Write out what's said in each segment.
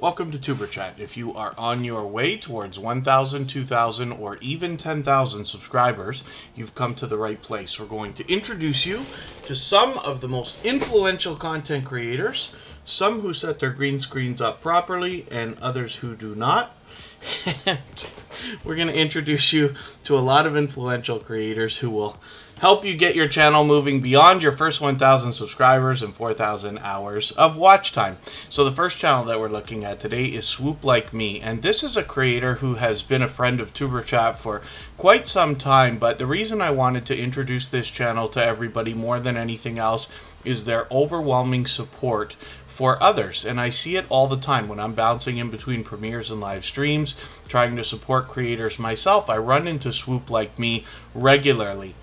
Welcome to TuberChat. If you are on your way towards 1,000, 2,000, or even 10,000 subscribers, you've come to the right place. We're going to introduce you to some of the most influential content creators, some who set their green screens up properly, and others who do not. And we're going to introduce you to a lot of influential creators who will help you get your channel moving beyond your first 1,000 subscribers and 4,000 hours of watch time. So the first channel that we're looking at today is Swoop Like Me, and this is a creator who has been a friend of TuberChat for quite some time, but the reason I wanted to introduce this channel to everybody more than anything else is their overwhelming support for others. And I see it all the time when I'm bouncing in between premieres and live streams, trying to support creators myself. I run into Swoop Like Me regularly.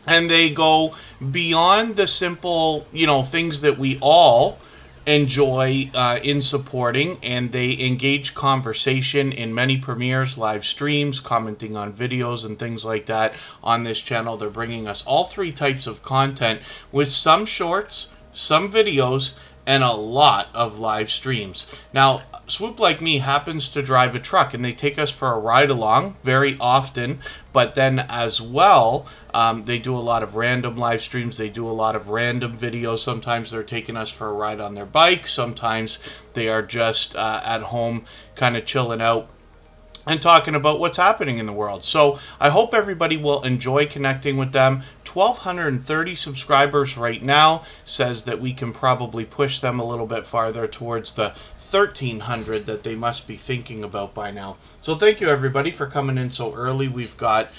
And they go beyond the simple, things that we all enjoy in supporting, and they engage conversation in many premieres, live streams, commenting on videos and things like that on this channel. They're bringing us all three types of content with some shorts, some videos, and a lot of live streams. Now, Swoop Like Me happens to drive a truck, and they take us for a ride along very often, but then as well, they do a lot of random live streams, they do a lot of random videos. Sometimes they're taking us for a ride on their bike, sometimes they are just at home kind of chilling out and talking about what's happening in the world. So I hope everybody will enjoy connecting with them. 1,230 subscribers right now, says that we can probably push them a little bit farther towards the 1,300 that they must be thinking about by now. So thank you everybody for coming in so early. We've got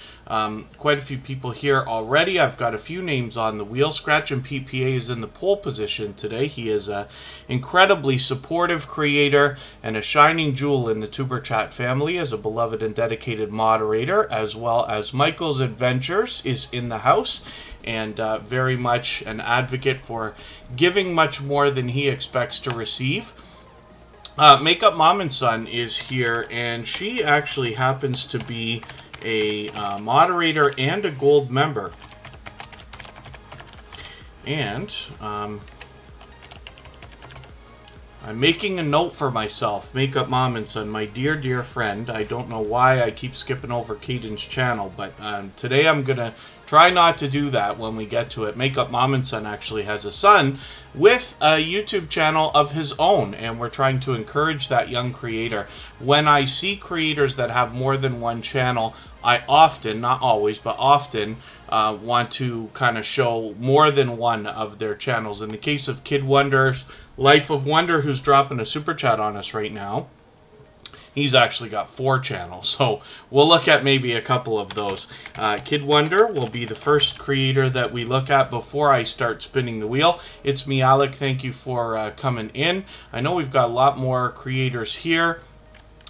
quite a few people here already. I've got a few names on the wheel. Scratch and PPA is in the pole position today. He is an incredibly supportive creator and a shining jewel in the TuberChat family as a beloved and dedicated moderator, as well as Michael's Adventures is in the house and very much an advocate for giving much more than he expects to receive. Makeup Mom and Son is here, and she actually happens to be a moderator and a gold member. And I'm making a note for myself. Makeup Mom and Son, my dear, dear friend. I don't know why I keep skipping over Caden's channel, but today I'm going to try not to do that when we get to it. Makeup Mom and Son actually has a son with a YouTube channel of his own, and we're trying to encourage that young creator. When I see creators that have more than one channel, I often, not always, but often want to kind of show more than one of their channels. In the case of Kid Wonder's Life of Wonder, who's dropping a super chat on us right now, he's actually got 4 channels, so we'll look at maybe a couple of those. Kid Wonder will be the first creator that we look at before I start spinning the wheel. It's me, Alec. Thank you for coming in. I know we've got a lot more creators here.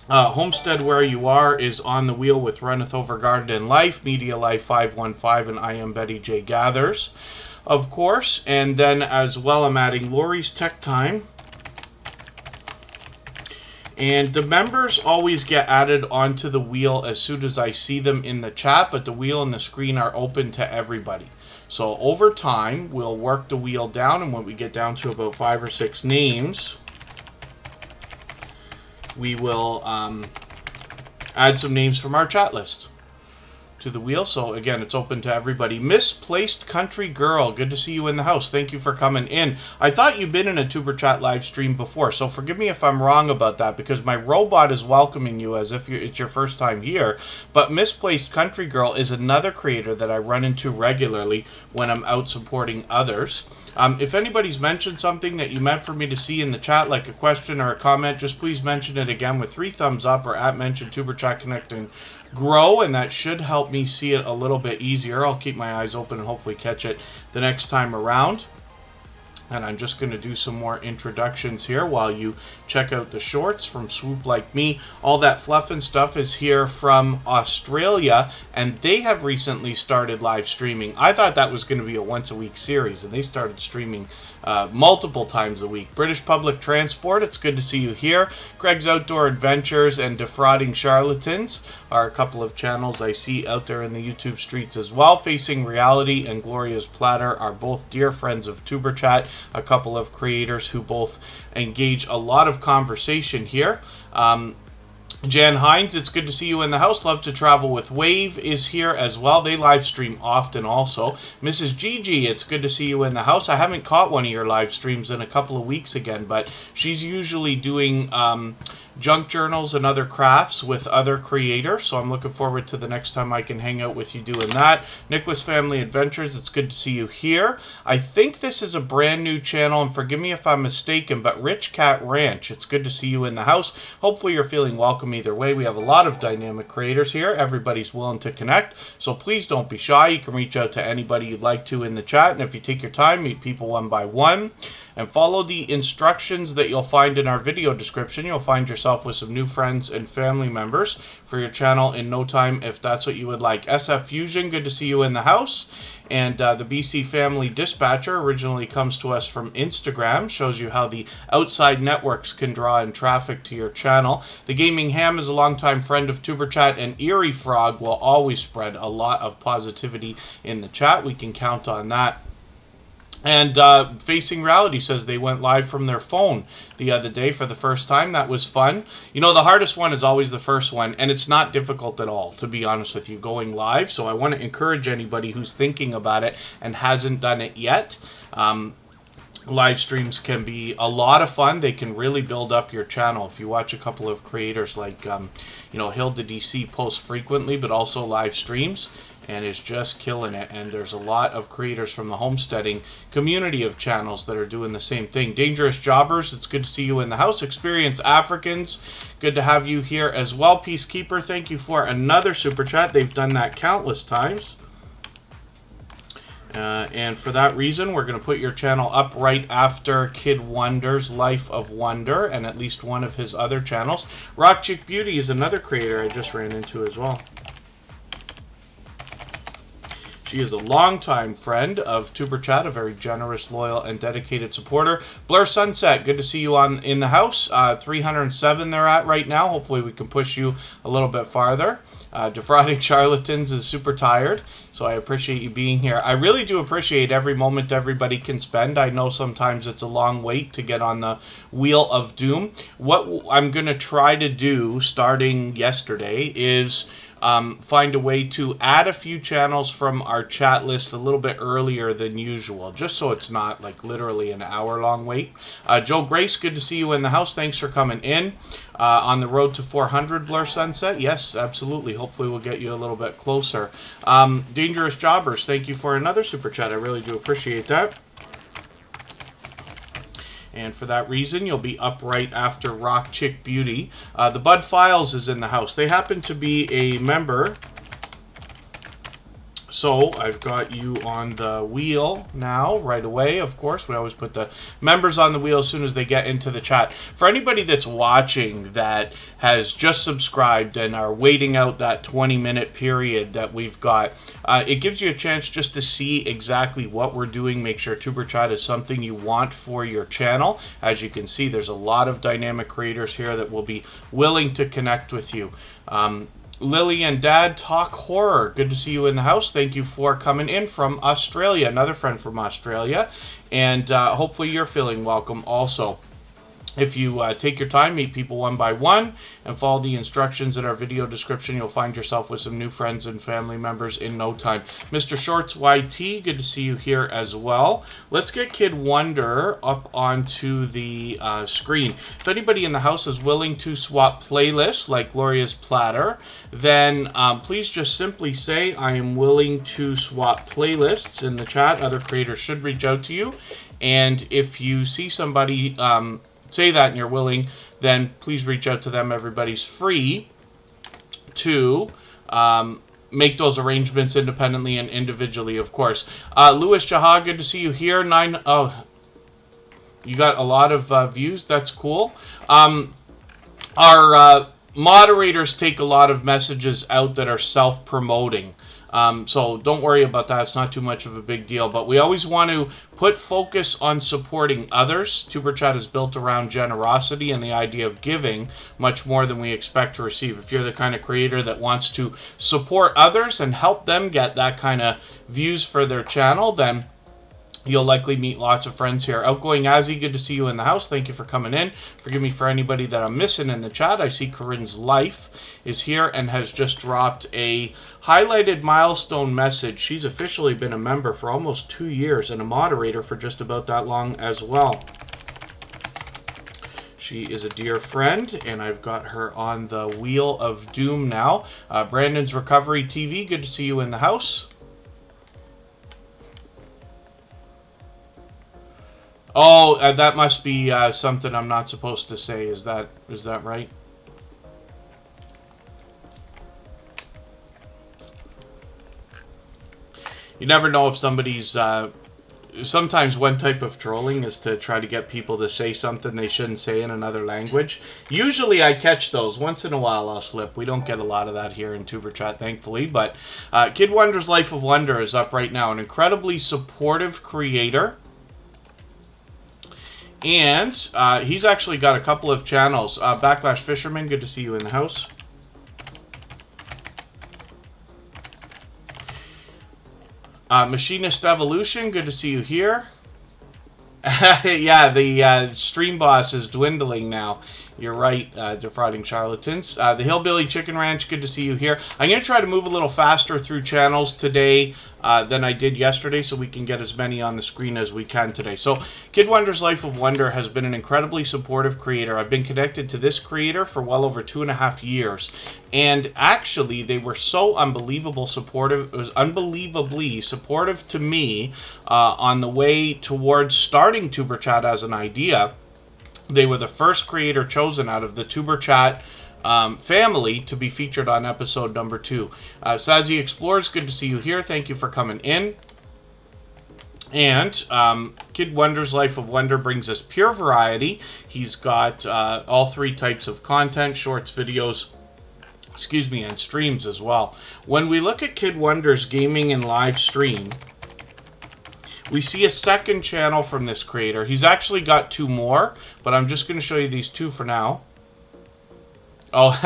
Homestead Where You Are is on the wheel with Runneth Over Garden and Life, Media Life 515, and I Am Betty J Gathers, of course. And then as well, I'm adding Lori's Tech Time. And the members always get added onto the wheel as soon as I see them in the chat, but the wheel and the screen are open to everybody. So over time, we'll work the wheel down, and when we get down to about 5 or 6 names, we will add some names from our chat list to the wheel. So again, it's open to everybody. Misplaced Country Girl, good to see you in the house. Thank you for coming in. I thought you'd been in a TuberChat live stream before, so forgive me if I'm wrong about that, because my robot is welcoming you as if it's your first time here. But Misplaced Country Girl is another creator that I run into regularly when I'm out supporting others. If anybody's mentioned something that you meant for me to see in the chat, like a question or a comment, just please mention it again with 3 thumbs up or at mention TuberChat Connect and Grow, and that should help me see it a little bit easier. I'll keep my eyes open and hopefully catch it the next time around. And I'm just going to do some more introductions here while you check out the shorts from Swoop Like Me. All that fluff and stuff is here from Australia, and they have recently started live streaming. I thought that was going to be a once-a-week series, and they started streaming multiple times a week. British Public Transport, it's good to see you here. Greg's Outdoor Adventures and Defrauding Charlatans are a couple of channels I see out there in the YouTube streets as well. Facing Reality and Gloria's Platter are both dear friends of TuberChat, a couple of creators who both engage a lot of conversation here. Jan Hines, it's good to see you in the house. Love to Travel with Wave is here as well. They live stream often also. Mrs. Gigi, it's good to see you in the house. I haven't caught one of your live streams in a couple of weeks again, but she's usually doing junk journals and other crafts with other creators, so I'm looking forward to the next time I can hang out with you doing that. Nicholas Family Adventures, it's good to see you here. I think this is a brand new channel, and forgive me if I'm mistaken, but Rich Cat Ranch, it's good to see you in the house. Hopefully you're feeling welcome either way. We have a lot of dynamic creators here. Everybody's willing to connect, so please don't be shy. You can reach out to anybody you'd like to in the chat, and if you take your time, meet people one by one and follow the instructions that you'll find in our video description. You'll find yourself with some new friends and family members for your channel in no time, if that's what you would like. SF Fusion, good to see you in the house. And the BC Family Dispatcher originally comes to us from Instagram, shows you how the outside networks can draw in traffic to your channel. The Gaming Ham is a longtime friend of TuberChat, and Eerie Frog will always spread a lot of positivity in the chat. We can count on that. And Facing Reality says they went live from their phone the other day for the first time. That was fun. You know, the hardest one is always the first one, and it's not difficult at all, to be honest with you, going live. So I want to encourage anybody who's thinking about it and hasn't done it yet. Live streams can be a lot of fun. They can really build up your channel. If you watch a couple of creators like, you know, Hilda DC posts frequently, but also live streams, and is just killing it. And there's a lot of creators from the homesteading community of channels that are doing the same thing. Dangerous Jobbers, it's good to see you in the house. Experience Africans, good to have you here as well. Peacekeeper, thank you for another super chat. They've done that countless times. And for that reason, we're going to put your channel up right after Kid Wonder's Life of Wonder and at least one of his other channels. Rock Chick Beauty is another creator I just ran into as well. She is a longtime friend of TuberChat, a very generous, loyal, and dedicated supporter. Blur Sunset, good to see you in the house. 307 they're at right now. Hopefully we can push you a little bit farther. Defrauding Charlatans is super tired, so I appreciate you being here. I really do appreciate every moment everybody can spend. I know sometimes it's a long wait to get on the Wheel of Doom. What I'm going to try to do starting yesterday is find a way to add a few channels from our chat list a little bit earlier than usual, just so it's not like literally an hour-long wait. Joe Grace, good to see you in the house. Thanks for coming in. On the road to 400, Blur Sunset. Yes, absolutely. Hopefully we'll get you a little bit closer. Dangerous Jobbers, thank you for another super chat. I really do appreciate that. And for that reason, you'll be up right after Rock Chick Beauty. The Bud Files is in the house. They happen to be a member, so I've got you on the wheel now, right away. Of course, we always put the members on the wheel as soon as they get into the chat. For anybody that's watching that has just subscribed and are waiting out that 20-minute period that we've got, it gives you a chance just to see exactly what we're doing. Make sure TuberChat is something you want for your channel. As you can see, there's a lot of dynamic creators here that will be willing to connect with you. Lily and Dad Talk Horror, good to see you in the house. Thank you for coming in from Australia, another friend from Australia, and hopefully you're feeling welcome also. If you take your time, meet people one by one, and follow the instructions in our video description, you'll find yourself with some new friends and family members in no time. Mr. Shorts YT, good to see you here as well. Let's get Kid Wonder up onto the screen. If anybody in the house is willing to swap playlists like Gloria's Platter, then please just simply say, I am willing to swap playlists in the chat. Other creators should reach out to you. And if you see somebody say that and you're willing, then please reach out to them. Everybody's free to make those arrangements independently and individually, of course. Louis Jaha, good to see you here. Oh, you got a lot of views. That's cool. Our moderators take a lot of messages out that are self-promoting. So don't worry about that. It's not too much of a big deal. But we always want to put focus on supporting others. TuberChat is built around generosity and the idea of giving much more than we expect to receive. If you're the kind of creator that wants to support others and help them get that kind of views for their channel, then you'll likely meet lots of friends here. Outgoing Azzy, good to see you in the house. Thank you for coming in. Forgive me for anybody that I'm missing in the chat. I see Corinne's Life is here and has just dropped a highlighted milestone message. She's officially been a member for almost 2 years and a moderator for just about that long as well. She is a dear friend, and I've got her on the Wheel of Doom now. Brandon's Recovery TV, good to see you in the house. Oh, that must be something I'm not supposed to say. Is that right? You never know if somebody's... sometimes one type of trolling is to try to get people to say something they shouldn't say in another language. Usually I catch those. Once in a while I'll slip. We don't get a lot of that here in TuberChat, thankfully. But Kid Wonder's Life of Wonder is up right now. An incredibly supportive creator. And he's actually got a couple of channels. Backlash Fisherman, good to see you in the house. Machinist Evolution, good to see you here. Yeah, the stream boss is dwindling now. You're right, defrauding charlatans. The Hillbilly Chicken Ranch, good to see you here. I'm going to try to move a little faster through channels today than I did yesterday so we can get as many on the screen as we can today. So, Kid Wonder's Life of Wonder has been an incredibly supportive creator. I've been connected to this creator for well over 2.5 years. And actually, they were so unbelievably supportive to me on the way towards starting TuberChat as an idea. They were the first creator chosen out of the TuberChat family to be featured on episode number 2. Sazzy Explorers, good to see you here. Thank you for coming in. And Kid Wonder's Life of Wonder brings us pure variety. He's got all 3 types of content, shorts, videos, excuse me, and streams as well. When we look at Kid Wonder's gaming and live stream, we see a second channel from this creator. He's actually got 2 more, but I'm just going to show you these 2 for now. Oh,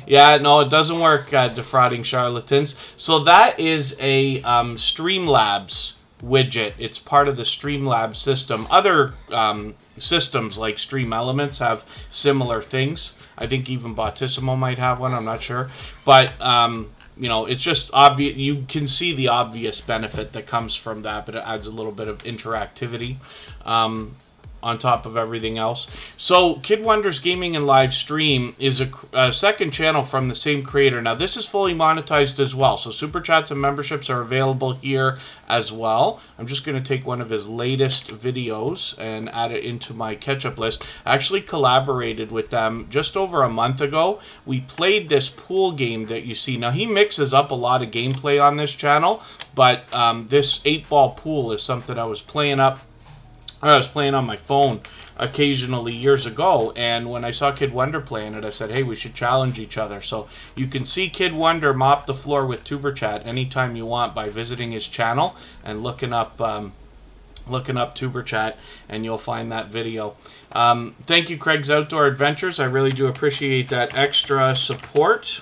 yeah, no, it doesn't work, defrauding charlatans. So that is a Streamlabs widget. It's part of the Streamlabs system. Other systems like Stream Elements have similar things. I think even Bautissimo might have one, I'm not sure. But... you know, it's just obvious. You can see the obvious benefit that comes from that, but it adds a little bit of interactivity on top of everything else. So, Kid Wonder's Gaming and Live Stream is a second channel from the same creator. Now, this is fully monetized as well, so Super Chats and memberships are available here as well. I'm just going to take one of his latest videos and add it into my catch-up list. I actually collaborated with them just over a month ago. We played this pool game that you see. Now, he mixes up a lot of gameplay on this channel, but this 8-ball pool is something I was playing up. I was playing on my phone occasionally years ago, and when I saw Kid Wonder playing it, I said, hey, we should challenge each other. So you can see Kid Wonder mop the floor with TuberChat anytime you want by visiting his channel and looking up TuberChat, and you'll find that video. Thank you, Craig's Outdoor Adventures. I really do appreciate that extra support.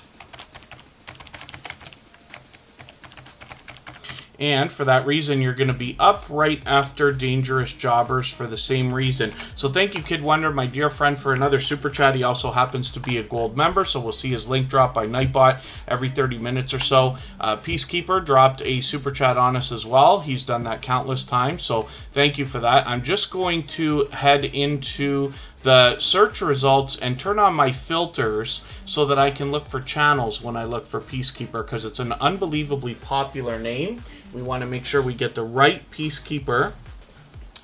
And for that reason, you're going to be up right after Dangerous Jobbers for the same reason. So thank you, Kid Wonder, my dear friend, for another Super Chat. He also happens to be a gold member, so we'll see his link drop by Nightbot every 30 minutes or so. Peacekeeper dropped a Super Chat on us as well. He's done that countless times, so thank you for that. I'm just going to head into the search results and turn on my filters so that I can look for channels when I look for Peacekeeper, because it's an unbelievably popular name. We want to make sure we get the right Peacekeeper,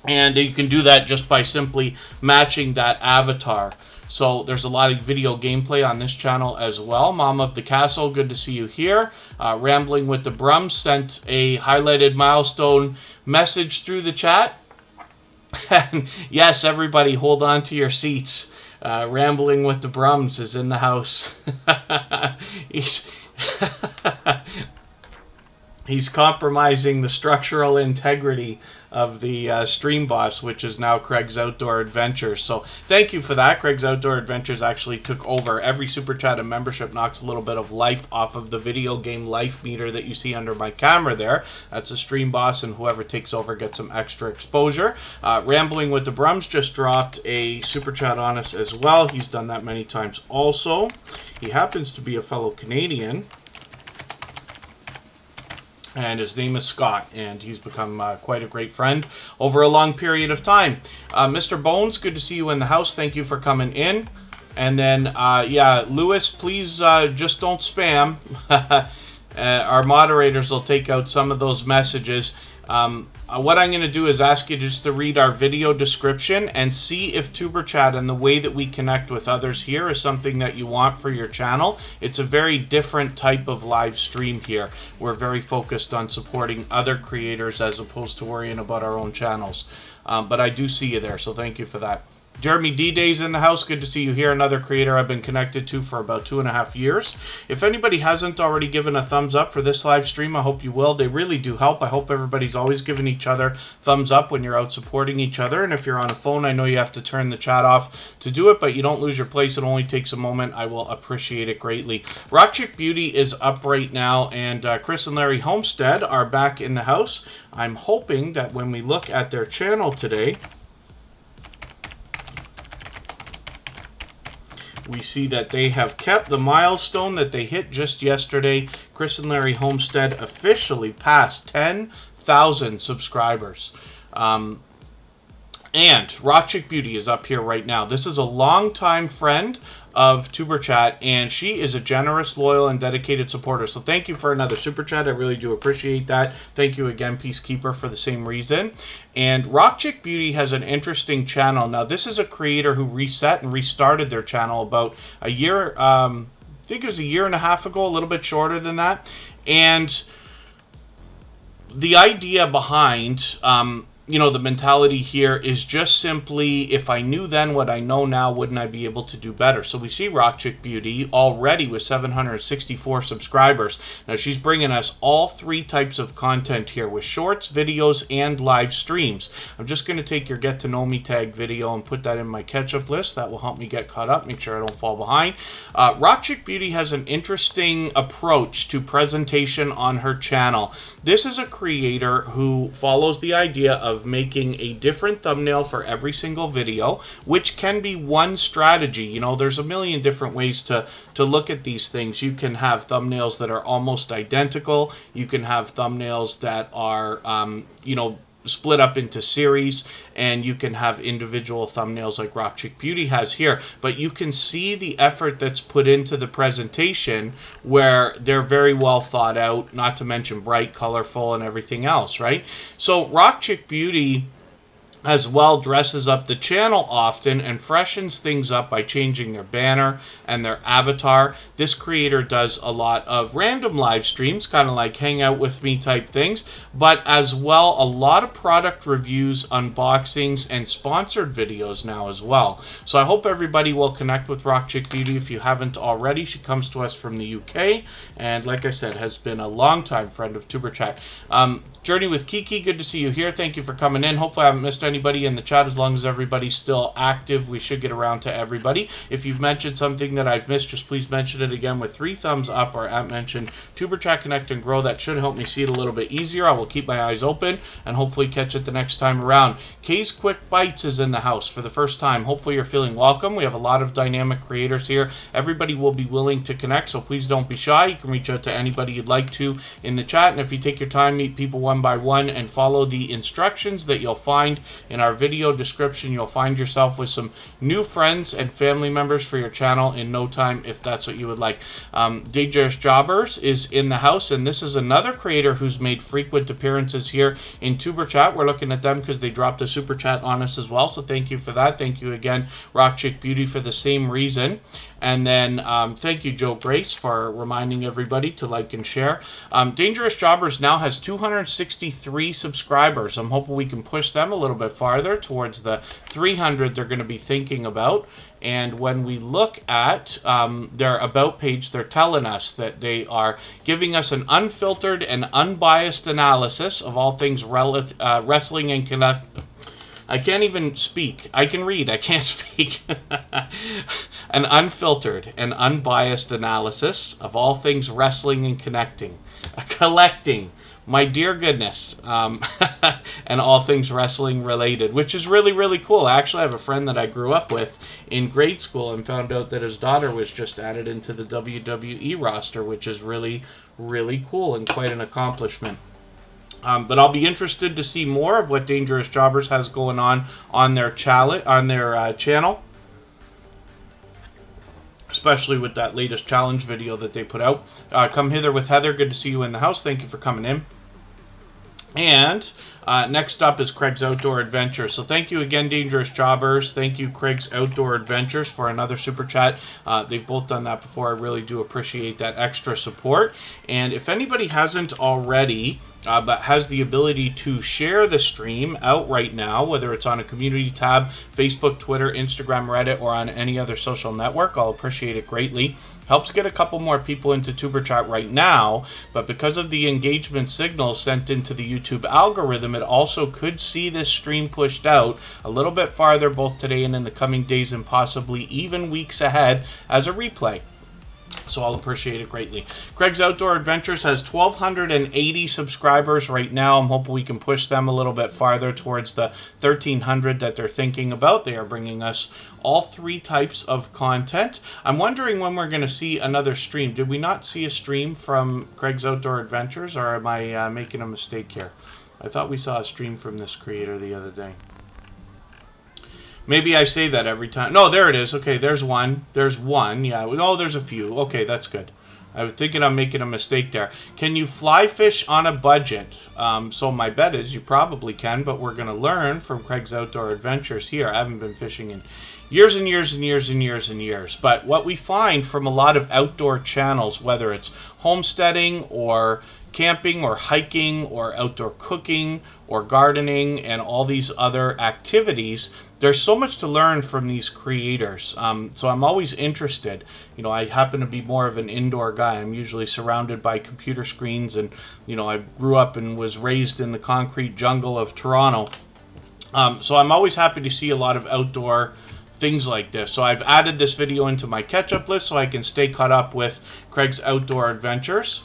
and you can do that just by simply matching that avatar. So there's a lot of video gameplay on this channel as well. Mom of the Castle, good to see you here. Rambling with the Brums sent a highlighted milestone message through the chat. And yes, everybody, hold on to your seats. Rambling with the Brums is in the house. He's He's compromising the structural integrity of the stream boss, which is now Craig's Outdoor Adventures. So thank you for that. Craig's Outdoor Adventures actually took over. Every Super Chat and membership knocks a little bit of life off of the video game life meter that you see under my camera there. That's a stream boss, and whoever takes over gets some extra exposure. Rambling with the Brums just dropped a Super Chat on us as well. He's done that many times also. He happens to be a fellow Canadian, and his name is Scott, and he's become quite a great friend over a long period of time. Mr. Bones, good to see you in the house. Thank you for coming in. And then, yeah, Lewis, please just don't spam. Our moderators will take out some of those messages. What I'm going to do is ask you just to read our video description and see if TuberChat and the way that we connect with others here is something that you want for your channel. It's a very different type of live stream here. We're very focused on supporting other creators as opposed to worrying about our own channels. But I do see you there, so thank you for that. Jeremy D-Day's in the house. Good to see you here. Another creator I've been connected to for about 2.5 years. If anybody hasn't already given a thumbs up for this live stream, I hope you will. They really do help. I hope everybody's always giving each other thumbs up when you're out supporting each other. And if you're on a phone, I know you have to turn the chat off to do it, but you don't lose your place. It only takes a moment. I will appreciate it greatly. Rock Chick Beauty is up right now, and Chris and Larry Homestead are back in the house. I'm hoping that when we look at their channel today, we see that they have kept the milestone that they hit just yesterday. Chris and Larry Homestead officially passed 10,000 subscribers. And Rock Chick Beauty is up here right now. This is a longtime friend of TuberChat, and she is a generous, loyal, and dedicated supporter. So thank you for another Super Chat. I really do appreciate that. Thank you again, Peacekeeper, for the same reason. And Rock Chick Beauty has an interesting channel. Now, this is a creator who reset and restarted their channel about a year, I think it was a year and a half ago, a little bit shorter than that. And the idea behind you know, the mentality here is just simply, if I knew then what I know now, wouldn't I be able to do better? So we see Rock Chick Beauty already with 764 subscribers. Now she's bringing us all three types of content here with shorts, videos, and live streams. I'm just going to take your Get to Know Me tag video and put that in my catch-up list. That will help me get caught up, make sure I don't fall behind. Rock Chick Beauty has an interesting approach to presentation on her channel. This is a creator who follows the idea of making a different thumbnail for every single video, which can be one strategy. You know, there's a million different ways to look at these things. You can have thumbnails that are almost identical. You can have thumbnails that are, you know, split up into series, and you can have individual thumbnails like Rock Chick Beauty has here, but you can see the effort that's put into the presentation where they're very well thought out, not to mention bright, colorful, and everything else, right? So Rock Chick Beauty as well dresses up the channel often and freshens things up by changing their banner and their avatar. This creator does a lot of random live streams, kind of like hang out with me type things, but as well a lot of product reviews, unboxings, and sponsored videos now as well. So I hope everybody will connect with Rock Chick Beauty if you haven't already. She comes to us from the UK, and like I said, has been a longtime friend of TuberChat. Journey with Kiki, good to see you here. Thank you for coming in. Hopefully I haven't missed anybody in the chat. As long as everybody's still active, we should get around to everybody. If you've mentioned something that I've missed, just please mention it again with 3 thumbs up or at mention TuberChat Connect and Grow. That should help me see it a little bit easier. I will keep my eyes open and hopefully catch it the next time around. Kay's Quick Bites is in the house for the first time. Hopefully you're feeling welcome. We have a lot of dynamic creators here. Everybody will be willing to connect, so please don't be shy. You can reach out to anybody you'd like to in the chat, and if you take your time, meet people one by one and follow the instructions that you'll find in our video description, you'll find yourself with some new friends and family members for your channel in no time, if that's what you would like. Dangerous Jobbers is in the house, and this is another creator who's made frequent appearances here in TuberChat. We're looking at them because they dropped a Super Chat on us as well, so thank you for that. Thank you again, Rock Chick Beauty, for the same reason. And then thank you, Joe Grace, for reminding everybody to like and share. Dangerous Jobbers now has 263 subscribers. I'm hoping we can push them a little bit farther towards the 300 they're going to be thinking about. And when we look at their About page, they're telling us that they are giving us an unfiltered and unbiased analysis of all things wrestling and connect. I can't even speak. I can read. I can't speak. An unfiltered and unbiased analysis of all things wrestling and collecting. My dear goodness. And all things wrestling related, which is really, really cool. I actually have a friend that I grew up with in grade school and found out that his daughter was just added into the WWE roster, which is really, really cool and quite an accomplishment. But I'll be interested to see more of what Dangerous Jobbers has going on their channel. Especially with that latest challenge video that they put out. Come hither with Heather. Good to see you in the house. Thank you for coming in. And next up is Craig's Outdoor Adventures. So thank you again, Dangerous Jobbers. Thank you, Craig's Outdoor Adventures, for another super chat. They've both done that before. I really do appreciate that extra support. And if anybody hasn't already, but has the ability to share the stream out right now, whether it's on a community tab, Facebook, Twitter, Instagram, Reddit, or on any other social network, I'll appreciate it greatly. Helps get a couple more people into TuberChat right now, but because of the engagement signals sent into the YouTube algorithm, it also could see this stream pushed out a little bit farther, both today and in the coming days, and possibly even weeks ahead as a replay. So I'll appreciate it greatly. Craig's Outdoor Adventures has 1,280 subscribers right now. I'm hoping we can push them a little bit farther towards the 1,300 that they're thinking about. They are bringing us all three types of content. I'm wondering when we're going to see another stream. Did we not see a stream from Craig's Outdoor Adventures, or am I making a mistake here? I thought we saw a stream from this creator the other day. Maybe I say that every time. No, there it is. Okay, there's one. There's one. Yeah. Oh, there's a few. Okay, that's good. I was thinking I'm making a mistake there. Can you fly fish on a budget? So my bet is you probably can, but we're going to learn from Craig's Outdoor Adventures here. I haven't been fishing in years and years and years and years and years. But what we find from a lot of outdoor channels, whether it's homesteading or camping or hiking or outdoor cooking or gardening and all these other activities, there's so much to learn from these creators. So I'm always interested. You know, I happen to be more of an indoor guy. I'm usually surrounded by computer screens, and, you know, I grew up and was raised in the concrete jungle of Toronto. So I'm always happy to see a lot of outdoor things like this. So I've added this video into my catch-up list so I can stay caught up with Craig's Outdoor Adventures.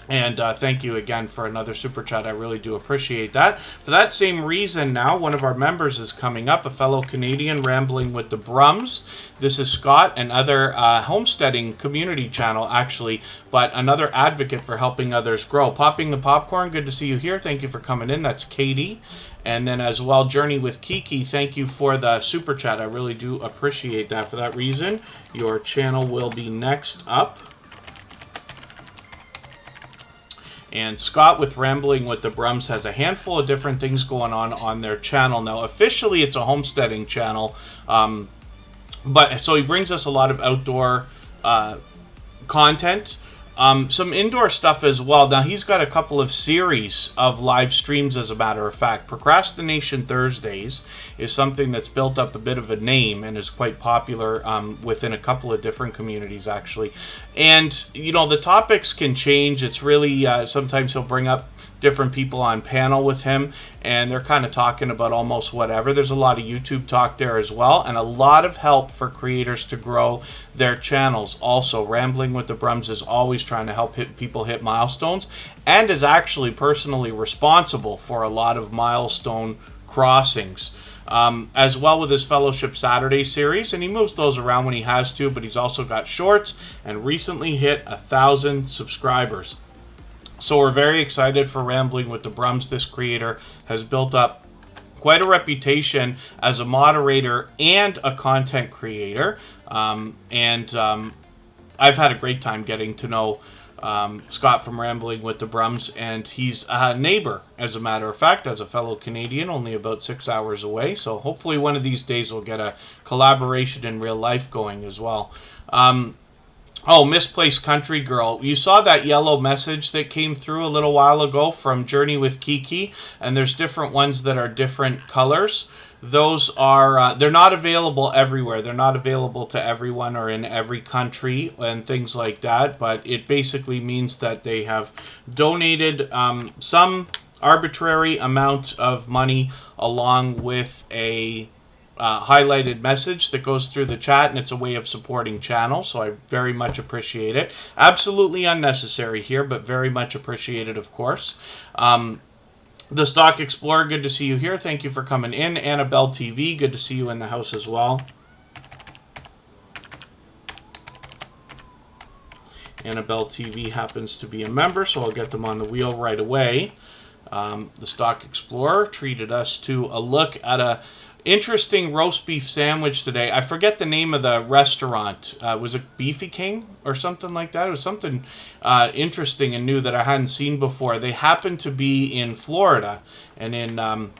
And thank you again for another super chat. I really do appreciate that. For that same reason now, one of our members is coming up, a fellow Canadian rambling with the Brums. This is Scott, another homesteading community channel, actually, but another advocate for helping others grow. Popping the Popcorn, good to see you here. Thank you for coming in. That's Katie. And then as well, Journey with Kiki, thank you for the super chat. I really do appreciate that. For that reason, your channel will be next up. And Scott with Rambling with the Brums has a handful of different things going on their channel. Now, officially, it's a homesteading channel. But so he brings us a lot of outdoor content. Some indoor stuff as well. Now, he's got a couple of series of live streams, as a matter of fact. Procrastination Thursdays is something that's built up a bit of a name and is quite popular within a couple of different communities, actually. And, you know, the topics can change. It's really, sometimes he'll bring up different people on panel with him, and they're kind of talking about almost whatever. There's a lot of YouTube talk there as well, and a lot of help for creators to grow their channels. Also, Rambling with the Brums is always trying to help people hit milestones, and is actually personally responsible for a lot of milestone crossings. As well with his Fellowship Saturday series, and he moves those around when he has to, but he's also got shorts, and recently hit 1,000 subscribers. So we're very excited for Rambling with the Brums. This creator has built up quite a reputation as a moderator and a content creator. I've had a great time getting to know Scott from Rambling with the Brums, and he's a neighbor, as a matter of fact, as a fellow Canadian, only about 6 hours away. So hopefully one of these days we'll get a collaboration in real life going as well. Oh, Misplaced Country Girl. You saw that yellow message that came through a little while ago from Journey with Kiki, and there's different ones that are different colors. Those are, they're not available everywhere. They're not available to everyone or in every country and things like that, but it basically means that they have donated some arbitrary amount of money along with a highlighted message that goes through the chat, and it's a way of supporting channel, so I very much appreciate it. Absolutely unnecessary here, but very much appreciated, of course. The Stock Explorer, good to see you here. Thank you for coming in. Annabelle TV, good to see you in the house as well. Annabelle TV happens to be a member, so I'll get them on the wheel right away. The Stock Explorer treated us to a look at a interesting roast beef sandwich today. I forget the name of the restaurant. Was it Beefy King or something like that? It was something interesting and new that I hadn't seen before. They happen to be in Florida, and in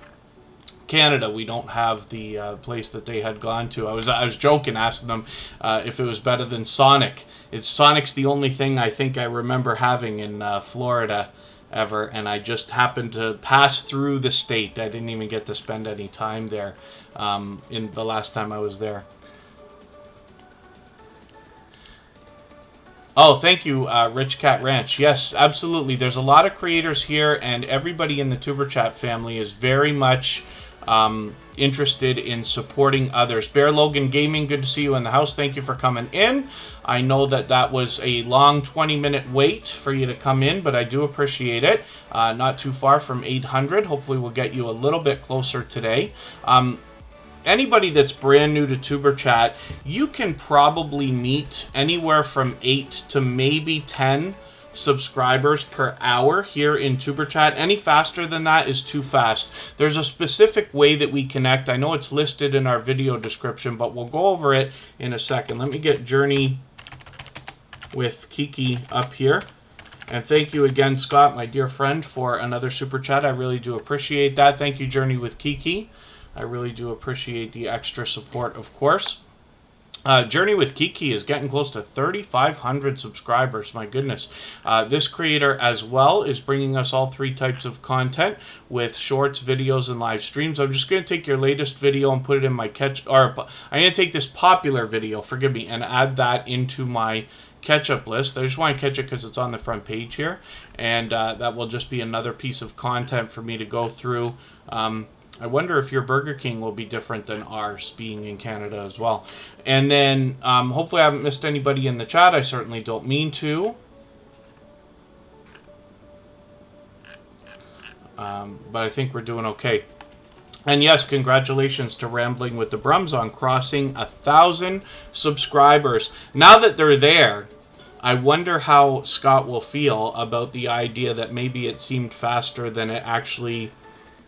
Canada we don't have the place that they had gone to. I was joking, asking them if it was better than Sonic. Sonic's the only thing I think I remember having in Florida ever, and I just happened to pass through the state. I didn't even get to spend any time there in the last time I was there. Oh, thank you, Rich Cat Ranch. Yes, absolutely. There's a lot of creators here, and everybody in the TuberChat family is very much interested in supporting others. Bear Logan Gaming, good to see you in the house. Thank you for coming in. I know that was a long 20-minute wait for you to come in, but I do appreciate it. Not too far from 800. Hopefully we'll get you a little bit closer today. Anybody that's brand new to TuberChat, you can probably meet anywhere from 8 to maybe 10 subscribers per hour here in TuberChat. Any faster than that is too fast. There's a specific way that we connect. I know it's listed in our video description, but we'll go over it in a second. Let me get Journey with Kiki up here. And thank you again, Scott, my dear friend, for another Super Chat. I really do appreciate that. Thank you, Journey with Kiki. I really do appreciate the extra support, of course. Journey with Kiki is getting close to 3,500 subscribers. My goodness. This creator as well is bringing us all three types of content with shorts, videos, and live streams. I'm just going to take your latest video and put it in my I'm going to take this popular video, forgive me, and add that into my catch-up list. I just want to catch it because it's on the front page here, and that will just be another piece of content for me to go through. I wonder if your Burger King will be different than ours, being in Canada as well. And then, hopefully I haven't missed anybody in the chat. I certainly don't mean to. But I think we're doing okay. And yes, congratulations to Rambling with the Brums on crossing 1,000 subscribers. Now that they're there, I wonder how Scott will feel about the idea that maybe it seemed faster than it actually,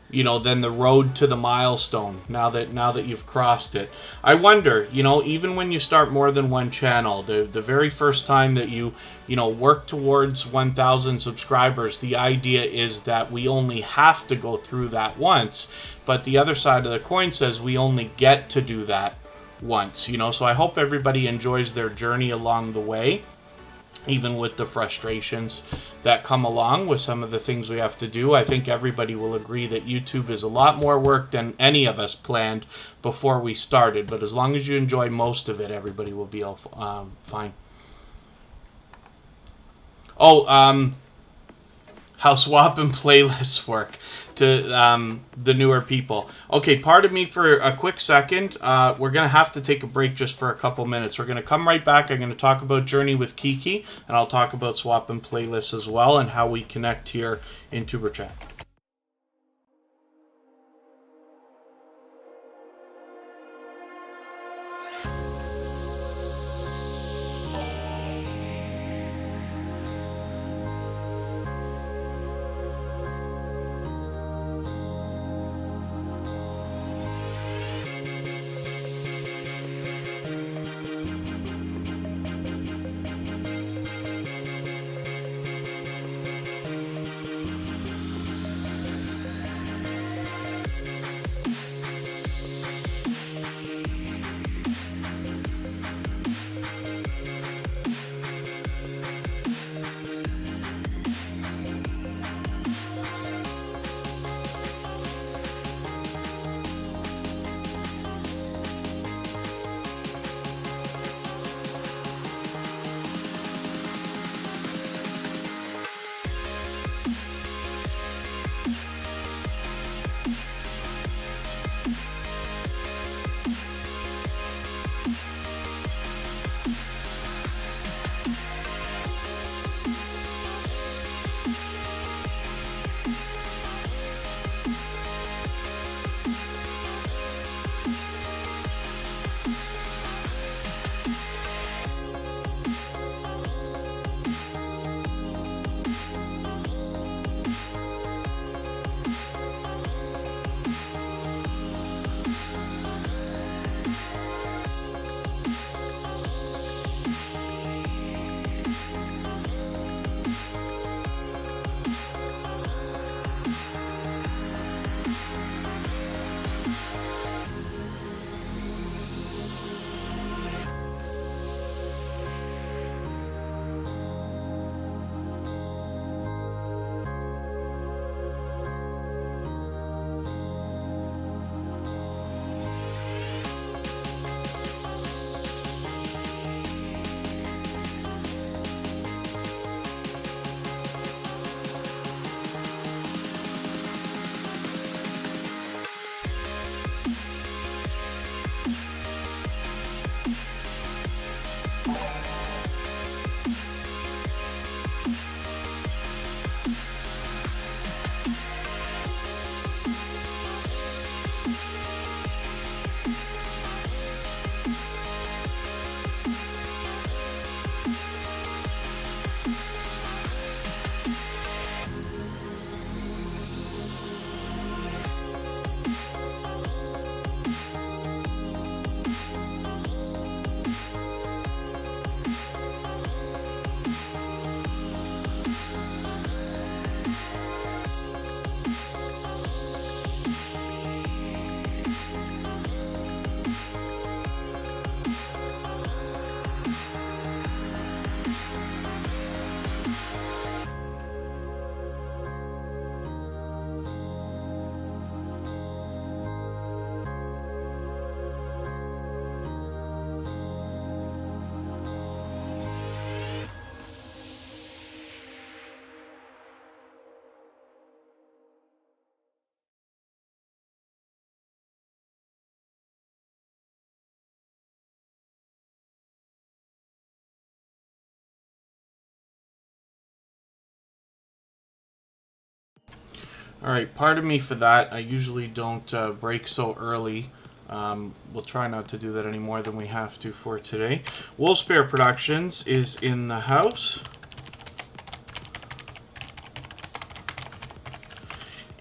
you know, than the road to the milestone, now that you've crossed it. I wonder, you know, even when you start more than one channel, the very first time that you work towards 1,000 subscribers, the idea is that we only have to go through that once, but the other side of the coin says we only get to do that once, you know. So I hope everybody enjoys their journey along the way, even with the frustrations that come along with some of the things we have to do. I think everybody will agree that YouTube is a lot more work than any of us planned before we started. But as long as you enjoy most of it, everybody will be all fine. Oh, how swap and playlists work to the newer people. Okay, pardon me for a quick second. We're going to have to take a break just for a couple minutes. We're going to come right back. I'm going to talk about Journey with Kiki, and I'll talk about swap and playlists as well and how we connect here in TuberChat. Alright, pardon me for that. I usually don't break so early. We'll try not to do that any more than we have to for today. Wolfspare Productions is in the house.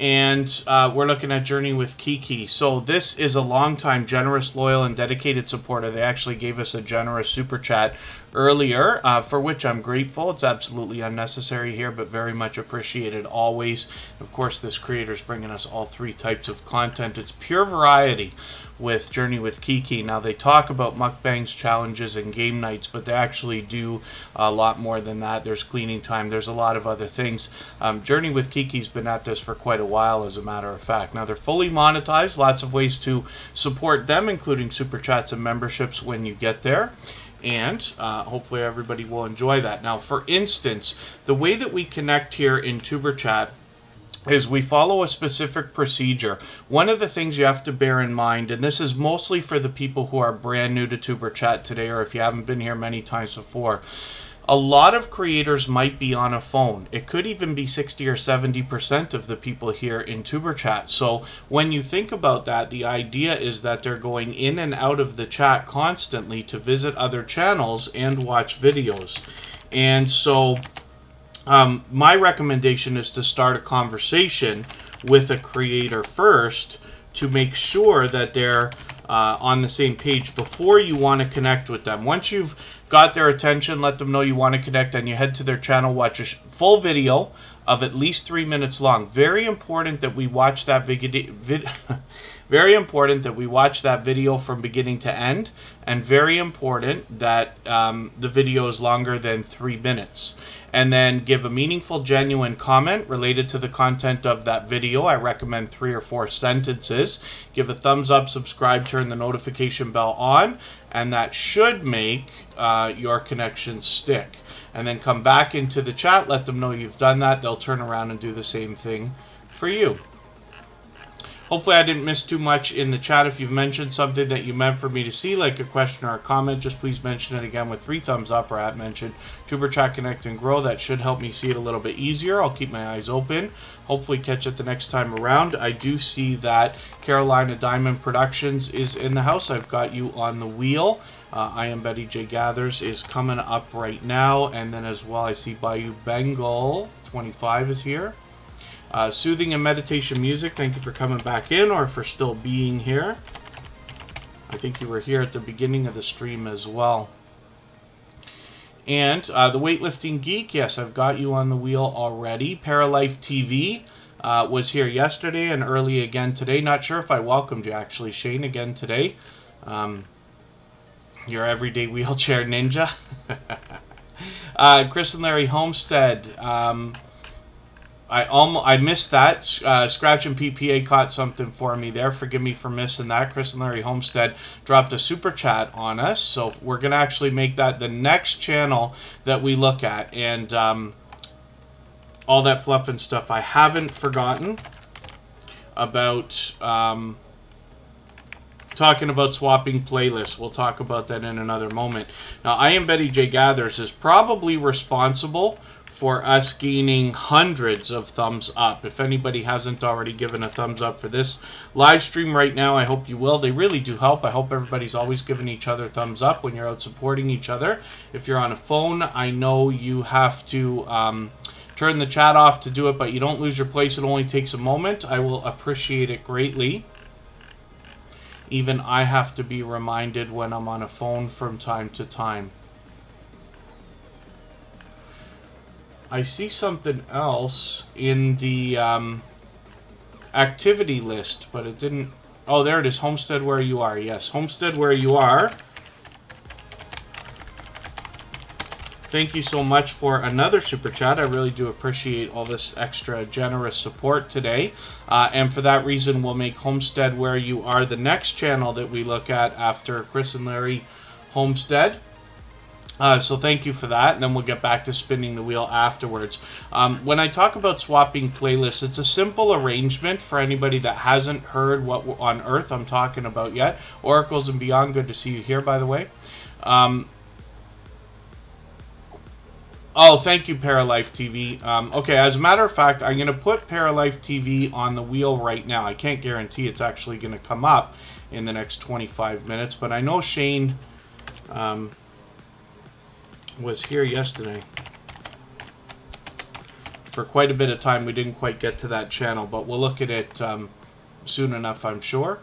And we're looking at Journey with Kiki. So this is a long-time generous, loyal, and dedicated supporter. They actually gave us a generous super chat earlier, for which I'm grateful. It's absolutely unnecessary here, but very much appreciated always. Of course, this creator's bringing us all three types of content. It's pure variety with Journey with Kiki. Now, they talk about mukbangs, challenges, and game nights, but they actually do a lot more than that. There's cleaning time. There's a lot of other things. Journey with Kiki's been at this for quite a while, as a matter of fact. Now, they're fully monetized. Lots of ways to support them, including super chats and memberships when you get there. And hopefully everybody will enjoy that. Now, for instance, the way that we connect here in TuberChat is we follow a specific procedure. One of the things you have to bear in mind, and this is mostly for the people who are brand new to TuberChat today, or if you haven't been here many times before, a lot of creators might be on a phone. It could even be 60 or 70% of the people here in TuberChat. So when you think about that, the idea is that they're going in and out of the chat constantly to visit other channels and watch videos. And so my recommendation is to start a conversation with a creator first to make sure that they're on the same page before you want to connect with them. Once you've got their attention, let them know you want to connect, and you head to their channel, watch a full video of at least 3 minutes long. Very important that we watch that very important that we watch that video from beginning to end, and very important that the video is longer than 3 minutes. And then give a meaningful, genuine comment related to the content of that video. I recommend 3 or 4 sentences. Give a thumbs up, subscribe, turn the notification bell on, and that should make your connection stick. And then come back into the chat, let them know you've done that. They'll turn around and do the same thing for you. Hopefully I didn't miss too much in the chat. If you've mentioned something that you meant for me to see, like a question or a comment, just please mention it again with 3 thumbs up, or at mention TuberChat Connect and Grow. That should help me see it a little bit easier. I'll keep my eyes open. Hopefully catch it the next time around. I do see that Carolina Diamond Productions is in the house. I've got you on the wheel. I Am Betty J Gathers is coming up right now. And then as well, I see Bayou Bengal 25 is here. Soothing and Meditation Music, thank you for coming back in, or for still being here. I think you were here at the beginning of the stream as well. And the Weightlifting Geek, yes, I've got you on the wheel already. Paraliife TV was here yesterday and early again today. Not sure if I welcomed you, actually, Shane, again today. Your everyday wheelchair ninja. Chris and Larry Homestead, I missed that. Scratch and PPA caught something for me there. Forgive me for missing that. Chris and Larry Homestead dropped a super chat on us. So we're going to actually make that the next channel that we look at. And all that fluff and stuff. I haven't forgotten about talking about swapping playlists. We'll talk about that in another moment. Now, I Am Betty J Gathers is probably responsible for us gaining hundreds of thumbs up. If anybody hasn't already given a thumbs up for this live stream right now, I hope you will. They really do help. I hope everybody's always giving each other thumbs up when you're out supporting each other. If you're on a phone, I know you have to turn the chat off to do it, but you don't lose your place. It only takes a moment. I will appreciate it greatly. Even I have to be reminded when I'm on a phone from time to time. I see something else in the activity list, but it didn't... Oh, there it is. Homestead Where You Are. Yes, Homestead Where You Are. Thank you so much for another super chat. I really do appreciate all this extra generous support today. And for that reason, we'll make Homestead Where You Are the next channel that we look at after Chris and Larry Homestead. So thank you for that, and then we'll get back to spinning the wheel afterwards. When I talk about swapping playlists, it's a simple arrangement for anybody that hasn't heard what on earth I'm talking about yet. Oracles and Beyond, good to see you here, by the way. Oh, thank you, Paraliife TV. Okay, as a matter of fact, I'm going to put Paraliife TV on the wheel right now. I can't guarantee it's actually going to come up in the next 25 minutes, but I know Shane was here yesterday. For quite a bit of time, we didn't quite get to that channel, but we'll look at it soon enough, I'm sure.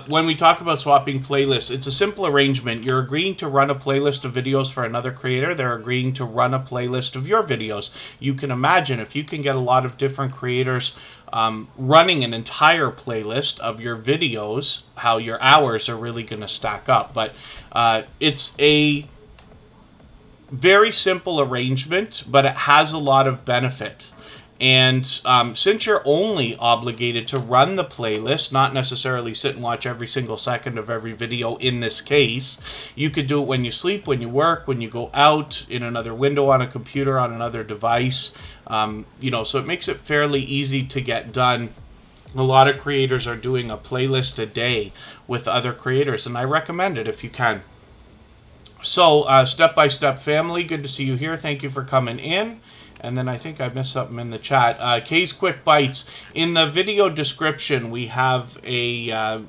When we talk about swapping playlists, it's a simple arrangement. You're agreeing to run a playlist of videos for another creator. They're agreeing to run a playlist of your videos. You can imagine if you can get a lot of different creators running an entire playlist of your videos, how your hours are really going to stack up. But it's a very simple arrangement, but it has a lot of benefit. And since you're only obligated to run the playlist, not necessarily sit and watch every single second of every video in this case, you could do it when you sleep, when you work, when you go out, in another window on a computer, on another device. You know, so it makes it fairly easy to get done. A lot of creators are doing a playlist a day with other creators, and I recommend it if you can. So, Step by Step family, good to see you here. Thank you for coming in. And then I think I missed something in the chat. Kay's Quick Bites. In the video description, we have a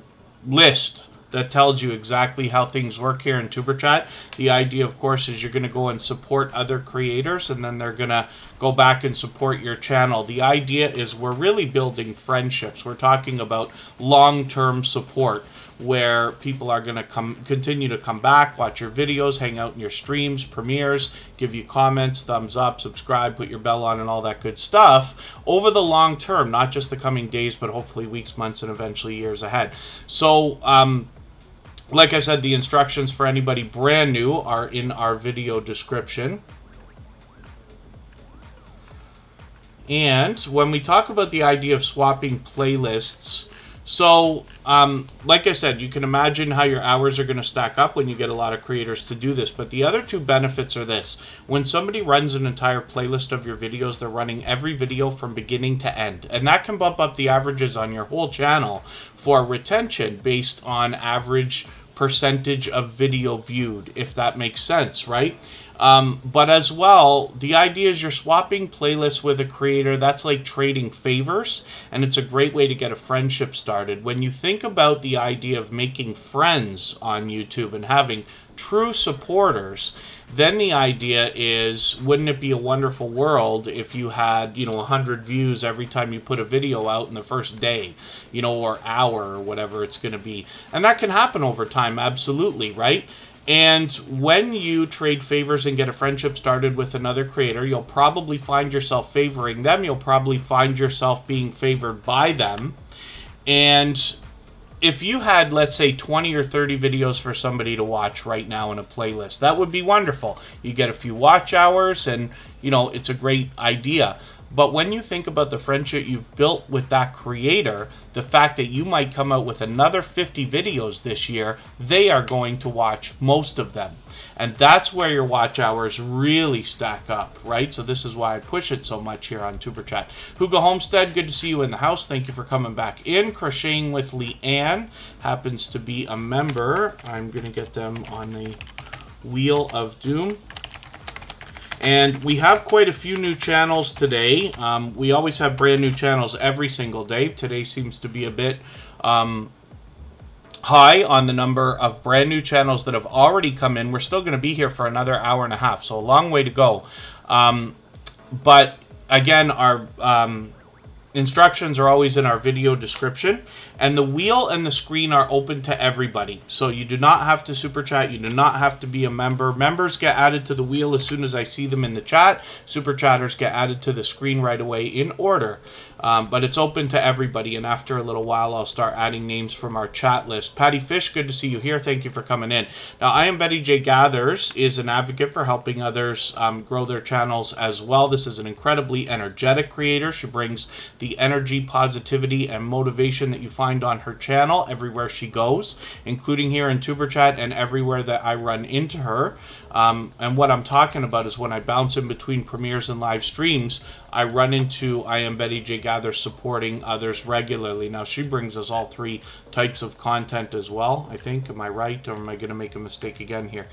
list that tells you exactly how things work here in TuberChat. The idea, of course, is you're going to go and support other creators, and then they're going to go back and support your channel. The idea is we're really building friendships. We're talking about long-term support, where people are going to continue to come back, watch your videos, hang out in your streams, premieres, give you comments, thumbs up, subscribe, put your bell on, and all that good stuff over the long term, not just the coming days, but hopefully weeks, months, and eventually years ahead. So, like I said, the instructions for anybody brand new are in our video description. And when we talk about the idea of swapping playlists, so, like I said, you can imagine how your hours are going to stack up when you get a lot of creators to do this. But the other two benefits are this. When somebody runs an entire playlist of your videos, they're running every video from beginning to end. And that can bump up the averages on your whole channel for retention based on average percentage of video viewed, if that makes sense, right? But as well, the idea is you're swapping playlists with a creator. That's like trading favors, and it's a great way to get a friendship started. When you think about the idea of making friends on YouTube and having true supporters, then the idea is, wouldn't it be a wonderful world if you had, 100 views every time you put a video out in the first day, or hour or whatever it's going to be. And that can happen over time, absolutely, right? And when you trade favors and get a friendship started with another creator, you'll probably find yourself favoring them. You'll probably find yourself being favored by them. And if you had, let's say, 20 or 30 videos for somebody to watch right now in a playlist, that would be wonderful. You get a few watch hours and, it's a great idea. But when you think about the friendship you've built with that creator, the fact that you might come out with another 50 videos this year, they are going to watch most of them. And that's where your watch hours really stack up, right? So this is why I push it so much here on TuberChat. Hugo Homestead, good to see you in the house. Thank you for coming back in. Crocheting with Leanne happens to be a member. I'm going to get them on the Wheel of Doom. And we have quite a few new channels today. We always have brand new channels every single day. Today seems to be a bit high on the number of brand new channels that have already come in. We're still going to be here for another hour and a half, so a long way to go. But again, our instructions are always in our video description, and the wheel and the screen are open to everybody. So you do not have to super chat. You do not have to be a member. Members get added to the wheel as soon as I see them in the chat. Super chatters get added to the screen right away in order. But it's open to everybody, and after a little while, I'll start adding names from our chat list. Patty Fish, good to see you here. Thank you for coming in. Now, I Am Betty J Gathers is an advocate for helping others grow their channels as well. This is an incredibly energetic creator. She brings the energy, positivity, and motivation that you find on her channel everywhere she goes, including here in TuberChat and everywhere that I run into her. And what I'm talking about is when I bounce in between premieres and live streams, I run into I Am Betty J Gathers supporting others regularly. Now, she brings us all three types of content as well, I think. Am I right, or am I going to make a mistake again here?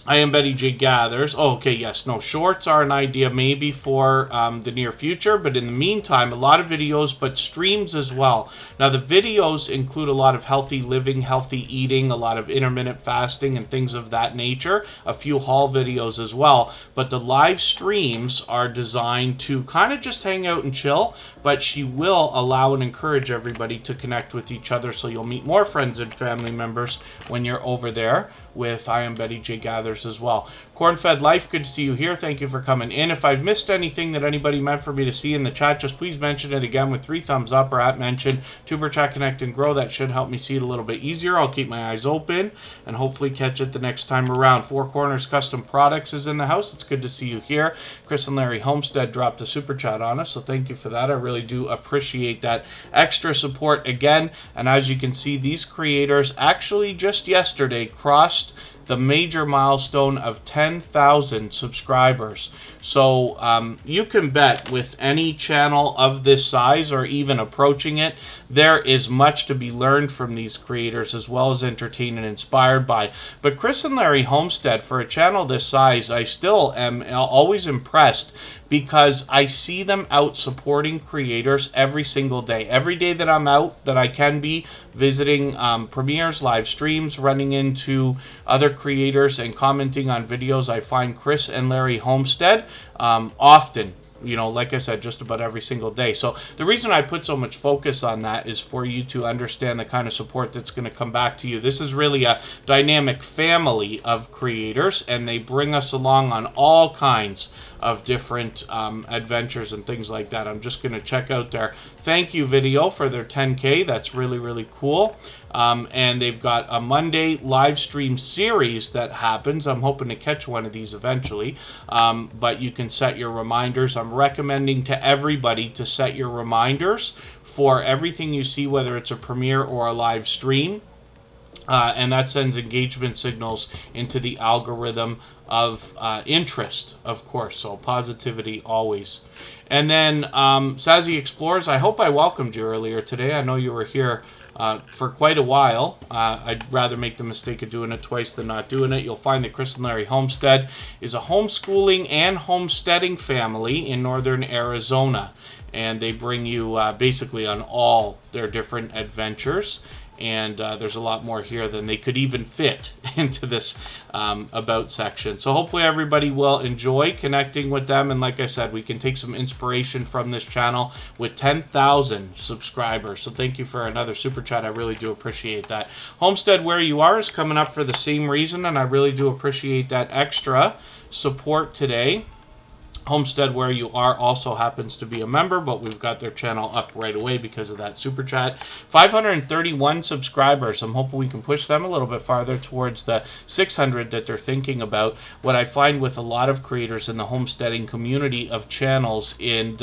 I am Betty J Gathers. Oh, okay, yes. No, shorts are an idea maybe for the near future, but in the meantime, a lot of videos, but streams as well. Now, the videos include a lot of healthy living, healthy eating, a lot of intermittent fasting and things of that nature, a few haul videos as well. But the live streams are designed to kind of just hang out and chill, but she will allow and encourage everybody to connect with each other, so you'll meet more friends and family members when you're over there with I am Betty J Gathers as well. Corn-Fed Life, good to see you here. Thank you for coming in. If I've missed anything that anybody meant for me to see in the chat, just please mention it again with 3 thumbs up or at mention. TuberChat, Connect, and Grow. That should help me see it a little bit easier. I'll keep my eyes open and hopefully catch it the next time around. Four Corners Custom Products is in the house. It's good to see you here. Chris and Larry Homestead dropped a super chat on us, so thank you for that. I really do appreciate that extra support again. And as you can see, these creators actually just yesterday crossed the major milestone of 10,000 subscribers. So you can bet with any channel of this size or even approaching it, there is much to be learned from these creators as well as entertained and inspired by. But Chris and Larry Homestead, for a channel this size, I still am always impressed because I see them out supporting creators every single day. Every day that I'm out, that I can be visiting premieres, live streams, running into other creators and commenting on videos, I find Chris and Larry Homestead often. You know, like I said, just about every single day. So the reason I put so much focus on that is for you to understand the kind of support that's going to come back to you. This is really a dynamic family of creators, and they bring us along on all kinds of different adventures and things like that. I'm just going to check out their thank you video for their 10K. That's really, really cool. And they've got a Monday live stream series that happens. I'm hoping to catch one of these eventually. But you can set your reminders. I'm recommending to everybody to set your reminders for everything you see, whether it's a premiere or a live stream. And that sends engagement signals into the algorithm of interest, of course. So positivity always. And then Sazzy Explores, I hope I welcomed you earlier today. I know you were here for quite a while. I'd rather make the mistake of doing it twice than not doing it. You'll find that Chris and Larry Homestead is a homeschooling and homesteading family in northern Arizona. And they bring you basically on all their different adventures. And there's a lot more here than they could even fit into this about section. So hopefully everybody will enjoy connecting with them. And like I said, we can take some inspiration from this channel with 10,000 subscribers. So thank you for another super chat. I really do appreciate that. Homestead Where You Are is coming up for the same reason, and I really do appreciate that extra support today. Homestead Where You Are also happens to be a member, but we've got their channel up right away because of that super chat. 531 subscribers. I'm hoping we can push them a little bit farther towards the 600 that they're thinking about. What I find with a lot of creators in the homesteading community of channels, and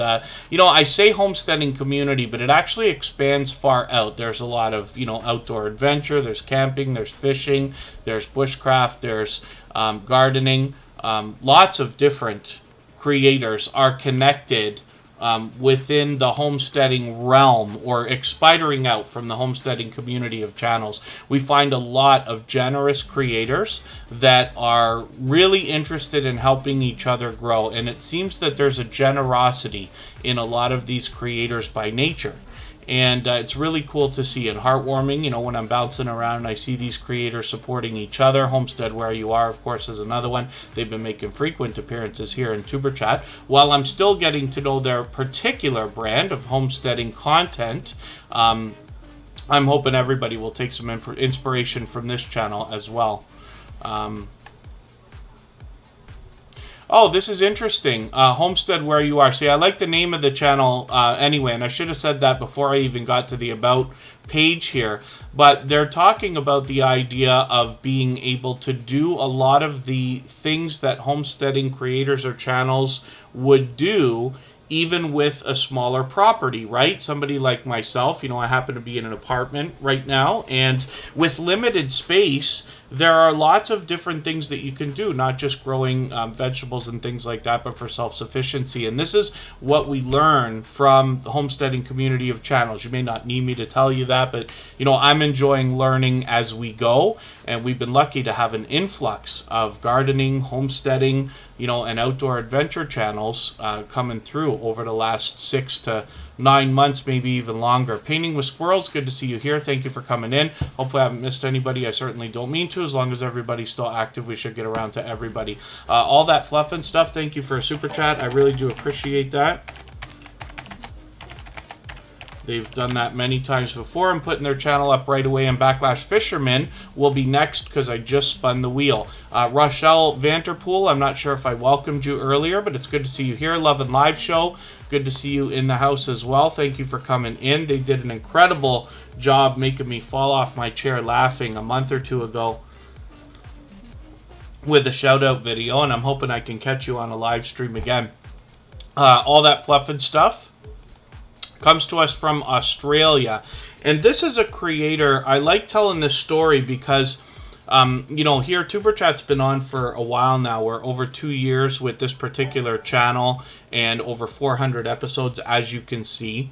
you know, I say homesteading community, but it actually expands far out. There's a lot of, you know, outdoor adventure, there's camping, there's fishing, there's bushcraft, there's gardening, lots of different creators are connected within the homesteading realm, or expiring out from the homesteading community of channels. We find a lot of generous creators that are really interested in helping each other grow, and it seems that there's a generosity in a lot of these creators by nature. And it's really cool to see and heartwarming, you know, when I'm bouncing around and I see these creators supporting each other. Homestead Where You Are, of course, is another one. They've been making frequent appearances here in TuberChat. While I'm still getting to know their particular brand of homesteading content, I'm hoping everybody will take some inspiration from this channel as well. Oh, this is interesting. Homestead Where You Are. See, I like the name of the channel anyway, and I should have said that before I even got to the About page here. But they're talking about the idea of being able to do a lot of the things that homesteading creators or channels would do even with a smaller property, right? Somebody like myself, you know, I happen to be in an apartment right now, and with limited space, there are lots of different things that you can do, not just growing vegetables and things like that, but for self-sufficiency. And this is what we learn from the homesteading community of channels. You may not need me to tell you that, but you know, I'm enjoying learning as we go, and we've been lucky to have an influx of gardening, homesteading, you know, and outdoor adventure channels coming through over the last 6 to 9 months, maybe even longer. Painting with Squirrels, good to see you here. Thank you for coming in. Hopefully I haven't missed anybody. I certainly don't mean to. As long as everybody's still active, we should get around to everybody. All that fluff and stuff, thank you for a super chat. I really do appreciate that. They've done that many times before. I'm putting their channel up right away, and Backlash Fisherman will be next because I just spun the wheel. Rochelle Vanterpool, I'm not sure if I welcomed you earlier, but it's good to see you here. Love and Live Show, good to see you in the house as well. Thank you for coming in. They did an incredible job making me fall off my chair laughing a month or two ago with a shout-out video, and I'm hoping I can catch you on a live stream again. All that fluff and stuff comes to us from Australia, and this is a creator. I like telling this story because you know, here TuberChat's been on for a while now. We're over 2 years with this particular channel and over 400 episodes, as you can see.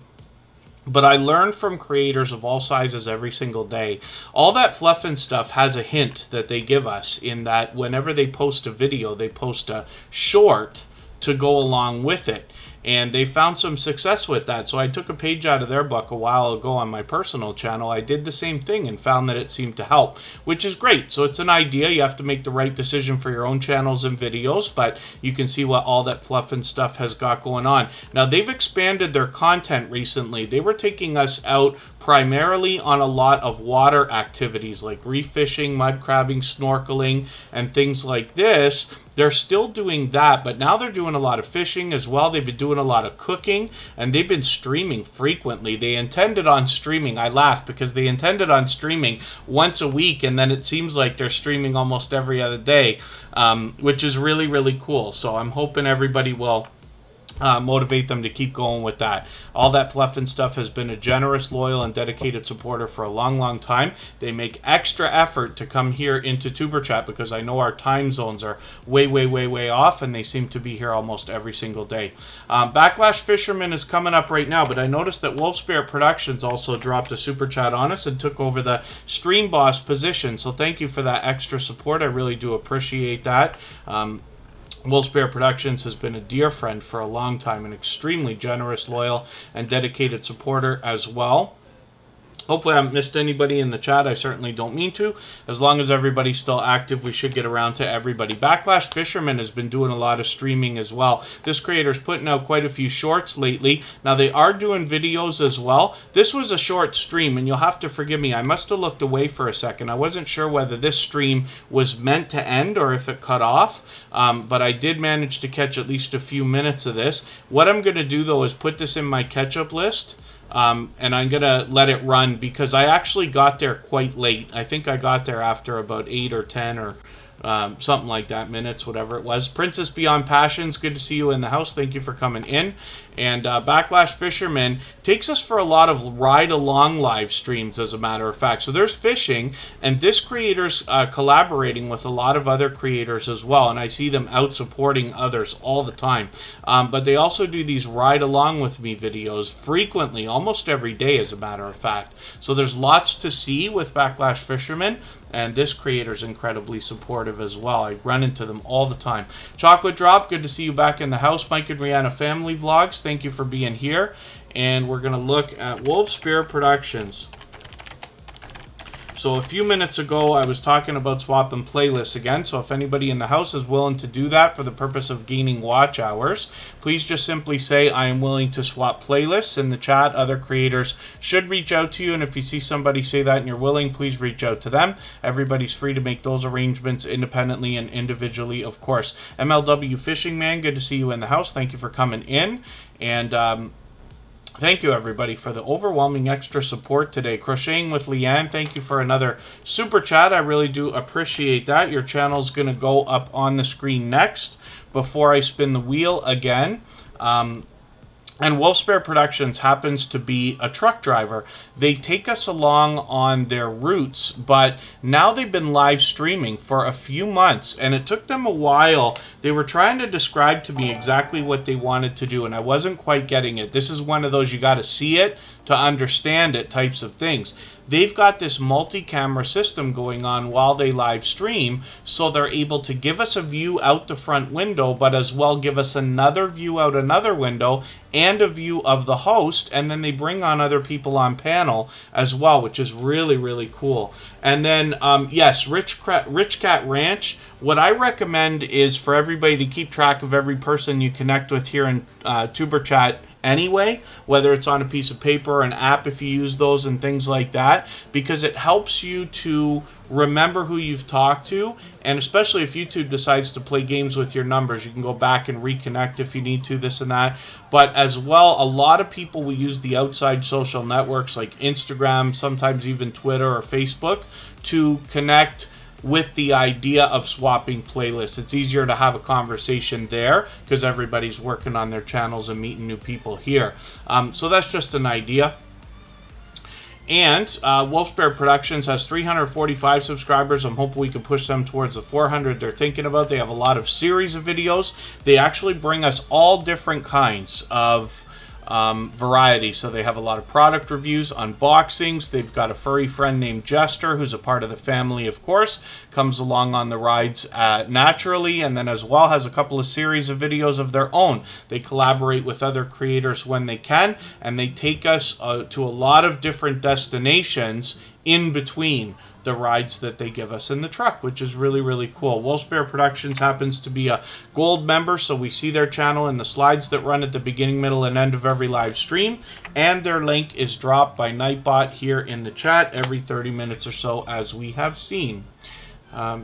But I learn from creators of all sizes every single day. All that fluff and stuff has a hint that they give us, in that whenever they post a video, they post a short to go along with it. And they found some success with that. So I took a page out of their book a while ago on my personal channel. I did the same thing and found that it seemed to help, which is great. So it's an idea. You have to make the right decision for your own channels and videos, but you can see what all that fluff and stuff has got going on. Now, they've expanded their content recently. They were taking us out primarily on a lot of water activities like reef fishing, mud crabbing, snorkeling, and things like this. They're still doing that, but now they're doing a lot of fishing as well. They've been doing a lot of cooking, and they've been streaming frequently. They intended on streaming. I laugh because they intended on streaming once a week, and then it seems like they're streaming almost every other day, which is really, really cool. So I'm hoping everybody will motivate them to keep going with that. All that fluff and stuff has been a generous, loyal, and dedicated supporter for a long, long time. They make extra effort to come here into TuberChat because I know our time zones are way, way, way, way off, and they seem to be here almost every single day. Backlash Fisherman is coming up right now, but I noticed that Wolf Spirit Productions also dropped a super chat on us and took over the stream boss position. So thank you for that extra support. I really do appreciate that. Wolf Spirit Productions has been a dear friend for a long time, an extremely generous, loyal, and dedicated supporter as well. Hopefully I haven't missed anybody in the chat. I certainly don't mean to. As long as everybody's still active, we should get around to everybody. Backlash Fisherman has been doing a lot of streaming as well. This creator's putting out quite a few shorts lately. Now, they are doing videos as well. This was a short stream, and you'll have to forgive me. I must have looked away for a second. I wasn't sure whether this stream was meant to end or if it cut off, but I did manage to catch at least a few minutes of this. What I'm going to do, though, is put this in my catch-up list. And I'm going to let it run because I actually got there quite late. I think I got there after about 8 or 10 or something like that, minutes, whatever it was. Princess Beyond Passions, good to see you in the house. Thank you for coming in. And Backlash Fisherman takes us for a lot of ride-along live streams, as a matter of fact. So there's fishing, and this creator's collaborating with a lot of other creators as well, and I see them out supporting others all the time. But they also do these ride-along with me videos frequently, almost every day, as a matter of fact. So there's lots to see with Backlash Fisherman, and this creator's incredibly supportive as well. I run into them all the time. Chocolate Drop, good to see you back in the house. Mike and Rihanna Family Vlogs, thank you for being here. And we're going to look at Wolf Spirit Productions. So a few minutes ago, I was talking about swapping playlists again. So if anybody in the house is willing to do that for the purpose of gaining watch hours, please just simply say, I am willing to swap playlists in the chat. Other creators should reach out to you. And if you see somebody say that and you're willing, please reach out to them. Everybody's free to make those arrangements independently and individually, of course. MLW Fishing Man, good to see you in the house. Thank you for coming in. And thank you, everybody, for the overwhelming extra support today. Crocheting with Leanne, thank you for another super chat. I really do appreciate that. Your channel's going to go up on the screen next before I spin the wheel again. And Wolfsbear Productions happens to be a truck driver. They take us along on their routes, but now they've been live streaming for a few months, and it took them a while. They were trying to describe to me exactly what they wanted to do, and I wasn't quite getting it. This is one of those you got to see it to understand it types of things. They've got this multi-camera system going on while they live stream, so they're able to give us a view out the front window, but as well give us another view out another window and a view of the host, and then they bring on other people on panel as well, which is really, really cool. And then, yes, Rich Cat Ranch, what I recommend is for everybody to keep track of every person you connect with here in TuberChat anyway, whether it's on a piece of paper or an app if you use those and things like that, because it helps you to remember who you've talked to, and especially if YouTube decides to play games with your numbers, you can go back and reconnect if you need to, this and that. But as well, a lot of people will use the outside social networks like Instagram, sometimes even Twitter or Facebook, to connect with the idea of swapping playlists. It's easier to have a conversation there because everybody's working on their channels and meeting new people here. So that's just an idea. And Wolfsbear Productions has 345 subscribers. I'm hoping we can push them towards the 400 they're thinking about. They have a lot of series of videos. They actually bring us all different kinds of variety. So they have a lot of product reviews, unboxings. They've got a furry friend named Jester, who's a part of the family, of course, comes along on the rides naturally, and then as well has a couple of series of videos of their own. They collaborate with other creators when they can, and they take us to a lot of different destinations in between the rides that they give us in the truck, which is really, really cool. Wolfsbear Productions happens to be a gold member, so we see their channel in the slides that run at the beginning, middle, and end of every live stream, and their link is dropped by Nightbot here in the chat every 30 minutes or so, as we have seen.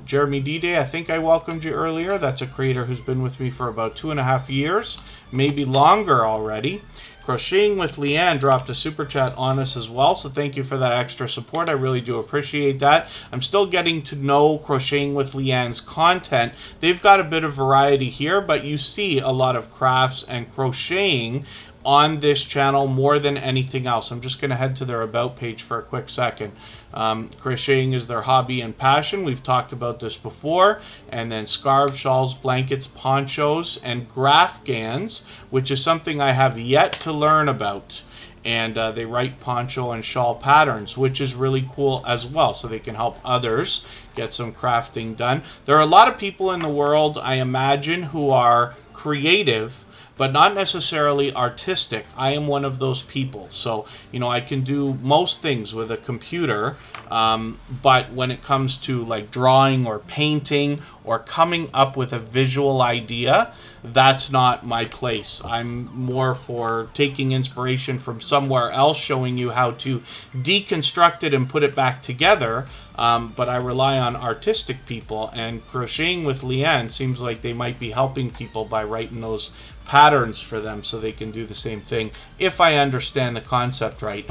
Jeremy D-Day, I think I welcomed you earlier. That's a creator who's been with me for about 2.5 years, maybe longer already. Crocheting with Leanne dropped a super chat on us as well, so thank you for that extra support. I really do appreciate that. I'm still getting to know Crocheting with Leanne's content. They've got a bit of variety here, but you see a lot of crafts and crocheting on this channel more than anything else. I'm just going to head to their About page for a quick second. Crocheting is their hobby and passion. We've talked about this before. And then scarves, shawls, blankets, ponchos, and graphgans, which is something I have yet to learn about. And they write poncho and shawl patterns, which is really cool as well, so they can help others get some crafting done. There are a lot of people in the world, I imagine, who are creative, but not necessarily artistic. I am one of those people. So, you know, I can do most things with a computer, but when it comes to like drawing or painting or coming up with a visual idea, that's not my place. I'm more for taking inspiration from somewhere else, showing you how to deconstruct it and put it back together. But I rely on artistic people, and Crocheting with Leanne seems like they might be helping people by writing those patterns for them so they can do the same thing, if I understand the concept right.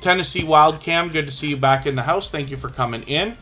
Tennessee Wildcam, good to see you back in the house. Thank you for coming in.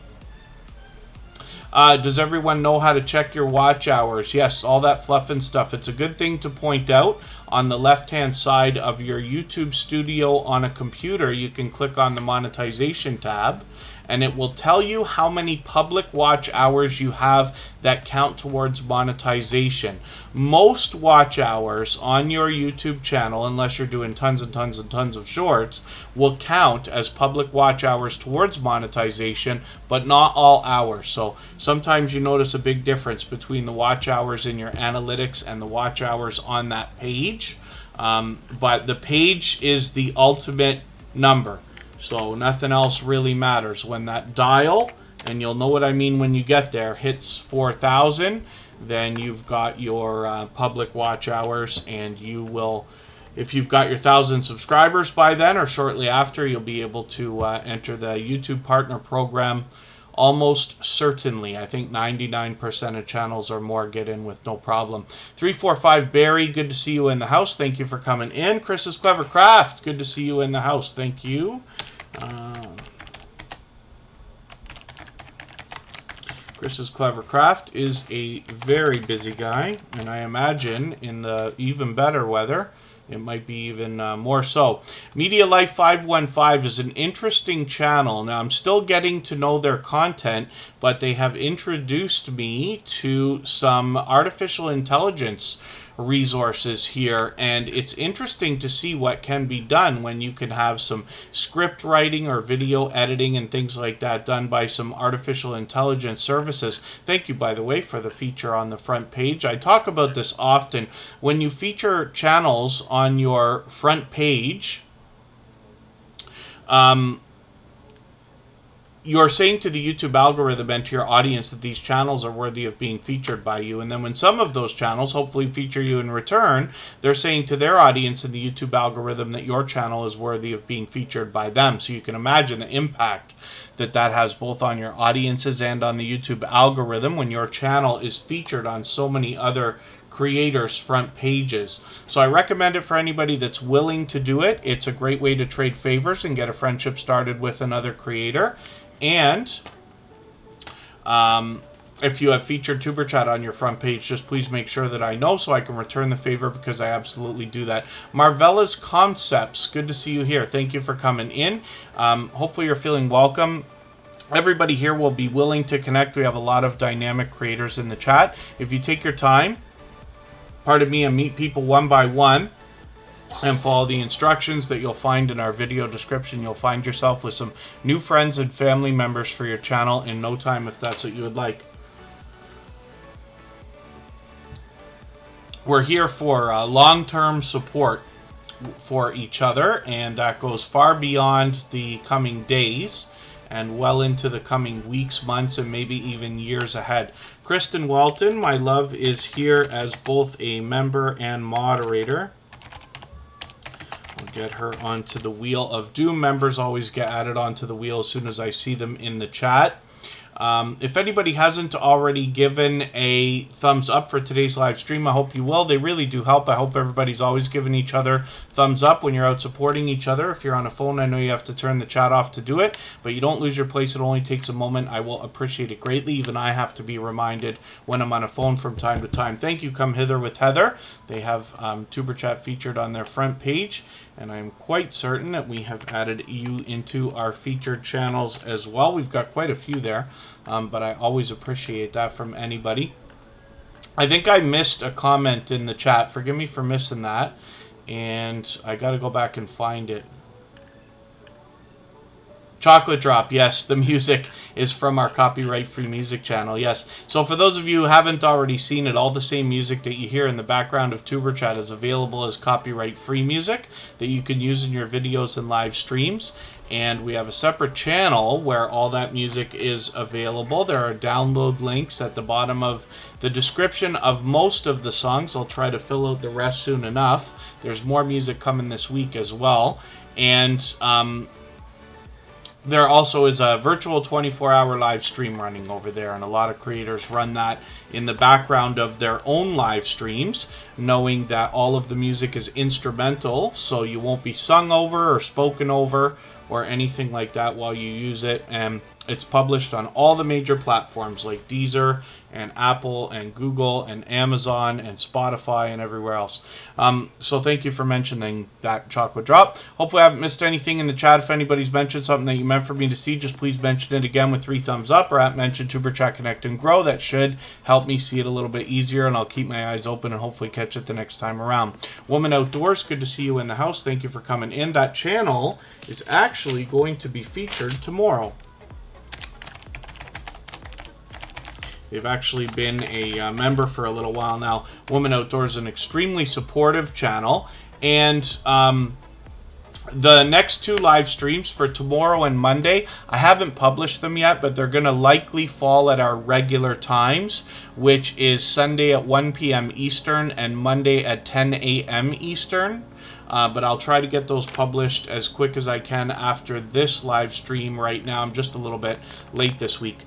Does everyone know how to check your watch hours? Yes, all that fluff and stuff. It's a good thing to point out. On the left-hand side of your YouTube studio on a computer, you can click on the monetization tab, and it will tell you how many public watch hours you have that count towards monetization. Most watch hours on your YouTube channel, unless you're doing tons and tons and tons of shorts, will count as public watch hours towards monetization, but not all hours. So sometimes you notice a big difference between the watch hours in your analytics and the watch hours on that page. But the page is the ultimate number. So nothing else really matters. When that dial, and you'll know what I mean when you get there, hits 4,000, then you've got your public watch hours, and you will, if you've got your 1,000 subscribers by then or shortly after, you'll be able to enter the YouTube Partner Program almost certainly. I think 99% of channels or more get in with no problem. 345 Barry, good to see you in the house. Thank you for coming in. Chris's Clever Craft, good to see you in the house. Thank you. Chris's Clever Craft is a very busy guy, and I imagine in the even better weather it might be even more so. Media Life 515 is an interesting channel. Now, I'm still getting to know their content, but they have introduced me to some artificial intelligence resources here, and it's interesting to see what can be done when you can have some script writing or video editing and things like that done by some artificial intelligence services. Thank you, by the way, for the feature on the front page. I talk about this often. When you feature channels on your front page, you're saying to the YouTube algorithm and to your audience that these channels are worthy of being featured by you. And then when some of those channels hopefully feature you in return, they're saying to their audience in the YouTube algorithm that your channel is worthy of being featured by them. So you can imagine the impact that that has both on your audiences and on the YouTube algorithm when your channel is featured on so many other creators' front pages. So I recommend it for anybody that's willing to do it. It's a great way to trade favors and get a friendship started with another creator. And if you have featured TuberChat on your front page, just please make sure that I know so I can return the favor, because I absolutely do that. Marvella's Concepts, good to see you here. Thank you for coming in. Hopefully you're feeling welcome. Everybody here will be willing to connect. We have a lot of dynamic creators in the chat. If you take your time, pardon me, and meet people one by one, and follow the instructions that you'll find in our video description, you'll find yourself with some new friends and family members for your channel in no time, if that's what you would like. We're here for long-term support for each other, and that goes far beyond the coming days and well into the coming weeks, months, and maybe even years ahead. Kristen Walton, my love, is here as both a member and moderator. Get her onto the Wheel of Doom. Members always get added onto the wheel as soon as I see them in the chat. If anybody hasn't already given a thumbs up for today's live stream, I hope you will. They really do help. I hope everybody's always giving each other thumbs up when you're out supporting each other. If you're on a phone, I know you have to turn the chat off to do it, but you don't lose your place. It only takes a moment. I will appreciate it greatly. Even I have to be reminded when I'm on a phone from time to time. Thank you, Come Hither with Heather. They have TuberChat featured on their front page, and I'm quite certain that we have added you into our featured channels as well. We've got quite a few there, but I always appreciate that from anybody. I think I missed a comment in the chat. Forgive me for missing that, and I got to go back and find it. Chocolate Drop, yes, the music is from our copyright-free music channel, yes. So for those of you who haven't already seen it, all the same music that you hear in the background of TuberChat is available as copyright-free music that you can use in your videos and live streams. And we have a separate channel where all that music is available. There are download links at the bottom of the description of most of the songs. I'll try to fill out the rest soon enough. There's more music coming this week as well. And there also is a virtual 24-hour live stream running over there, and a lot of creators run that in the background of their own live streams, knowing that all of the music is instrumental, so you won't be sung over or spoken over or anything like that while you use it. And it's published on all the major platforms like Deezer and Apple and Google and Amazon and Spotify and everywhere else. So thank you for mentioning that, Chocolate Drop. Hopefully I haven't missed anything in the chat. If anybody's mentioned something that you meant for me to see, just please mention it again with 3 thumbs up, or at mention TuberChat Connect and Grow. That should help me see it a little bit easier, and I'll keep my eyes open and hopefully catch it the next time around. Woman Outdoors, good to see you in the house. Thank you for coming in. That channel is actually going to be featured tomorrow. They've actually been a member for a little while now. Woman Outdoors is an extremely supportive channel. And the next 2 live streams for tomorrow and Monday, I haven't published them yet, but they're going to likely fall at our regular times, which is Sunday at 1 p.m. Eastern and Monday at 10 a.m. Eastern. But I'll try to get those published as quick as I can after this live stream. Right now, I'm just a little bit late this week.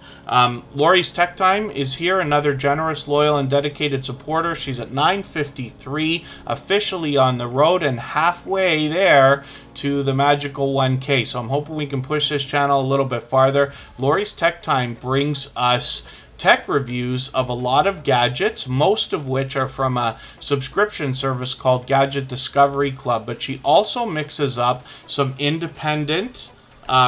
Lori's Tech Time is here, another generous, loyal, and dedicated supporter. She's at 953, officially on the road and halfway there to the magical 1K. So I'm hoping we can push this channel a little bit farther. Lori's Tech Time brings us tech reviews of a lot of gadgets, most of which are from a subscription service called Gadget Discovery Club, but she also mixes up some independent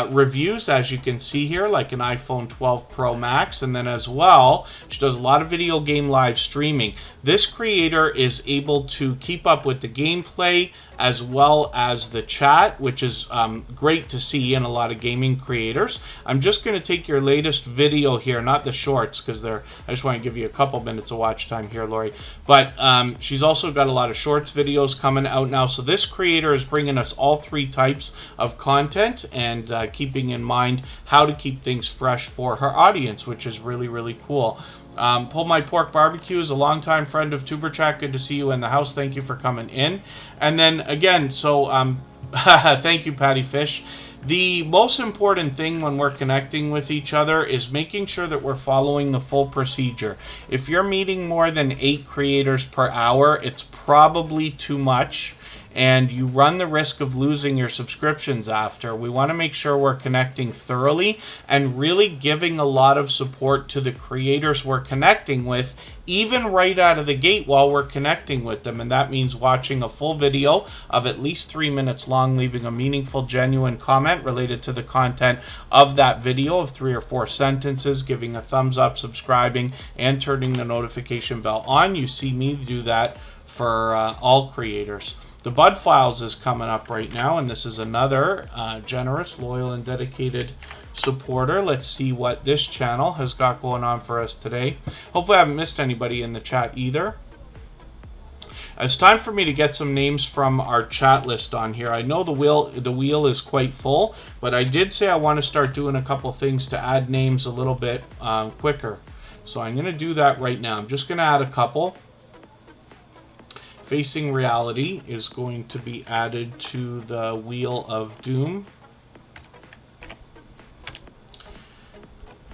reviews, as you can see here, like an iPhone 12 Pro Max, and then as well, she does a lot of video game live streaming. This creator is able to keep up with the gameplay as well as the chat, which is great to see in a lot of gaming creators. I'm just going to take your latest video here, not the shorts, because I just want to give you a couple minutes of watch time here, Lori. But she's also got a lot of shorts videos coming out now. So this creator is bringing us all three types of content and keeping in mind how to keep things fresh for her audience, which is really, really cool. Pull My Pork Barbecue is a longtime friend of TuberChat. Good to see you in the house. Thank you for coming in. And then again, so thank you, Patty Fish. The most important thing when we're connecting with each other is making sure that we're following the full procedure. If you're meeting more than 8 creators per hour, it's probably too much, and you run the risk of losing your subscriptions after. We want to make sure we're connecting thoroughly and really giving a lot of support to the creators we're connecting with, even right out of the gate while we're connecting with them. And that means watching a full video of at least 3 minutes long, leaving a meaningful, genuine comment related to the content of that video of 3 or 4 sentences, giving a thumbs up, subscribing, and turning the notification bell on. You see me do that for all creators. The Bud Files is coming up right now, and this is another generous, loyal, and dedicated supporter. Let's see what this channel has got going on for us today. Hopefully I haven't missed anybody in the chat either. It's time for me to get some names from our chat list on here. I know the wheel is quite full, but I did say I want to start doing a couple things to add names a little bit quicker. So I'm going to do that right now. I'm just going to add a couple. Facing Reality is going to be added to the Wheel of Doom,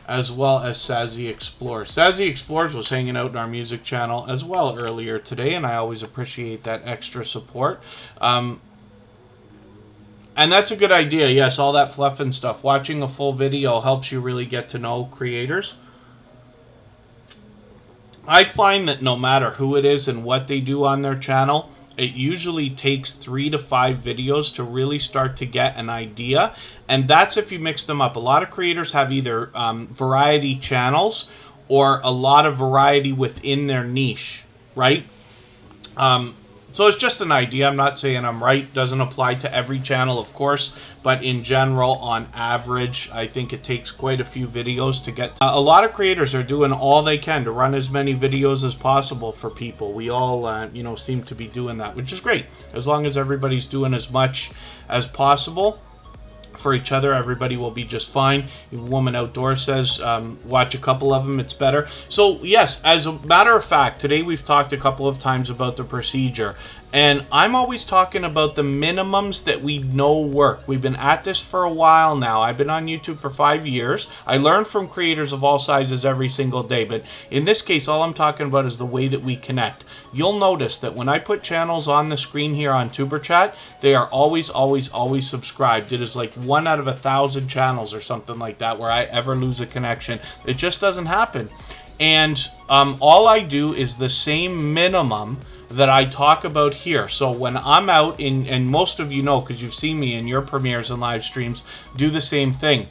as well as Sazzy Explores. Sazzy Explores was hanging out in our music channel as well earlier today, and I always appreciate that extra support. And that's a good idea. Yes, all that fluff and stuff. Watching a full video helps you really get to know creators. I find that no matter who it is and what they do on their channel, it usually takes 3 to 5 videos to really start to get an idea. And that's if you mix them up. A lot of creators have either variety channels or a lot of variety within their niche, right? So it's just an idea. I'm not saying I'm right. Doesn't apply to every channel, of course. But in general, on average, I think it takes quite a few videos to get to. A lot of creators are doing all they can to run as many videos as possible for people. We all, you know, seem to be doing that, which is great. As long as everybody's doing as much as possible for each other, everybody will be just fine. Woman Outdoors says, watch a couple of them, it's better. So yes, as a matter of fact, today we've talked a couple of times about the procedure, and I'm always talking about the minimums that we know work. We've been at this for a while now. I've been on YouTube for 5 years. I learn from creators of all sizes every single day, but in this case, all I'm talking about is the way that we connect. You'll notice that when I put channels on the screen here on TuberChat, they are always, always, always subscribed. It is like 1 out of 1,000 channels or something like that where I ever lose a connection. It just doesn't happen. And all I do is the same minimum that I talk about here. So when I'm out, and most of you know because you've seen me in your premieres and live streams do the same thing.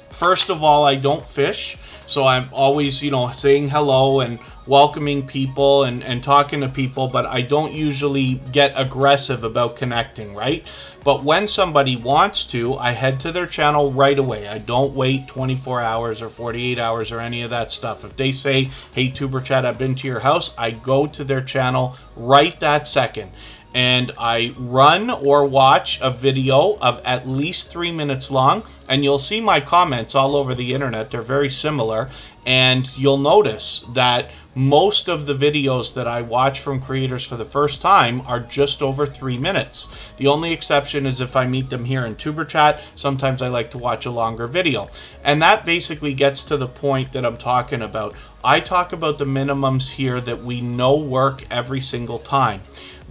First of all, I don't fish, so I'm always, you know, saying hello and welcoming people and talking to people, but I don't usually get aggressive about connecting, right? But when somebody wants to, I head to their channel right away. I don't wait 24 hours or 48 hours or any of that stuff. If they say, hey, TuberChat, I've been to your house, I go to their channel right that second. And I run or watch a video of at least 3 minutes long, and you'll see my comments all over the internet. They're very similar, and you'll notice that most of the videos that I watch from creators for the first time are just over 3 minutes. The only exception is if I meet them here in TuberChat. Sometimes I like to watch a longer video. And that basically gets to the point that I'm talking about. I talk about the minimums here that we know work every single time.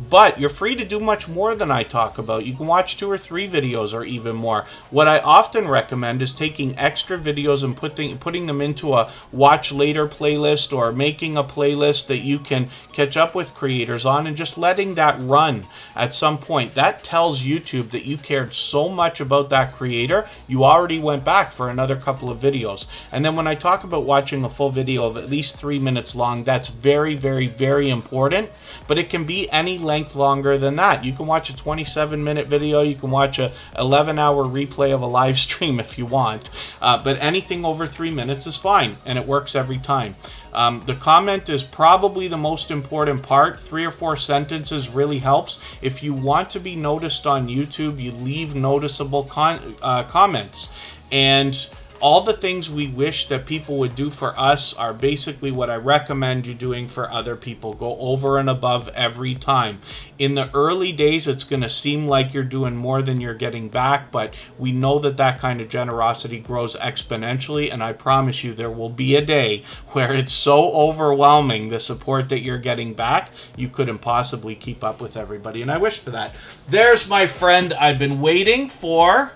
but you're free to do much more than I talk about. You can watch 2 or 3 videos or even more. What I often recommend is taking extra videos and putting them into a watch later playlist, or making a playlist that you can catch up with creators on, and just letting that run at some point. That tells YouTube that you cared so much about that creator, you already went back for another couple of videos. And then when I talk about watching a full video of at least 3 minutes long, that's very, very, very important, but it can be any length longer than that. You can watch a 27-minute video, you can watch a 11-hour replay of a live stream if you want, but anything over 3 minutes is fine, and it works every time. The comment is probably the most important part. 3 or 4 sentences really helps. If you want to be noticed on YouTube, you leave noticeable comments. And all the things we wish that people would do for us are basically what I recommend you doing for other people. Go over and above every time. In the early days, it's going to seem like you're doing more than you're getting back, but we know that that kind of generosity grows exponentially, and I promise you there will be a day where it's so overwhelming, the support that you're getting back, you couldn't possibly keep up with everybody, and I wish for that. There's my friend I've been waiting for.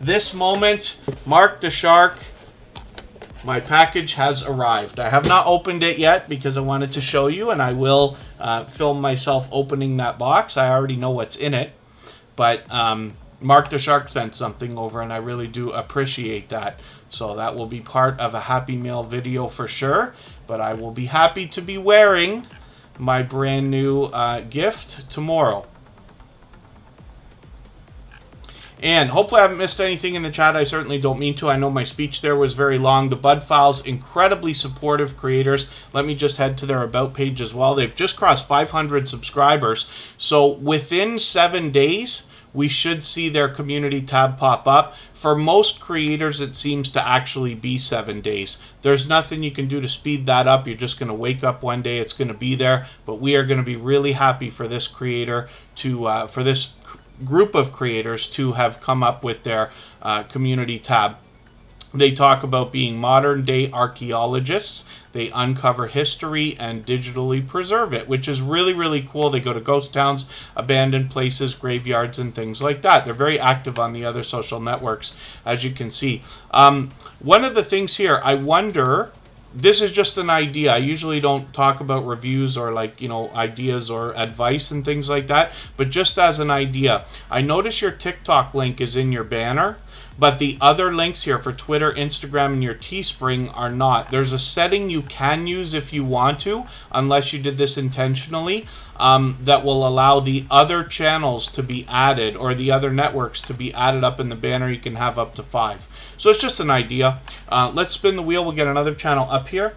This moment, Mark the Shark, my package has arrived. I have not opened it yet because I wanted to show you, and I will film myself opening that box. I already know what's in it, but Mark the Shark sent something over, and I really do appreciate that. So that will be part of a Happy Mail video for sure, but I will be happy to be wearing my brand new gift tomorrow. And hopefully I haven't missed anything in the chat. I certainly don't mean to. I know my speech there was very long. The Bud Files, incredibly supportive creators. Let me just head to their About page as well. They've just crossed 500 subscribers. So within 7 days, we should see their community tab pop up. For most creators, it seems to actually be 7 days. There's nothing you can do to speed that up. You're just going to wake up one day, it's going to be there. But we are going to be really happy for this creator to, for this group of creators to have come up with their community tab. They talk about being modern day archaeologists. They uncover history and digitally preserve it, which is really, really cool. They go to ghost towns, abandoned places, graveyards, and things like that. They're very active on the other social networks, as you can see. One of the things here, I wonder, this is just an idea. I usually don't talk about reviews or ideas or advice and things like that, but just as an idea, I notice your TikTok link is in your banner, but the other links here for Twitter, Instagram, and your Teespring are not. There's a setting you can use if you want to, unless you did this intentionally, that will allow the other channels to be added, or the other networks to be added up in the banner. You can have up to 5. So it's just an idea. Let's spin the wheel. We'll get another channel up here.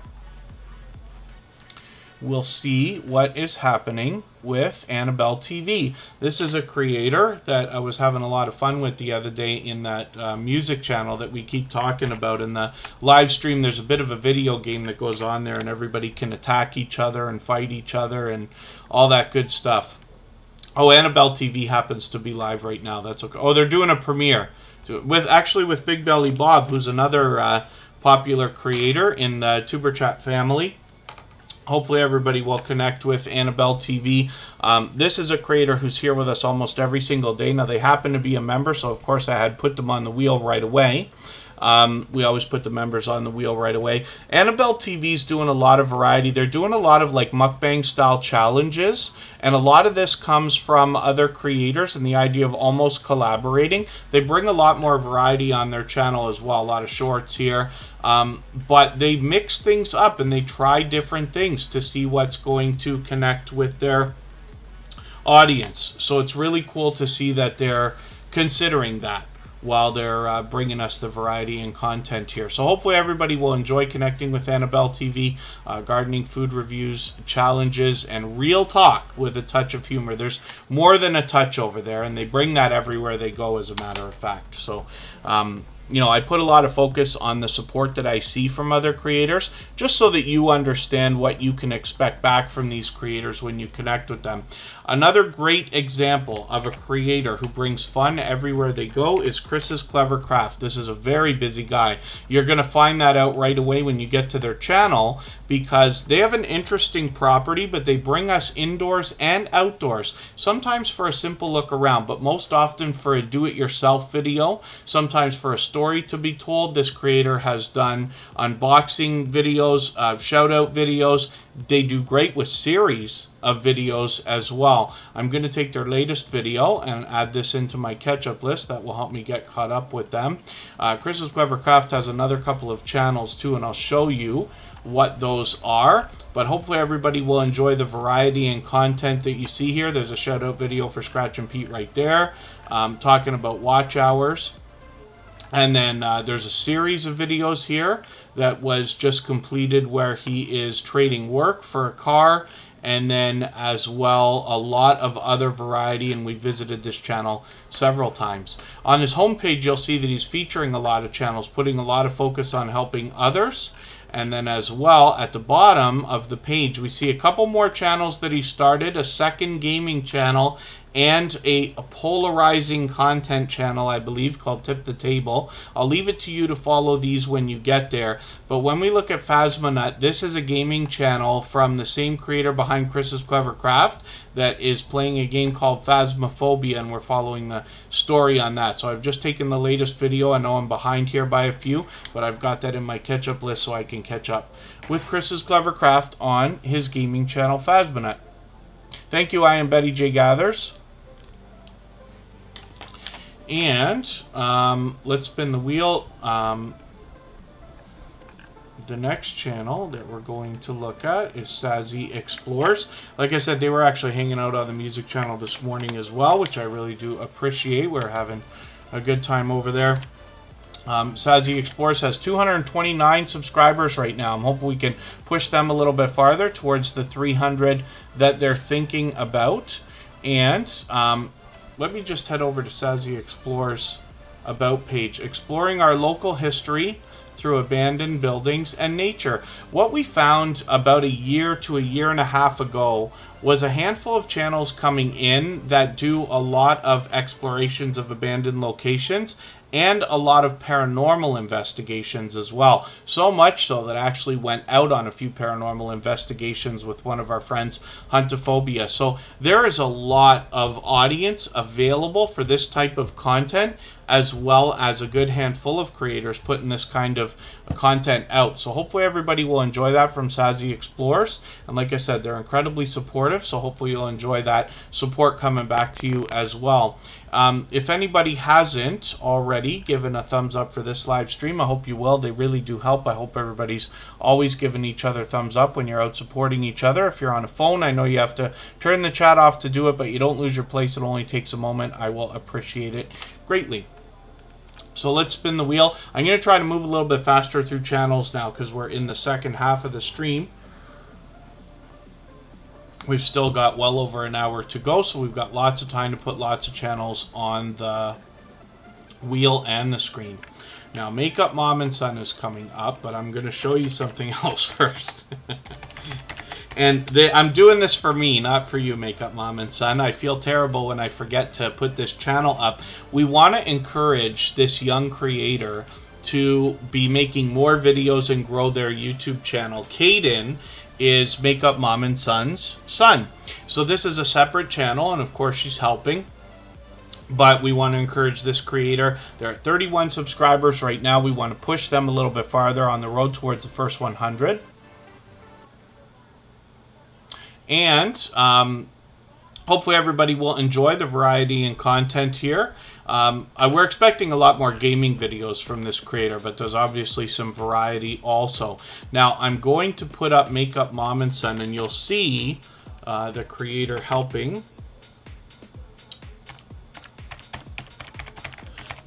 We'll see what is happening with Annabelle TV. This is a creator that I was having a lot of fun with the other day in that music channel that we keep talking about. In the live stream, there's a bit of a video game that goes on there, and everybody can attack each other and fight each other and all that good stuff. Oh, Annabelle TV happens to be live right now. That's okay. Oh, they're doing a premiere with Big Belly Bob, who's another popular creator in the TuberChat family. Hopefully everybody will connect with Annabelle TV. This is a creator who's here with us almost every single day. Now, they happen to be a member, so of course I had put them on the wheel right away. We always put the members on the wheel right away. Annabelle TV's doing a lot of variety. They're doing a lot of like mukbang style challenges, and a lot of this comes from other creators and the idea of almost collaborating. They bring a lot more variety on their channel as well. A lot of shorts here. But they mix things up and they try different things to see what's going to connect with their audience. So it's really cool to see that they're considering that while they're bringing us the variety and content here. So hopefully everybody will enjoy connecting with Annabelle TV, gardening, food reviews, challenges, and real talk with a touch of humor. There's more than a touch over there, and they bring that everywhere they go, as a matter of fact. So you know, I put a lot of focus on the support that I see from other creators, just so that you understand what you can expect back from these creators when you connect with them. Another great example of a creator who brings fun everywhere they go is Chris's Clever Craft. This is a very busy guy. You're going to find that out right away when you get to their channel, because they have an interesting property, but they bring us indoors and outdoors, sometimes for a simple look around, but most often for a do-it-yourself video, sometimes for a story to be told. This creator has done unboxing videos, shout-out videos. They do great with series of videos as well. I'm going to take their latest video and add this into my catch-up list. That will help me get caught up with them. Chris's Clever Craft has another couple of channels too, and I'll show you what those are. But hopefully everybody will enjoy the variety and content that you see here. There's a shout-out video for Scratch and Pete right there, talking about watch hours. And then there's a series of videos here that was just completed where he is trading work for a car, and then as well a lot of other variety, and we visited this channel several times. On his homepage you'll see that he's featuring a lot of channels, putting a lot of focus on helping others. And then as well at the bottom of the page we see a couple more channels that he started, a second gaming channel and a polarizing content channel, I believe, called Tip the Table. I'll leave it to you to follow these when you get there. But when we look at Phasmonut, this is a gaming channel from the same creator behind Chris's Clever Craft that is playing a game called Phasmophobia, and we're following the story on that. So I've just taken the latest video. I know I'm behind here by a few, but I've got that in my catch-up list so I can catch up with Chris's Clever Craft on his gaming channel, Phasmonut. Thank you, I am Betty J. Gathers. And let's spin the wheel. The next channel that we're going to look at is Sassy Explores. Like I said, they were actually hanging out on the music channel this morning as well, which I really do appreciate. We're having a good time over there. Sassy Explores has 229 subscribers right now. I'm hoping we can push them a little bit farther towards the 300 that they're thinking about. And let me just head over to Sassy Explores About page. Exploring our local history through abandoned buildings and nature. What we found about a year to a year and a half ago was a handful of channels coming in that do a lot of explorations of abandoned locations and a lot of paranormal investigations as well. So much so that I actually went out on a few paranormal investigations with one of our friends, Huntophobia. So there is a lot of audience available for this type of content, as well as a good handful of creators putting this kind of content out. So hopefully everybody will enjoy that from Sassy Explores. And like I said, they're incredibly supportive, so hopefully you'll enjoy that support coming back to you as well. If anybody hasn't already given a thumbs up for this live stream, I hope you will. They really do help. I hope everybody's always giving each other thumbs up when you're out supporting each other. If you're on a phone, I know you have to turn the chat off to do it, but you don't lose your place. It only takes a moment. I will appreciate it greatly. So let's spin the wheel. I'm going to try to move a little bit faster through channels now because we're in the second half of the stream. We've still got well over an hour to go, so we've got lots of time to put lots of channels on the wheel and the screen. Now, Makeup Mom and Son is coming up, but I'm going to show you something else first. And I'm doing this for me, not for you, Makeup Mom and Son. I feel terrible when I forget to put this channel up. We want to encourage this young creator to be making more videos and grow their YouTube channel. Caden is Makeup Mom and Son's son. So this is a separate channel, and of course she's helping. But we want to encourage this creator. They're at 31 subscribers right now. We want to push them a little bit farther on the road towards the first 100. And hopefully everybody will enjoy the variety and content here. We're expecting a lot more gaming videos from this creator, but there's obviously some variety also. Now, I'm going to put up Makeup Mom and Son, and you'll see the creator helping.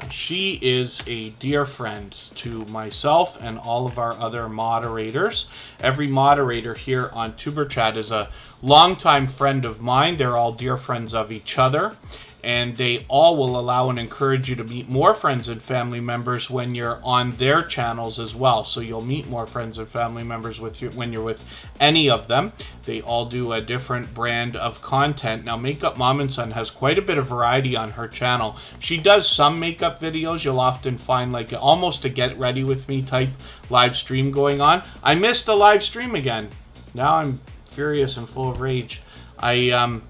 She is a dear friend to myself and all of our other moderators. Every moderator here on TuberChat is a longtime friend of mine. They're all dear friends of each other. and they all will allow and encourage you to meet more friends and family members when you're on their channels as well. So you'll meet more friends and family members when you're with any of them. They all do a different brand of content. Now, Makeup Mom and Son has quite a bit of variety on her channel. She does some makeup videos. You'll often find like almost a get ready with me type live stream going on. I missed a live stream again. Now I'm furious and full of rage. I'm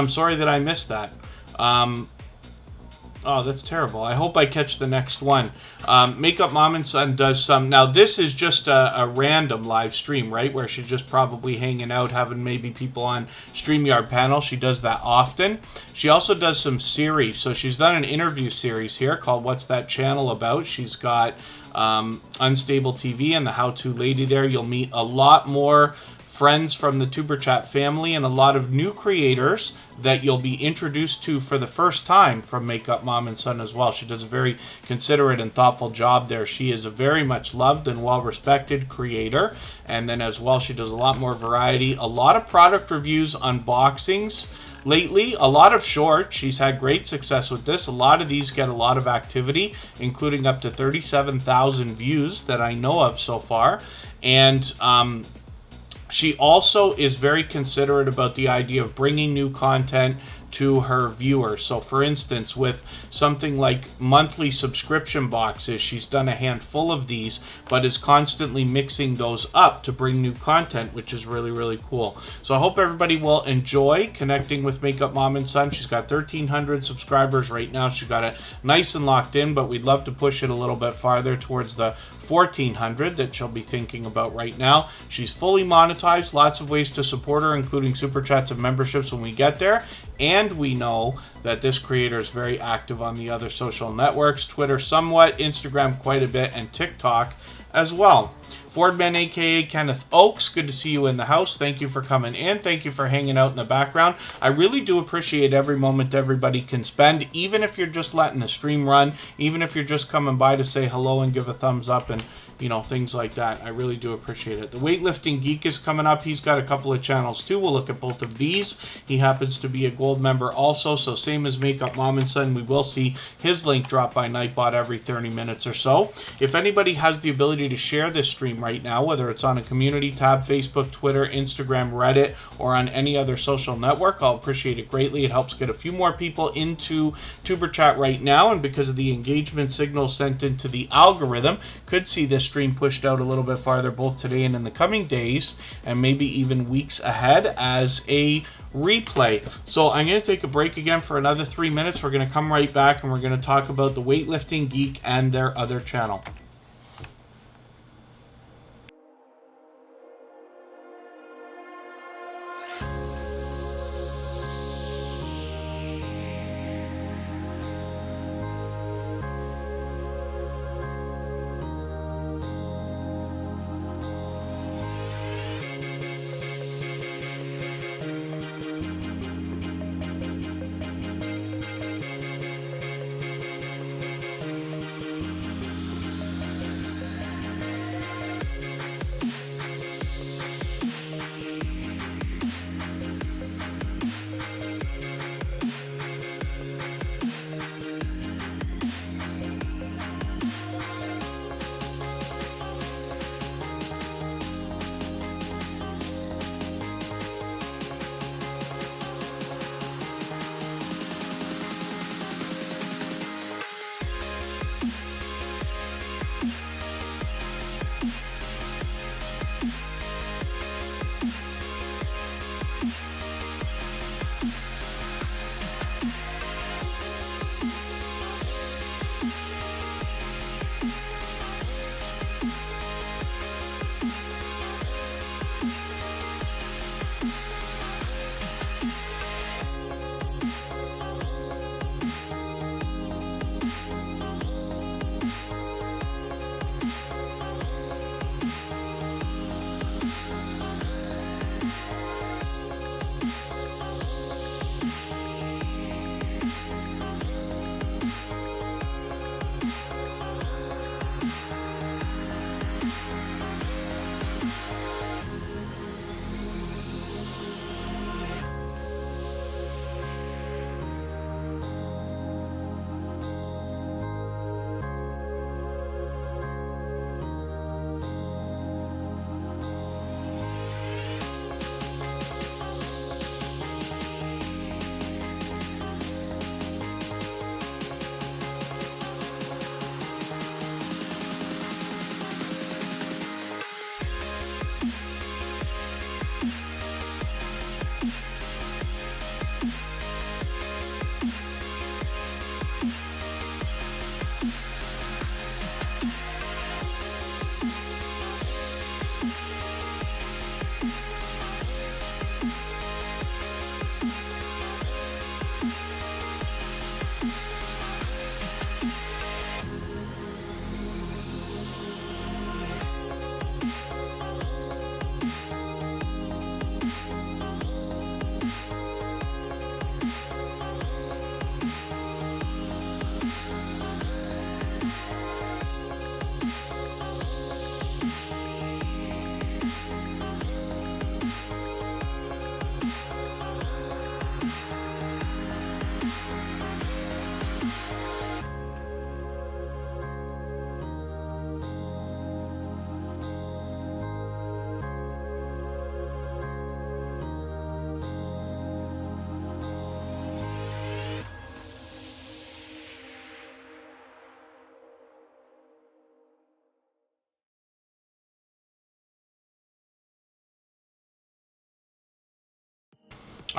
sorry that I missed that. Oh, that's terrible. I hope I catch the next one. Makeup Mom and Son does some. Now, this is just a random live stream, right? Where she's just probably hanging out, having maybe people on StreamYard panel. She does that often. She also does some series. So she's done an interview series here called What's That Channel About? She's got Unstable TV and the How To Lady there. You'll meet a lot more friends from the TuberChat family and a lot of new creators that you'll be introduced to for the first time from Makeup Mom and Son as well. She does a very considerate and thoughtful job there. She is a very much loved and well-respected creator. And then as well, she does a lot more variety, a lot of product reviews, unboxings lately, a lot of shorts. She's had great success with this. A lot of these get a lot of activity, including up to 37,000 views that I know of so far. And she also is very considerate about the idea of bringing new content to her viewers. So for instance, with something like monthly subscription boxes, she's done a handful of these, but is constantly mixing those up to bring new content, which is really, really cool. So I hope everybody will enjoy connecting with Makeup Mom and Son. She's got 1,300 subscribers right now. She's got it nice and locked in, but we'd love to push it a little bit farther towards the 1,400 that she'll be thinking about right now. She's fully monetized, lots of ways to support her, including super chats and memberships when we get there. And we know that this creator is very active on the other social networks, Twitter somewhat, Instagram quite a bit, and TikTok as well. Fordman, aka Kenneth Oakes, good to see you in the house. Thank you for coming in. Thank you for hanging out in the background. I really do appreciate every moment everybody can spend, even if you're just letting the stream run, even if you're just coming by to say hello and give a thumbs up and, you know, things like that. I really do appreciate it. The Weightlifting Geek is coming up. He's got a couple of channels too. We'll look at both of these. He happens to be a gold member also, so same as Makeup Mom and Son. We will see his link drop by Nightbot every 30 minutes or so. If anybody has the ability to share this stream right now, whether it's on a community tab, Facebook, Twitter, Instagram, Reddit, or on any other social network, I'll appreciate it greatly. It helps get a few more people into TuberChat right now, and because of the engagement signal sent into the algorithm, could see this stream pushed out a little bit farther both today and in the coming days, and maybe even weeks ahead as a replay. So I'm going to take a break again for another 3 minutes. We're going to come right back and we're going to talk about the Weightlifting Geek and their other channel.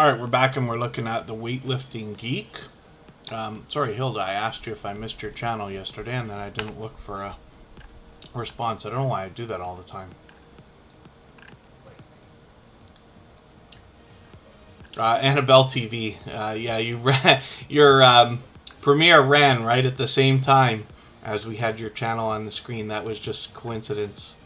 Alright, we're back and we're looking at the Weightlifting Geek. Sorry, Hilda, I asked you if I missed your channel yesterday and then I didn't look for a response. I don't know why I do that all the time. Annabelle TV. Yeah, you ran, your premiere ran right at the same time as we had your channel on the screen. That was just coincidence.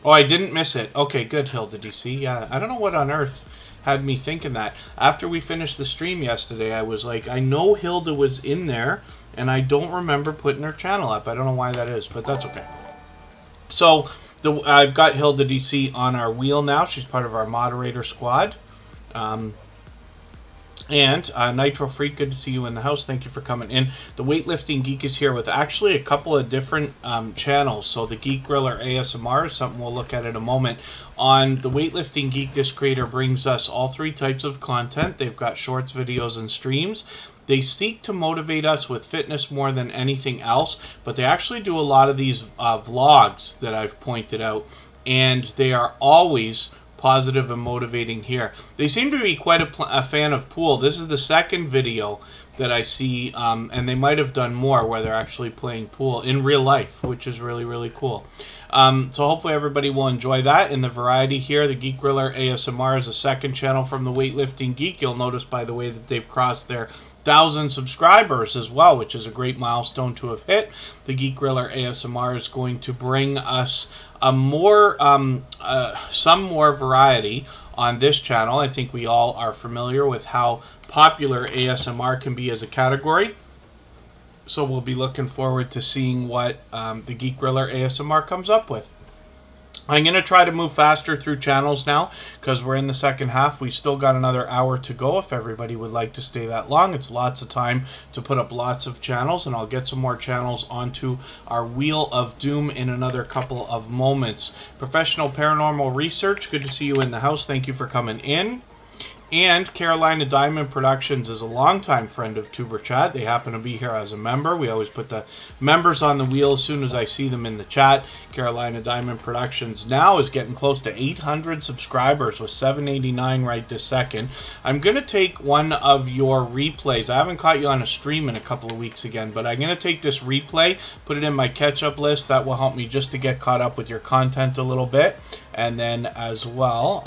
Oh, I didn't miss it. Okay, good, Hilda DC. Yeah, I don't know what on earth had me thinking that. After we finished the stream yesterday, I was like, I know Hilda was in there, and I don't remember putting her channel up. I don't know why that is, but that's okay. So, I've got Hilda DC on our wheel now. She's part of our moderator squad. And Nitro Freak, good to see you in the house. Thank you for coming in. The Weightlifting Geek is here with actually a couple of different channels. So the Geek Griller ASMR is something we'll look at in a moment. On the Weightlifting Geek, this creator brings us all three types of content. They've got shorts, videos, and streams. They seek to motivate us with fitness more than anything else, but they actually do a lot of these vlogs that I've pointed out, and they are always positive and motivating here. They seem to be quite a fan of pool. This is the second video that I see, and they might have done more where they're actually playing pool in real life, which is really, really cool. So hopefully everybody will enjoy that. In the variety here, the Geek Griller ASMR is a second channel from the Weightlifting Geek. You'll notice by the way that they've crossed their 1,000 subscribers as well, which is a great milestone to have hit. The Geek Griller ASMR is going to bring us a more, some more variety on this channel. I think we all are familiar with how popular ASMR can be as a category. So we'll be looking forward to seeing what the Geek Griller ASMR comes up with. I'm going to try to move faster through channels now because we're in the second half. We still got another hour to go if everybody would like to stay that long. It's lots of time to put up lots of channels, and I'll get some more channels onto our Wheel of Doom in another couple of moments. Professional Paranormal Research, good to see you in the house. Thank you for coming in. And Carolina Diamond Productions is a longtime friend of TuberChat. They happen to be here as a member. We always put the members on the wheel as soon as I see them in the chat. Carolina Diamond Productions now is getting close to 800 subscribers with 789 right this second. I'm going to take one of your replays. I haven't caught you on a stream in a couple of weeks again, but I'm going to take this replay, put it in my catch-up list. That will help me just to get caught up with your content a little bit. And then as well,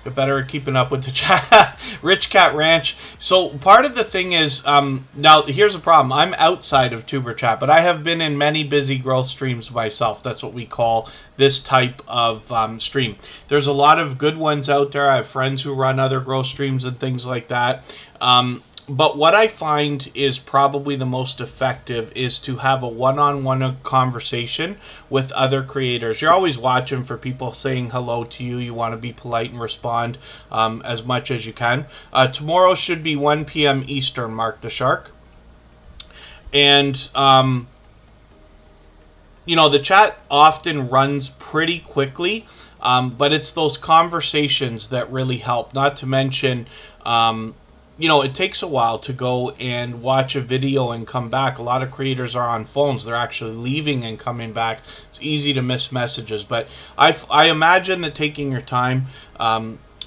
get better at keeping up with the chat. Rich Cat Ranch. So part of the thing is, now here's the problem. I'm outside of TuberChat, but I have been in many busy growth streams myself. That's what we call this type of stream. There's a lot of good ones out there. I have friends who run other growth streams and things like that. But what I find is probably the most effective is to have a one-on-one conversation with other creators. You're always watching for people saying hello to you. You want to be polite and respond as much as you can. Tomorrow should be 1 p.m. Eastern, Mark the Shark. And, you know, the chat often runs pretty quickly, but it's those conversations that really help. Not to mention, you know, it takes a while to go and watch a video and come back. A lot of creators are on phones. They're actually leaving and coming back. It's easy to miss messages. But I imagine that taking your time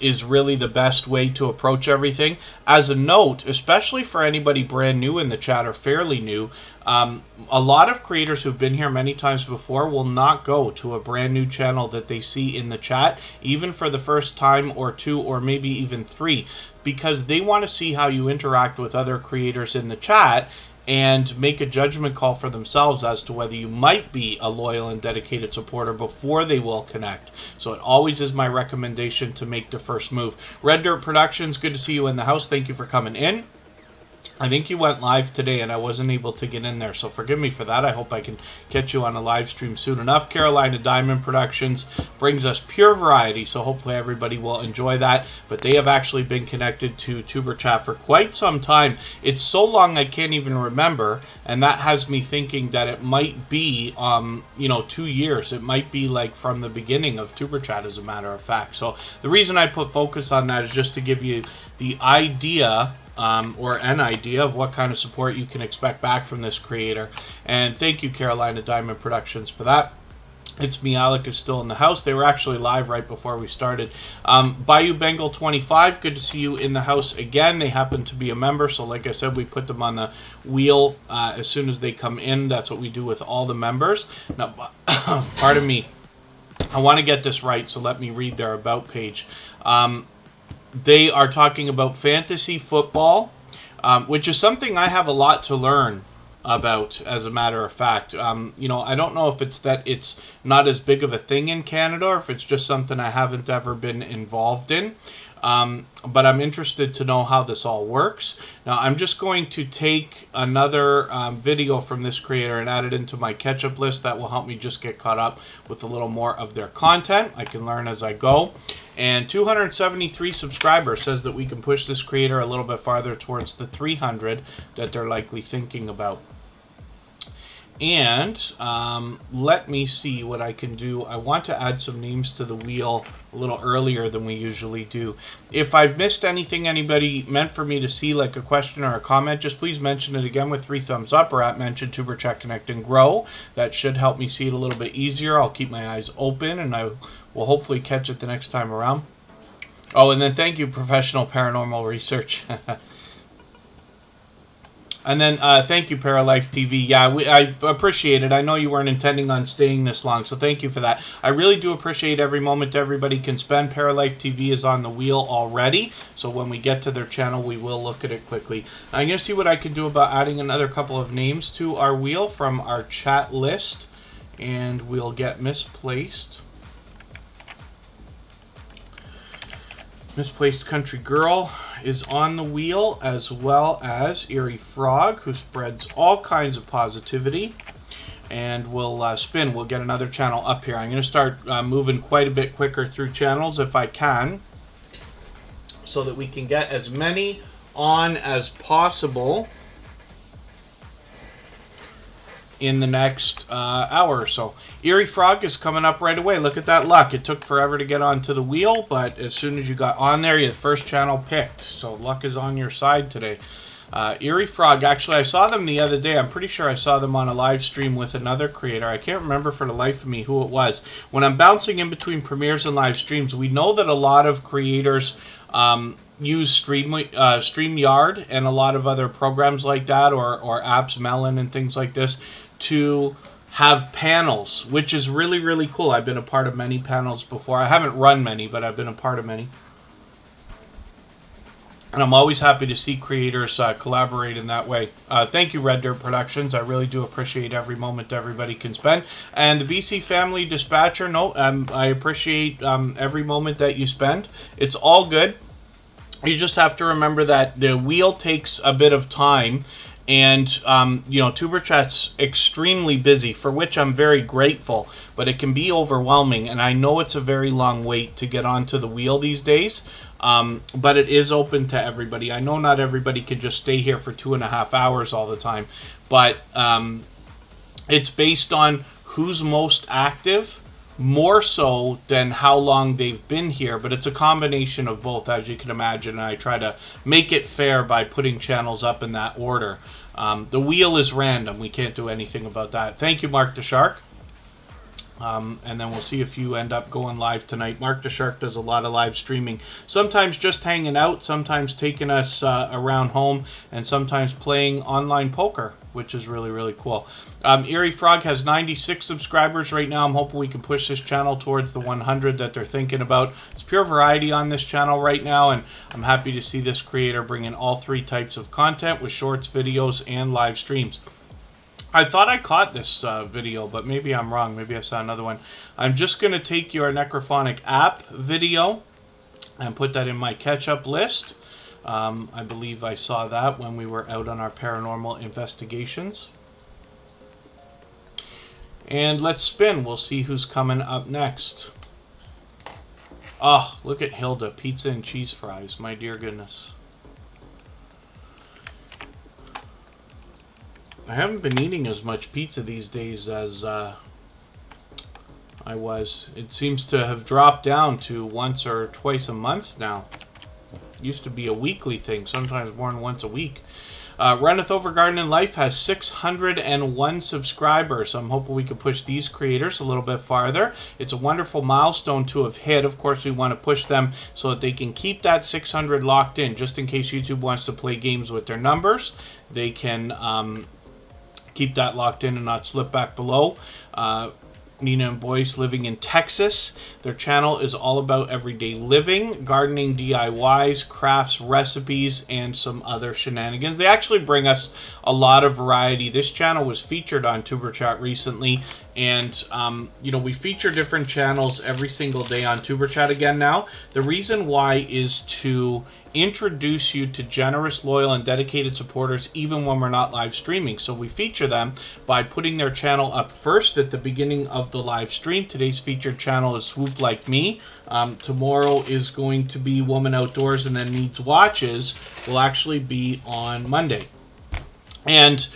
is really the best way to approach everything. As a note, especially for anybody brand new in the chat or fairly new, a lot of creators who've been here many times before will not go to a brand new channel that they see in the chat, even for the first time or two or maybe even three, because they want to see how you interact with other creators in the chat and make a judgment call for themselves as to whether you might be a loyal and dedicated supporter before they will connect. So it always is my recommendation to make the first move. Red Dirt Productions, good to see you in the house. Thank you for coming in. I think you went live today and I wasn't able to get in there, so forgive me for that. I hope I can catch you on a live stream soon enough. Carolina Diamond Productions brings us pure variety, so hopefully everybody will enjoy that. But they have actually been connected to TuberChat for quite some time. It's so long I can't even remember, and that has me thinking that it might be, you know, 2 years. It might be like from the beginning of TuberChat, as a matter of fact. So the reason I put focus on that is just to give you the idea, or an idea of what kind of support you can expect back from this creator. And thank you, Carolina Diamond Productions, for that. It's me, Alec is still in the house. They were actually live right before we started. Bayou Bengal 25, good to see you in the house again. They happen to be a member, so like I said, we put them on the wheel as soon as they come in. That's what we do with all the members. Now, pardon me. I want to get this right, so let me read their about page. They are talking about fantasy football, which is something I have a lot to learn about, as a matter of fact. You know, I don't know if it's that it's not as big of a thing in Canada, or if it's just something I haven't ever been involved in. But I'm interested to know how this all works. Now, I'm just going to take another video from this creator and add it into my catch-up list. That will help me just get caught up with a little more of their content. I can learn as I go. And 273 subscribers says that we can push this creator a little bit farther towards the 300 that they're likely thinking about. And let me see what I can do. I want to add some names to the wheel a little earlier than we usually do. If I've missed anything anybody meant for me to see, like a question or a comment, just please mention it again with 3 thumbs up, or at mention TuberChat Connect and Grow. That should help me see it a little bit easier. I'll keep my eyes open, and I will hopefully catch it the next time around. Oh, and then thank you, Professional Paranormal Research. And then thank you, Paraliife TV. Yeah, I appreciate it. I know you weren't intending on staying this long, so thank you for that. I really do appreciate every moment everybody can spend. Paraliife TV is on the wheel already, so when we get to their channel, we will look at it quickly. I'm going to see what I can do about adding another couple of names to our wheel from our chat list, and we'll get Misplaced. Misplaced Country Girl is on the wheel, as well as Eerie Frog, who spreads all kinds of positivity. And we'll spin. We'll get another channel up here. I'm going to start moving quite a bit quicker through channels if I can, so that we can get as many on as possible in the next hour or so. Eerie Frog is coming up right away. Look at that luck. It took forever to get onto the wheel, but as soon as you got on there, you're the first channel picked. So luck is on your side today. Eerie Frog, actually, I saw them the other day. I'm pretty sure I saw them on a live stream with another creator. I can't remember for the life of me who it was. When I'm bouncing in between premieres and live streams, we know that a lot of creators use StreamYard and a lot of other programs like that, or apps, Melon and things like this, to have panels, which is really, really cool. I've been a part of many panels before. I haven't run many, but I've been a part of many. And I'm always happy to see creators collaborate in that way. Thank you, Red Dirt Productions. I really do appreciate every moment everybody can spend. And the BC Family Dispatcher, no, I appreciate every moment that you spend. It's all good. You just have to remember that the wheel takes a bit of time. And, you know, TuberChat's extremely busy, for which I'm very grateful, but it can be overwhelming, and I know it's a very long wait to get onto the wheel these days, but it is open to everybody. I know not everybody can just stay here for 2.5 hours all the time, but it's based on who's most active, more so than how long they've been here, but it's a combination of both, as you can imagine, and I try to make it fair by putting channels up in that order. The wheel is random. We can't do anything about that. Thank you, Mark the Shark. And then we'll see if you end up going live tonight. Mark the Shark does a lot of live streaming. Sometimes just hanging out, sometimes taking us around home, and sometimes playing online poker, which is really, really cool. Eerie Frog has 96 subscribers right now. I'm hoping we can push this channel towards the 100 that they're thinking about. It's pure variety on this channel right now, and I'm happy to see this creator bring in all 3 types of content with shorts, videos, and live streams. I thought I caught this video, but maybe I'm wrong. Maybe I saw another one. I'm just going to take your Necrophonic app video and put that in my catch-up list. I believe I saw that when we were out on our paranormal investigations. And let's spin. We'll see who's coming up next. Oh, look at Hilda. Pizza and cheese fries. My dear goodness. I haven't been eating as much pizza these days as I was. It seems to have dropped down to once or twice a month now. It used to be a weekly thing, sometimes more than once a week. Runneth Over Garden and Life has 601 subscribers. So I'm hoping we can push these creators a little bit farther. It's a wonderful milestone to have hit. Of course, we want to push them so that they can keep that 600 locked in, just in case YouTube wants to play games with their numbers. They can keep that locked in and not slip back below. Nina and Boyce living in Texas. Their channel is all about everyday living, gardening DIYs, crafts, recipes, and some other shenanigans. They actually bring us a lot of variety. This channel was featured on TuberChat recently, and we feature different channels every single day on TuberChat again now. The reason why is to introduce you to generous, loyal, and dedicated supporters even when we're not live streaming. So we feature them by putting their channel up first at the beginning of the live stream. Today's featured channel is Swoop Like Me. Tomorrow is going to be Woman Outdoors, and then Needs Watches will actually be on Monday. And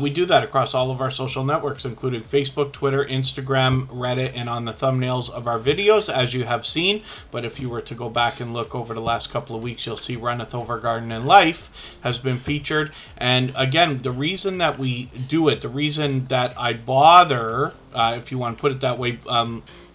we do that across all of our social networks, including Facebook, Twitter, Instagram, Reddit, and on the thumbnails of our videos, as you have seen. But if you were to go back and look over the last couple of weeks, you'll see Runneth Over Garden and Life has been featured. And again, the reason that we do it, the reason that I bother, if you want to put it that way,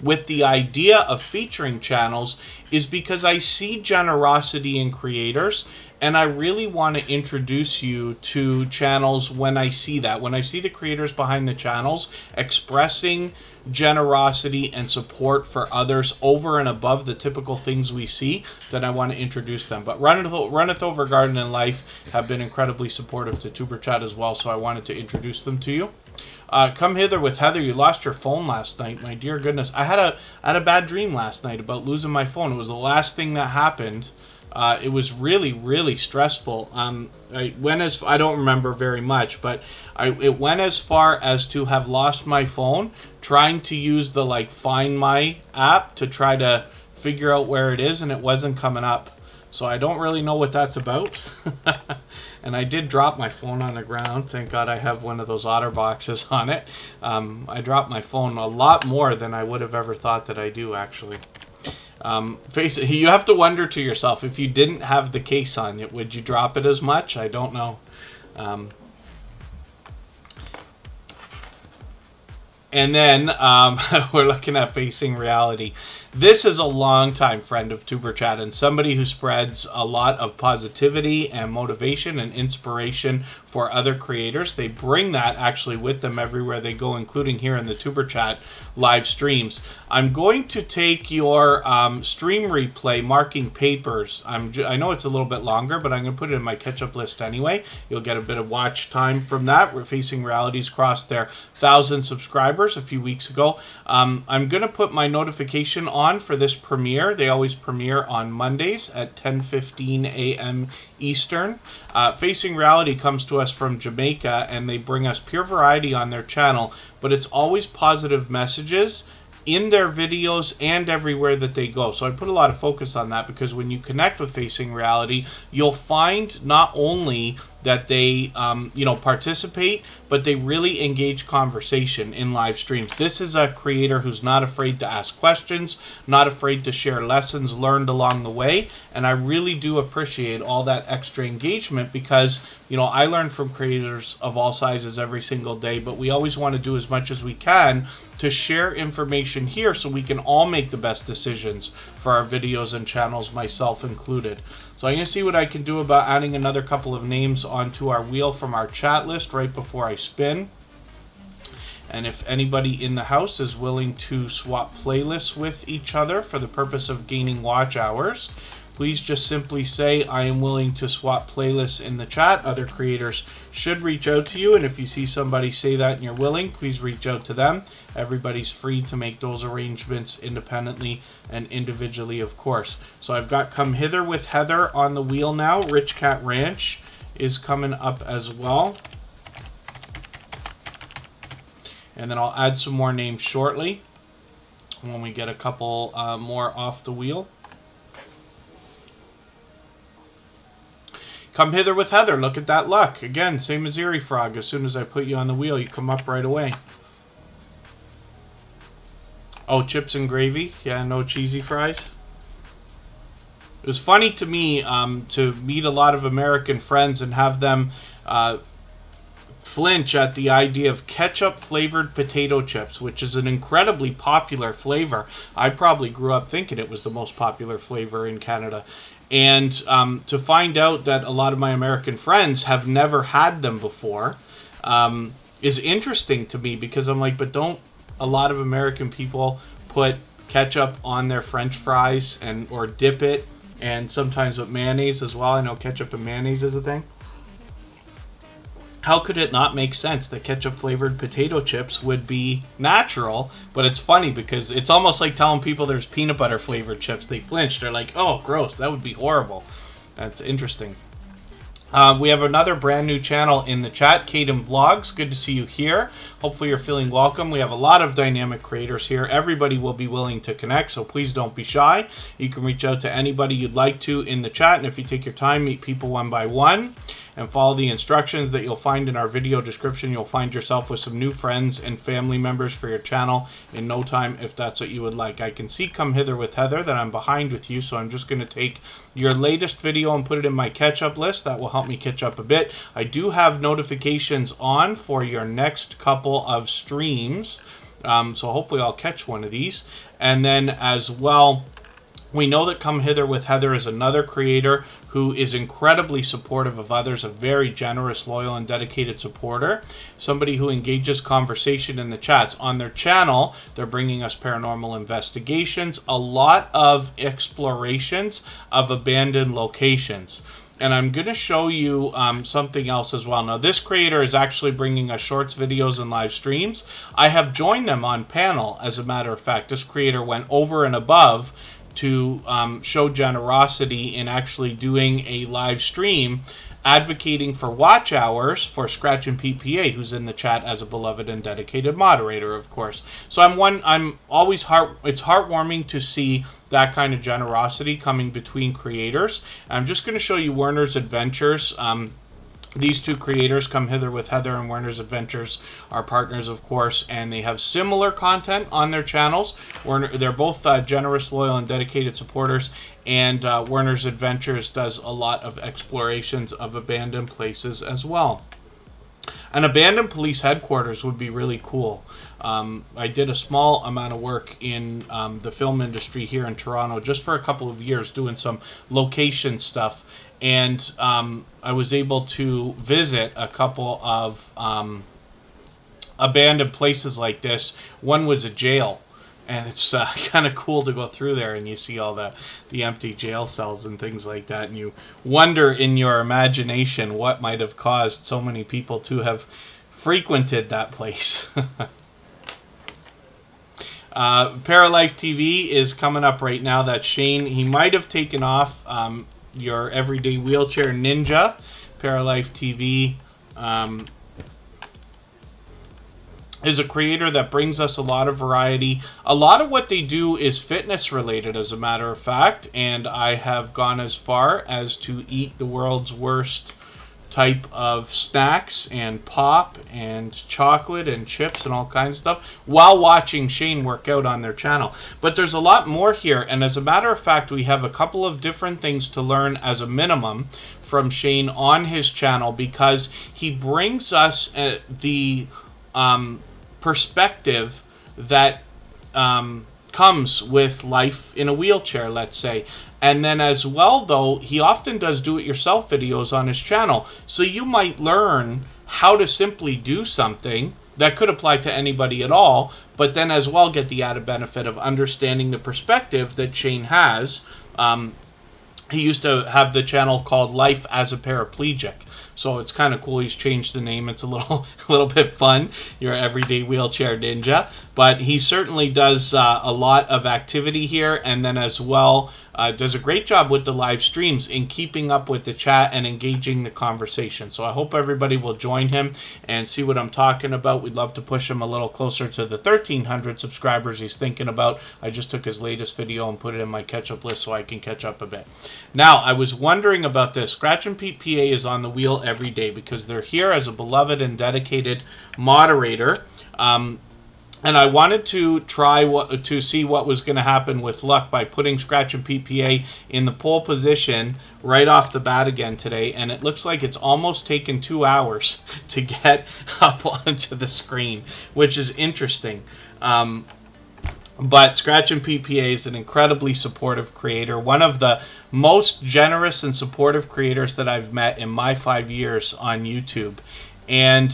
with the idea of featuring channels is because I see generosity in creators, and I really want to introduce you to channels when I see that. When I see the creators behind the channels expressing generosity and support for others over and above the typical things we see, then I want to introduce them. But Runneth Over Garden and Life have been incredibly supportive to TuberChat as well, so I wanted to introduce them to you. Come Hither with Heather. You lost your phone last night. My dear goodness. I had a bad dream last night about losing my phone. It was the last thing that happened. It was really, really stressful. I don't remember very much, but it went as far as to have lost my phone trying to use the Find My app to try to figure out where it is, and it wasn't coming up. So I don't really know what that's about. And I did drop my phone on the ground. Thank God I have one of those otter boxes on it. I dropped my phone a lot more than I would have ever thought that I do, actually. Face it, you have to wonder to yourself, if you didn't have the case on it, would you drop it as much? I don't know. And then we're looking at Facing Reality. This is a longtime friend of TuberChat and somebody who spreads a lot of positivity and motivation and inspiration for other creators. They bring that actually with them everywhere they go, including here in the TuberChat live streams. I'm going to take your stream replay marking papers. I know it's a little bit longer, but I'm going to put it in my catch-up list anyway. You'll get a bit of watch time from that. Facing Reality's crossed their 1,000 subscribers a few weeks ago. I'm going to put my notification on for this premiere. They always premiere on Mondays at 10:15 a.m. Eastern. Facing Reality comes to us from Jamaica, and they bring us pure variety on their channel, but it's always positive messages in their videos and everywhere that they go. So I put a lot of focus on that, because when you connect with Facing Reality, you'll find not only that they participate, but they really engage conversation in live streams. This is a creator who's not afraid to ask questions, not afraid to share lessons learned along the way, and I really do appreciate all that extra engagement, because I learn from creators of all sizes every single day, but we always want to do as much as we can to share information here so we can all make the best decisions for our videos and channels, myself included. So I'm going to see what I can do about adding another couple of names onto our wheel from our chat list right before I spin. And if anybody in the house is willing to swap playlists with each other for the purpose of gaining watch hours, please just simply say, I am willing to swap playlists in the chat. Other creators should reach out to you, and if you see somebody say that and you're willing, please reach out to them. Everybody's free to make those arrangements independently and individually, of course. So I've got Come Hither with Heather on the wheel now. Rich Cat Ranch is coming up as well. And then I'll add some more names shortly when we get a couple more off the wheel. Come Hither with Heather. Look at that luck. Again, same as Eerie Frog. As soon as I put you on the wheel, you come up right away. Oh, chips and gravy. Yeah, no cheesy fries. It was funny to me to meet a lot of American friends and have them flinch at the idea of ketchup-flavored potato chips, which is an incredibly popular flavor. I probably grew up thinking it was the most popular flavor in Canada. And to find out that a lot of my American friends have never had them before is interesting to me, because I'm like, but don't a lot of American people put ketchup on their French fries or dip it, and sometimes with mayonnaise as well? I know ketchup and mayonnaise is a thing. How could it not make sense that ketchup-flavored potato chips would be natural? But it's funny because it's almost like telling people there's peanut butter-flavored chips. They flinch. They're like, oh, gross. That would be horrible. That's interesting. We have another brand new channel in the chat, Kaden Vlogs. Good to see you here. Hopefully you're feeling welcome. We have a lot of dynamic creators here. Everybody will be willing to connect, so please don't be shy. You can reach out to anybody you'd like to in the chat, and if you take your time, meet people one by one and follow the instructions that you'll find in our video description, you'll find yourself with some new friends and family members for your channel in no time, if that's what you would like. I can see Come Hither with Heather that I'm behind with you, so I'm just going to take your latest video and put it in my catch-up list. That will help me catch up a bit. I do have notifications on for your next couple of streams, so hopefully I'll catch one of these. And then as well, we know that Come Hither with Heather is another creator who is incredibly supportive of others, a very generous, loyal, and dedicated supporter, somebody who engages conversation in the chats. On their channel, they're bringing us paranormal investigations, a lot of explorations of abandoned locations. And I'm going to show you something else as well. Now, this creator is actually bringing us shorts, videos, and live streams. I have joined them on panel, as a matter of fact. This creator went over and above to show generosity in actually doing a live stream advocating for watch hours for Scratch and PPA, who's in the chat as a beloved and dedicated moderator, of course. So I'm always it's heartwarming to see that kind of generosity coming between creators. I'm just going to show you Werner's Adventures. These two creators, Come Hither with Heather and Werner's Adventures, are partners, of course, and they have similar content on their channels. They're both generous, loyal, and dedicated supporters, and Werner's Adventures does a lot of explorations of abandoned places as well. An abandoned police headquarters would be really cool. I did a small amount of work in the film industry here in Toronto just for a couple of years doing some location stuff. And I was able to visit a couple of abandoned places like this. One was a jail. And it's kind of cool to go through there and you see all the empty jail cells and things like that. And you wonder in your imagination what might have caused so many people to have frequented that place. Paraliife TV is coming up right now. That's Shane. He might have taken off your everyday wheelchair ninja. Paraliife TV is a creator that brings us a lot of variety. A lot of what they do is fitness related, as a matter of fact, and I have gone as far as to eat the world's worst type of snacks and pop and chocolate and chips and all kinds of stuff while watching Shane work out on their channel. But there's a lot more here, and as a matter of fact, we have a couple of different things to learn as a minimum from Shane on his channel, because he brings us the perspective that comes with life in a wheelchair, let's say. And then as well, though, he often does do-it-yourself videos on his channel. So you might learn how to simply do something that could apply to anybody at all, but then as well get the added benefit of understanding the perspective that Shane has. He used to have the channel called Life as a Paraplegic. So it's kind of cool. He's changed the name. It's a little bit fun. Your everyday wheelchair ninja. But he certainly does a lot of activity here, and then as well does a great job with the live streams in keeping up with the chat and engaging the conversation. So I hope everybody will join him and see what I'm talking about. We'd love to push him a little closer to the 1,300 subscribers he's thinking about. I just took his latest video and put it in my catch-up list so I can catch up a bit. Now, I was wondering about this. Scratch and Pete PA is on the wheel every day because they're here as a beloved and dedicated moderator. And I wanted to try to see what was going to happen with luck by putting Scratch and PPA in the pole position right off the bat again today. And it looks like it's almost taken 2 hours to get up onto the screen, which is interesting. But Scratch and PPA is an incredibly supportive creator. One of the most generous and supportive creators that I've met in my 5 years on YouTube. And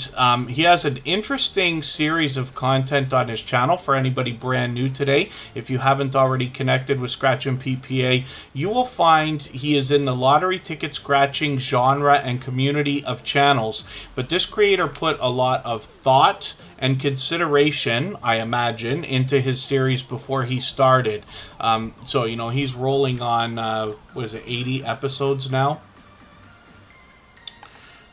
he has an interesting series of content on his channel for anybody brand new today. If you haven't already connected with Scratch and PPA, you will find he is in the lottery ticket scratching genre and community of channels. But this creator put a lot of thought and consideration, I imagine, into his series before he started. So, you know, he's rolling on, what is it, 80 episodes now?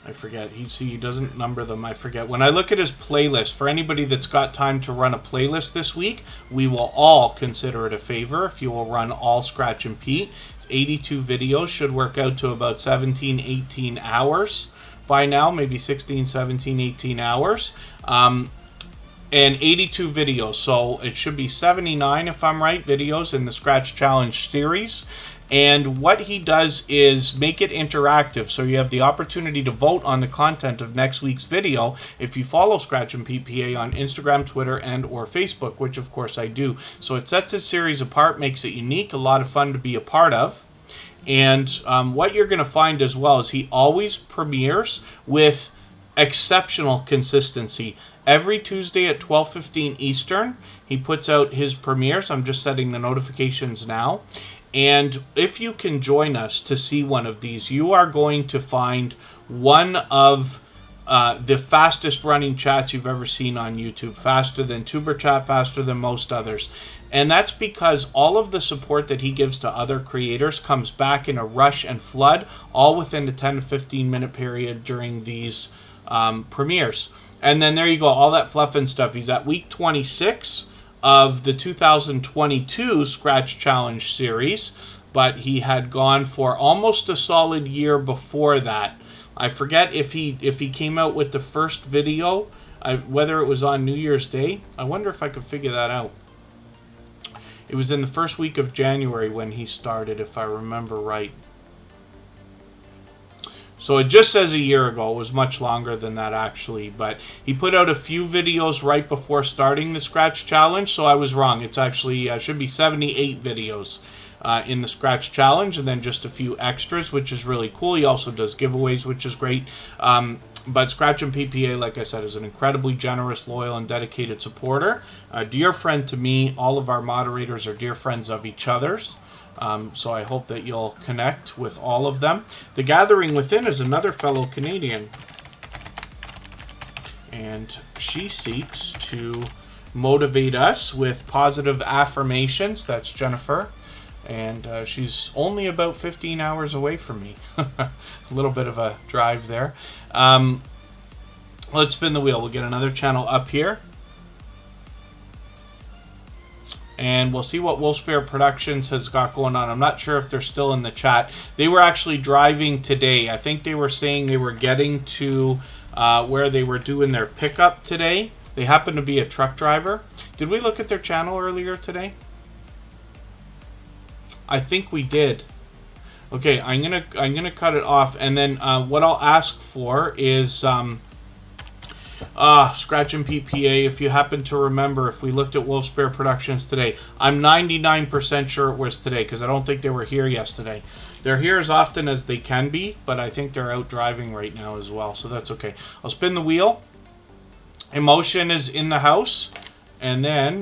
I forget. He doesn't number them. I forget. When I look at his playlist, for anybody that's got time to run a playlist this week, we will all consider it a favor if you will run all Scratch and Pete. It's 82 videos. Should work out to about 17, 18 hours by now. Maybe 16, 17, 18 hours. And 82 videos. So it should be 79, if I'm right, videos in the Scratch Challenge series. And what he does is make it interactive, so you have the opportunity to vote on the content of next week's video if you follow Scratch and PPA on Instagram, Twitter, and or Facebook, which of course I do. So it sets his series apart, makes it unique, a lot of fun to be a part of. And what you're going to find as well is he always premieres with exceptional consistency. Every Tuesday at 12:15 Eastern, he puts out his premieres. I'm just setting the notifications now. And if you can join us to see one of these, you are going to find one of the fastest running chats you've ever seen on YouTube. Faster than TuberChat, faster than most others. And that's because all of the support that he gives to other creators comes back in a rush and flood, all within the 10 to 15 minute period during these premieres. And then there you go, all that fluff and stuff. He's at week 26 of the 2022 Scratch Challenge series, but he had gone for almost a solid year before that. I forget if he came out with the first video, whether it was on New Year's Day. I wonder if I could figure that out. It was in the first week of January when he started, if I remember right. So it just says a year ago. It was much longer than that, actually. But he put out a few videos right before starting the Scratch Challenge, so I was wrong. It's actually should be 78 videos in the Scratch Challenge, and then just a few extras, which is really cool. He also does giveaways, which is great. But Scratch and PPA, like I said, is an incredibly generous, loyal, and dedicated supporter. A dear friend to me. All of our moderators are dear friends of each other's. So I hope that you'll connect with all of them. The Gathering Within is another fellow Canadian. And she seeks to motivate us with positive affirmations. That's Jennifer. And she's only about 15 hours away from me. A little bit of a drive there. Let's spin the wheel. We'll get another channel up here. And we'll see what Wolfspear Productions has got going on. I'm not sure if they're still in the chat. They were actually driving today. I think they were saying they were getting to where they were doing their pickup today. They happen to be a truck driver. Did we look at their channel earlier today? I think we did. Okay, I'm gonna cut it off, and then what I'll ask for is Scratch and PPA, if you happen to remember, if we looked at Wolfspear Productions today. I'm 99% sure it was today, because I don't think they were here yesterday. They're here as often as they can be, but I think they're out driving right now as well, so that's okay. I'll spin the wheel. Emotion is in the house, and then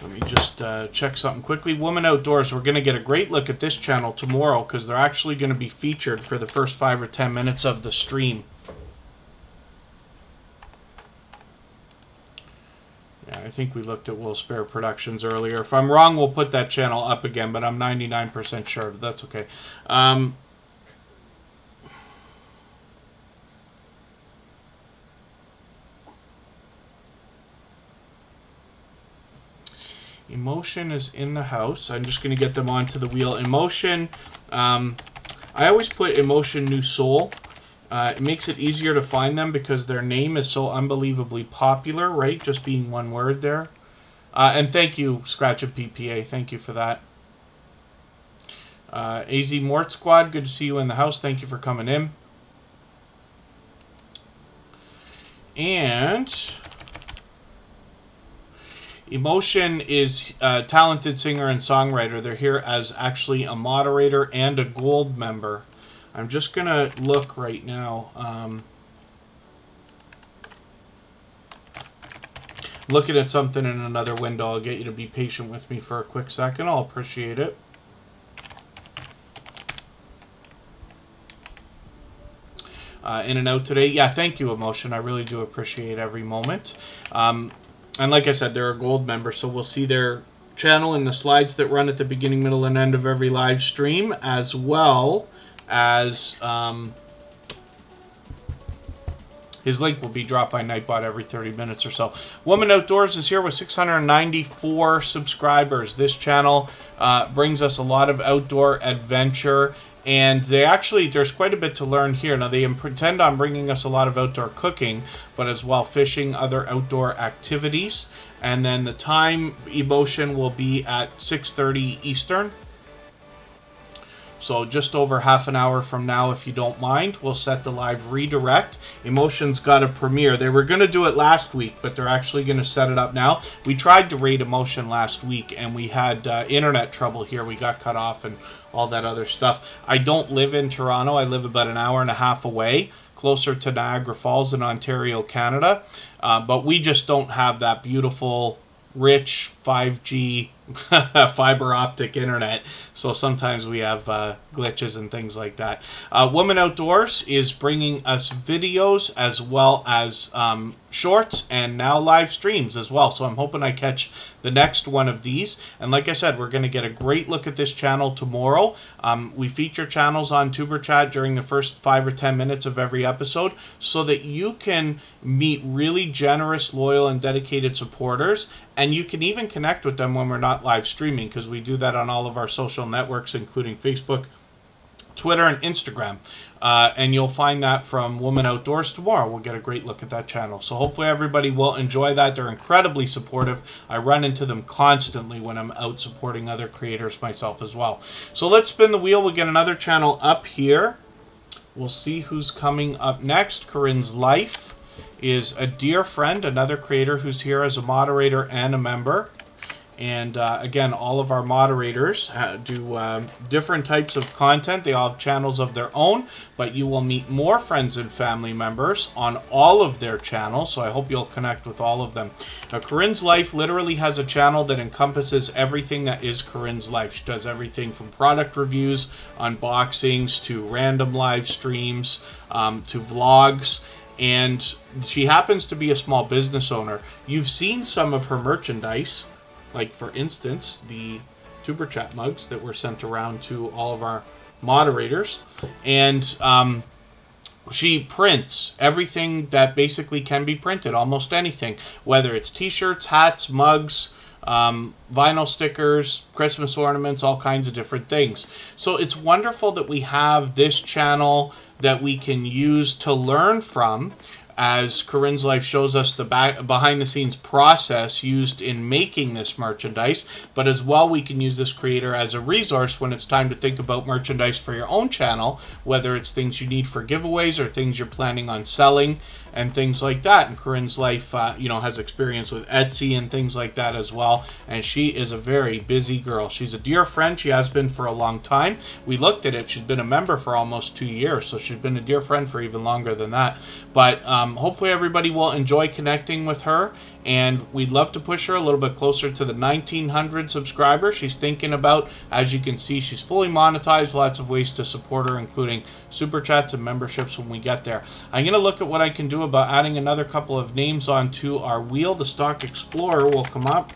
let me just check something quickly. Woman Outdoors, we're going to get a great look at this channel tomorrow because they're actually going to be featured for the first 5 or 10 minutes of the stream. Yeah, I think we looked at Wolfspear Productions earlier. If I'm wrong, we'll put that channel up again, but I'm 99% sure. But that's okay. Emotion is in the house. I'm just going to get them onto the wheel. Emotion, I always put Emotion New Soul It makes it easier to find them because their name is so unbelievably popular, right? Just being one word there. And thank you, Scratch of PPA. Thank you for that. AZ Mort Squad, good to see you in the house. Thank you for coming in. And Emotion is a talented singer and songwriter. They're here as actually a moderator and a gold member. I'm just going to look right now. Looking at something in another window. I'll get you to be patient with me for a quick second. I'll appreciate it. In and out today. Yeah, thank you, Emotion. I really do appreciate every moment. And like I said, they're a gold member, so we'll see their channel in the slides that run at the beginning, middle, and end of every live stream, as well as his link will be dropped by Nightbot every 30 minutes or so. Woman Outdoors is here with 694 subscribers. This channel brings us a lot of outdoor adventure, and there's quite a bit to learn here. Now, they intend on bringing us a lot of outdoor cooking, but as well fishing, other outdoor activities. And then the time Emotion will be at 6:30 Eastern. So just over half an hour from now, if you don't mind, we'll set the live redirect. Emotion's got a premiere. They were going to do it last week, but they're actually going to set it up now. We tried to raid Emotion last week, and we had internet trouble here. We got cut off and all that other stuff. I don't live in Toronto. I live about an hour and a half away, closer to Niagara Falls in Ontario, Canada. But we just don't have that beautiful, rich 5G fiber optic internet, so sometimes we have glitches and things like that. Woman Outdoors is bringing us videos as well as shorts and now live streams as well, so I'm hoping I catch the next one of these. And like I said, we're going to get a great look at this channel tomorrow. We feature channels on TuberChat during the first 5 or 10 minutes of every episode so that you can meet really generous, loyal, and dedicated supporters, and you can even connect with them when we're not live streaming, because we do that on all of our social networks, including Facebook, Twitter, and Instagram. And you'll find that from Woman Outdoors tomorrow. We'll get a great look at that channel. So hopefully everybody will enjoy that. They're incredibly supportive. I run into them constantly when I'm out supporting other creators myself as well. So let's spin the wheel. We'll get another channel up here. We'll see who's coming up next. Corinne's Life is a dear friend, another creator who's here as a moderator and a member. And again, all of our moderators do different types of content. They all have channels of their own, but you will meet more friends and family members on all of their channels, so I hope you'll connect with all of them. Now, Corinne's Life literally has a channel that encompasses everything that is Corinne's Life. She does everything from product reviews, unboxings, to random live streams, to vlogs. And she happens to be a small business owner. You've seen some of her merchandise, like, for instance, the TuberChat mugs that were sent around to all of our moderators. And she prints everything that basically can be printed, almost anything, whether it's t-shirts, hats, mugs, vinyl stickers, Christmas ornaments, all kinds of different things. So it's wonderful that we have this channel that we can use to learn from, as Corinne's Life shows us the behind-the-scenes process used in making this merchandise, but as well we can use this creator as a resource when it's time to think about merchandise for your own channel, whether it's things you need for giveaways or things you're planning on selling and things like that. And Corinne's Life, has experience with Etsy and things like that as well, and she is a very busy girl. She's a dear friend. She has been for a long time. We looked at it. She's been a member for almost 2 years, so she's been a dear friend for even longer than that. But hopefully everybody will enjoy connecting with her, and we'd love to push her a little bit closer to the 1,900 subscribers. She's thinking about, as you can see, she's fully monetized, lots of ways to support her, including super chats and memberships when we get there. I'm going to look at what I can do about adding another couple of names onto our wheel. The Stock Explorer will come up.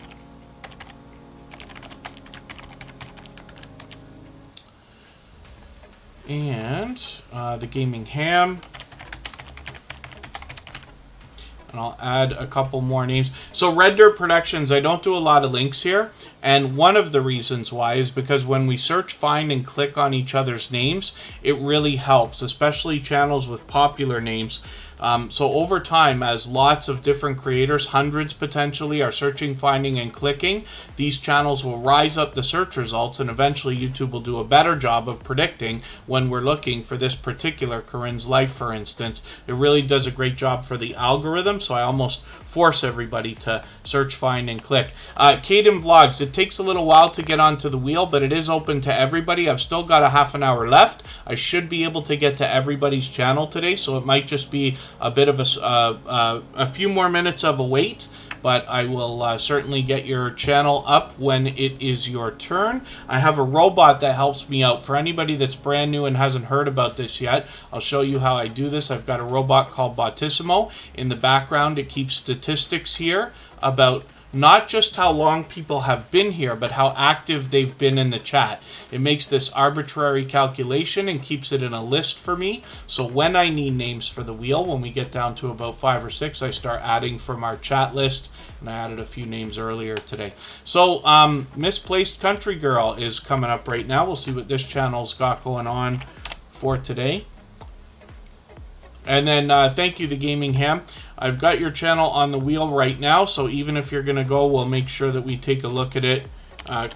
And the Gaming Ham. And I'll add a couple more names. So Red Dirt Productions, I don't do a lot of links here. And one of the reasons why is because when we search, find, and click on each other's names, it really helps, especially channels with popular names. So over time, as lots of different creators, hundreds potentially, are searching, finding, and clicking, these channels will rise up the search results, and eventually YouTube will do a better job of predicting when we're looking for this particular Corinne's life, for instance. It really does a great job for the algorithm, so I almost force everybody to search, find, and click. Caden Vlogs, it takes a little while to get onto the wheel, but it is open to everybody. I've still got a half an hour left. I should be able to get to everybody's channel today, so it might just be a bit of a few more minutes of a wait, but I will certainly get your channel up when it is your turn. I have a robot that helps me out. For anybody that's brand new and hasn't heard about this yet, I'll show you how I do this. I've got a robot called Botissimo. In the background, it keeps statistics here about not just how long people have been here, but how active they've been in the chat. It makes this arbitrary calculation and keeps it in a list for me. So when I need names for the wheel, when we get down to about 5 or 6, I start adding from our chat list. And I added a few names earlier today. So Misplaced Country Girl is coming up right now. We'll see what this channel's got going on for today. And then thank you to Gaming Ham. I've got your channel on the wheel right now, so even if you're going to go, we'll make sure that we take a look at it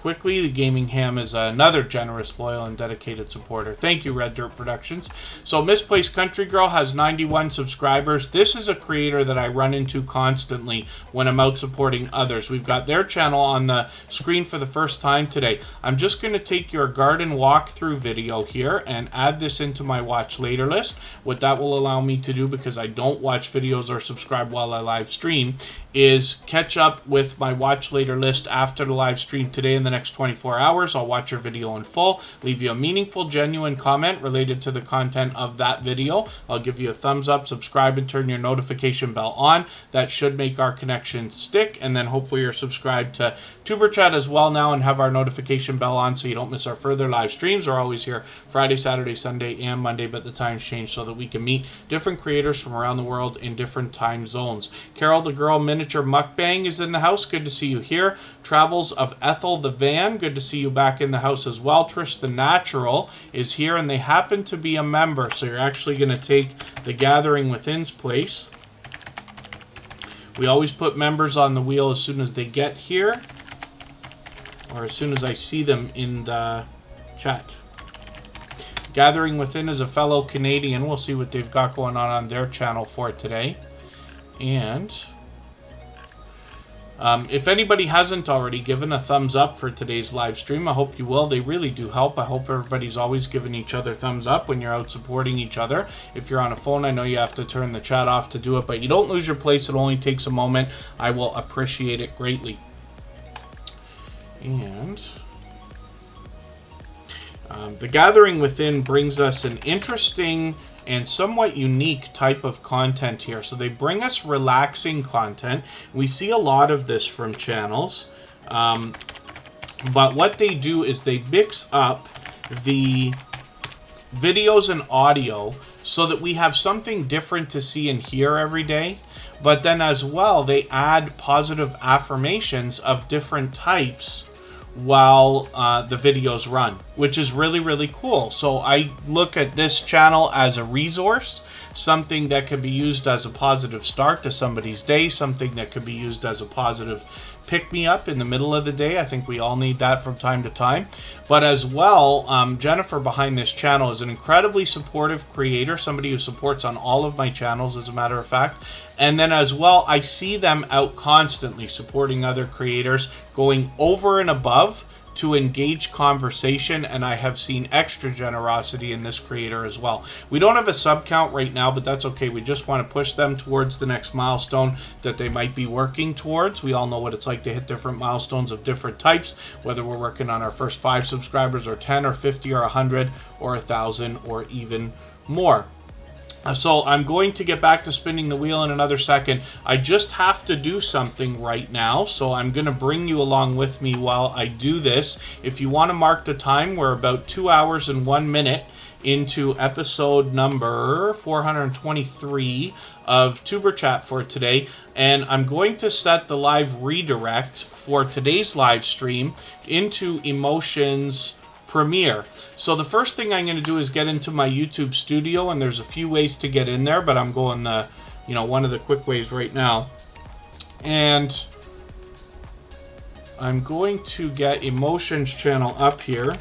quickly. The Gaming Ham is another generous, loyal, and dedicated supporter. Thank you, Red Dirt Productions. So Misplaced Country Girl has 91 subscribers. This is a creator that I run into constantly when I'm out supporting others. We've got their channel on the screen for the first time today. I'm just going to take your garden walkthrough video here and add this into my watch later list. What that will allow me to do, because I don't watch videos or subscribe while I live stream, is catch up with my watch later list after the live stream today. In the next 24 hours, I'll watch your video in full, leave you a meaningful, genuine comment related to the content of that video. I'll give you a thumbs up, subscribe, and turn your notification bell on. That should make our connection stick, and then hopefully you're subscribed to TuberChat as well now and have our notification bell on so you don't miss our further live streams. We're always here Friday, Saturday, Sunday, and Monday, but the times change so that we can meet different creators from around the world in different time zones. Carol the Girl Miniature Mukbang is in the house. Good to see you here. Travels of Ethel the Van. Good to see you back in the house as well. Trish the Natural is here, and they happen to be a member, so you're actually going to take the Gathering Within's place. We always put members on the wheel as soon as they get here, or as soon as I see them in the chat. Gathering Within is a fellow Canadian. We'll see what they've got going on their channel for today. And if anybody hasn't already given a thumbs up for today's live stream, I hope you will. They really do help. I hope everybody's always giving each other thumbs up when you're out supporting each other. If you're on a phone, I know you have to turn the chat off to do it, but you don't lose your place. It only takes a moment. I will appreciate it greatly. And the Gathering Within brings us an interesting and somewhat unique type of content here. So they bring us relaxing content. We see a lot of this from channels. But what they do is they mix up the videos and audio so that we have something different to see and hear every day. But then as well, they add positive affirmations of different types while the videos run, which is really, really cool. So I look at this channel as a resource, something that can be used as a positive start to somebody's day, something that could be used as a positive pick-me-up in the middle of the day. I think we all need that from time to time. But as well, Jennifer behind this channel is an incredibly supportive creator, somebody who supports on all of my channels, as a matter of fact. And then as well, I see them out constantly supporting other creators, going over and above to engage conversation, and I have seen extra generosity in this creator as well. We don't have a sub count right now, but that's okay. We just want to push them towards the next milestone that they might be working towards. We all know what it's like to hit different milestones of different types, whether we're working on our first 5 subscribers or 10 or 50 or 100 or 1,000 or even more. So I'm going to get back to spinning the wheel in another second. I just have to do something right now, so I'm going to bring you along with me while I do this. If you want to mark the time, we're about 2 hours and 1 minute into episode number 423 of TuberChat for today, and I'm going to set the live redirect for today's live stream into Emotions Premiere. So the first thing I'm going to do is get into my YouTube studio, and there's a few ways to get in there, but I'm going the, one of the quick ways right now. And I'm going to get Emotions channel up here.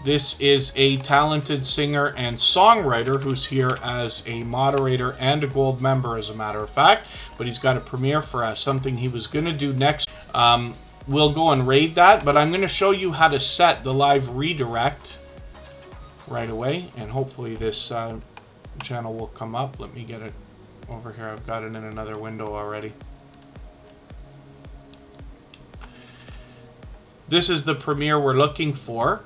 This is a talented singer and songwriter who's here as a moderator and a gold member, as a matter of fact, but he's got a premiere for us, something he was going to do next. We'll go and raid that, but I'm going to show you how to set the live redirect right away, and hopefully this channel will come up. Let me get it over here. I've got it in another window already. This is the premiere we're looking for.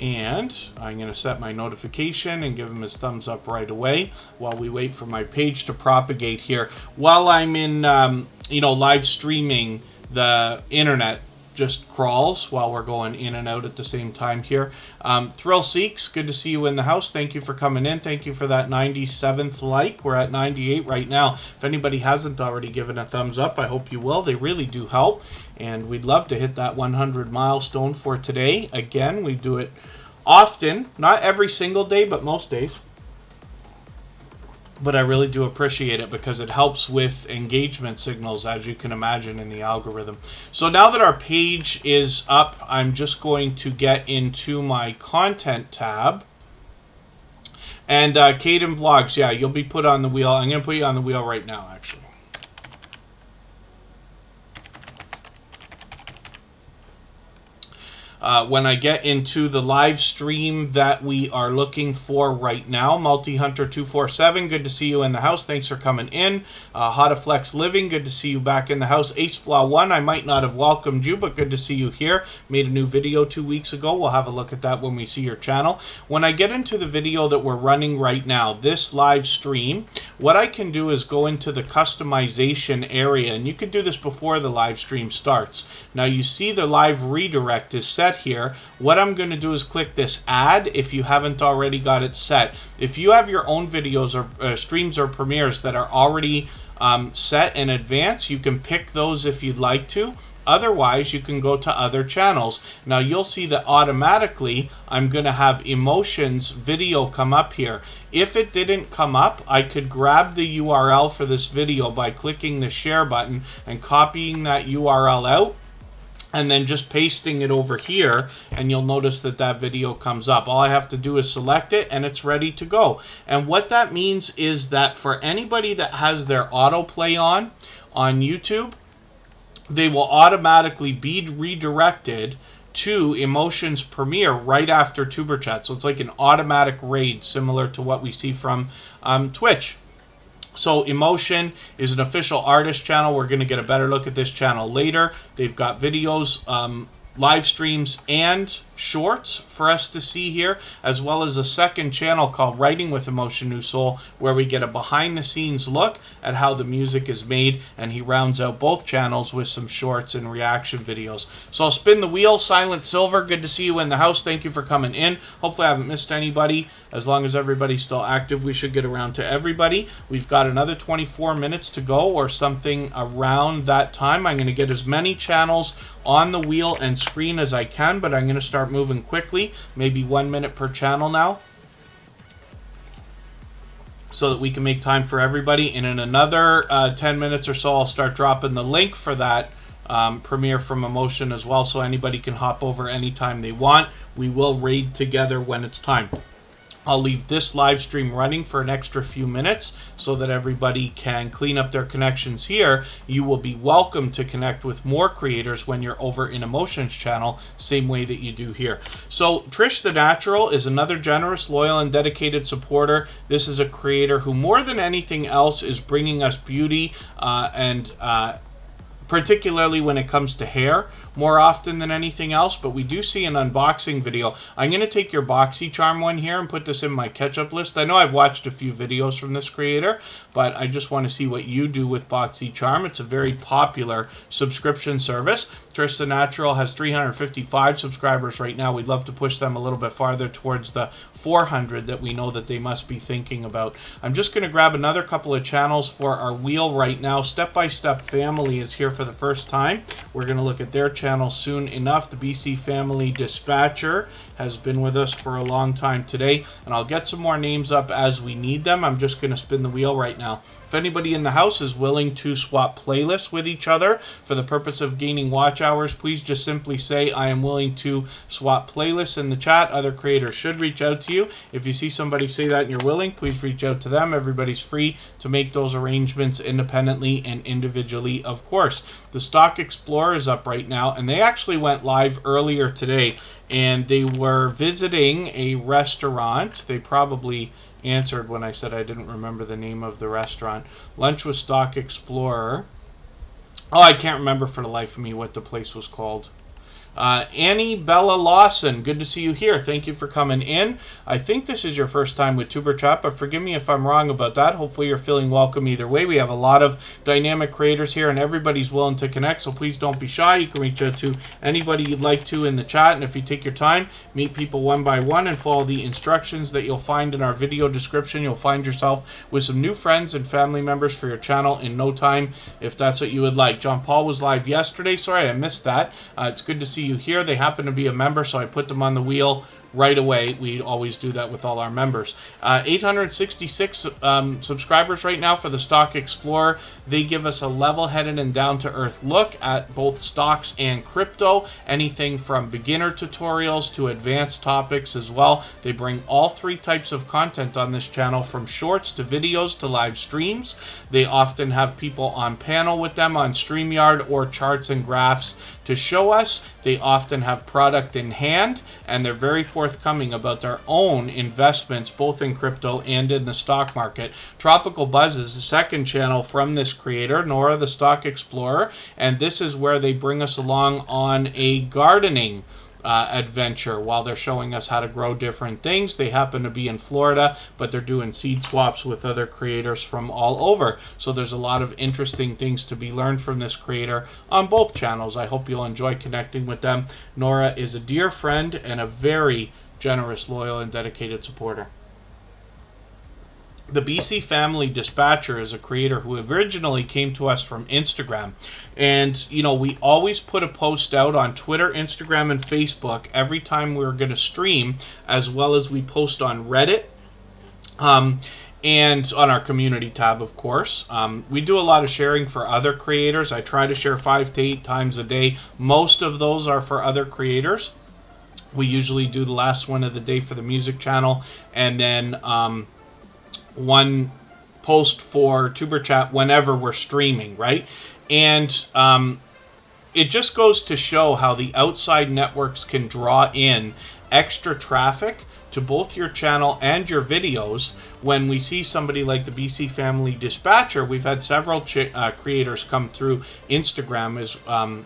And I'm going to set my notification and give him his thumbs up right away while we wait for my page to propagate here. While I'm in, live streaming, the internet just crawls while we're going in and out at the same time here. Thrill Seeks, good to see you in the house. Thank you for coming in. Thank you for that 97th like. We're at 98 right now. If anybody hasn't already given a thumbs up, I hope you will. They really do help. And we'd love to hit that 100 milestone for today. Again, we do it often, not every single day, but most days. But I really do appreciate it because it helps with engagement signals, as you can imagine, in the algorithm. So now that our page is up, I'm just going to get into my content tab. And Caden Vlogs, yeah, you'll be put on the wheel. I'm going to put you on the wheel right now, actually. When I get into the live stream that we are looking for right now, MultiHunter247, good to see you in the house. Thanks for coming in. Hotaflex Living, good to see you back in the house. AceFlaw1, I might not have welcomed you, but good to see you here. Made a new video 2 weeks ago. We'll have a look at that when we see your channel. When I get into the video that we're running right now, this live stream, what I can do is go into the customization area, and you can do this before the live stream starts. Now you see the live redirect is set here. What I'm going to do is click this add if you haven't already got it set. If you have your own videos or streams or premieres that are already set in advance, you can pick those if you'd like to. Otherwise, you can go to other channels. Now you'll see that automatically I'm going to have Emotions video come up here. If it didn't come up, I could grab the URL for this video by clicking the share button and copying that URL out, and then just pasting it over here, and you'll notice that that video comes up. All I have to do is select it, and it's ready to go. And what that means is that for anybody that has their autoplay on YouTube, they will automatically be redirected to Emotions Premiere right after TuberChat. So it's like an automatic raid, similar to what we see from Twitch. So Emotion is an official artist channel. We're going to get a better look at this channel later. They've got videos, live streams, and shorts for us to see here, as well as a second channel called Writing with Emotion New Soul, where we get a behind-the-scenes look at how the music is made, and he rounds out both channels with some shorts and reaction videos. So I'll spin the wheel. Silent Silver, good to see you in the house. Thank you for coming in. Hopefully I haven't missed anybody. As long as everybody's still active, we should get around to everybody. We've got another 24 minutes to go, or something around that time. I'm going to get as many channels on the wheel and screen as I can, but I'm going to start moving quickly, maybe 1 minute per channel now, so that we can make time for everybody. And in another 10 minutes or so, I'll start dropping the link for that premiere from Emotion as well, so anybody can hop over anytime they want. We will raid together when it's time. I'll leave this live stream running for an extra few minutes so that everybody can clean up their connections here. You will be welcome to connect with more creators when you're over in Emotions channel, same way that you do here. So Trish the Natural is another generous, loyal, and dedicated supporter. This is a creator who, more than anything else, is bringing us beauty and particularly when it comes to hair, more often than anything else, but we do see an unboxing video. I'm going to take your BoxyCharm one here and put this in my catch-up list. I know I've watched a few videos from this creator, but I just want to see what you do with BoxyCharm. It's a very popular subscription service. Trish the Natural has 355 subscribers right now. We'd love to push them a little bit farther towards the 400 that we know that they must be thinking about. I'm just going to grab another couple of channels for our wheel right now. Step by Step Family is here for the first time. We're going to look at their channel soon enough. The BC Family Dispatcher has been with us for a long time today, and I'll get some more names up as we need them. I'm just going to spin the wheel right now. If anybody in the house is willing to swap playlists with each other for the purpose of gaining watch hours, please just simply say, I am willing to swap playlists in the chat. Other creators should reach out to you. If you see somebody say that and you're willing, please reach out to them. Everybody's free to make those arrangements independently and individually, of course. The Stock Explorer is up right now, and they actually went live earlier today, and they were visiting a restaurant. They probably answered when I said I didn't remember the name of the restaurant. Lunch with Stock Explorer. Oh, I can't remember for the life of me what the place was called. Annie Bella Lawson, good to see you here. Thank you for coming in. I think this is your first time with TuberChat, but forgive me if I'm wrong about that. Hopefully you're feeling welcome either way. We have a lot of dynamic creators here, and everybody's willing to connect, so please don't be shy. You can reach out to anybody you'd like to in the chat, and if you take your time, meet people one by one and follow the instructions that you'll find in our video description. You'll find yourself with some new friends and family members for your channel in no time, if that's what you would like. John Paul was live yesterday. Sorry, I missed that. It's good to see you here. They happen to be a member, so I put them on the wheel right away. We always do that with all our members. 866 subscribers right now for the Stock Explorer. They give us a level-headed and down-to-earth look at both stocks and crypto, anything from beginner tutorials to advanced topics as well. They bring all three types of content on this channel, from shorts to videos to live streams. They often have people on panel with them on StreamYard or charts and graphs to show us. They often have product in hand, and they're very forthcoming about their own investments, both in crypto and in the stock market. Tropical Buzz is the second channel from this creator, Nora the Stock Explorer, and this is where they bring us along on a gardening adventure while they're showing us how to grow different things. They happen to be in Florida, but they're doing seed swaps with other creators from all over. So there's a lot of interesting things to be learned from this creator on both channels. I hope you'll enjoy connecting with them. Nora is a dear friend and a very generous, loyal, and dedicated supporter. The BC Family Dispatcher is a creator who originally came to us from Instagram. And, you know, we always put a post out on Twitter, Instagram, and Facebook every time we're going to stream, as well as we post on Reddit and on our community tab, of course. We do a lot of sharing for other creators. I try to share 5 to 8 times a day. Most of those are for other creators. We usually do the last one of the day for the music channel, and then one post for TuberChat whenever we're streaming, right? And it just goes to show how the outside networks can draw in extra traffic to both your channel and your videos. When we see somebody like the BC Family Dispatcher, we've had several creators come through Instagram, as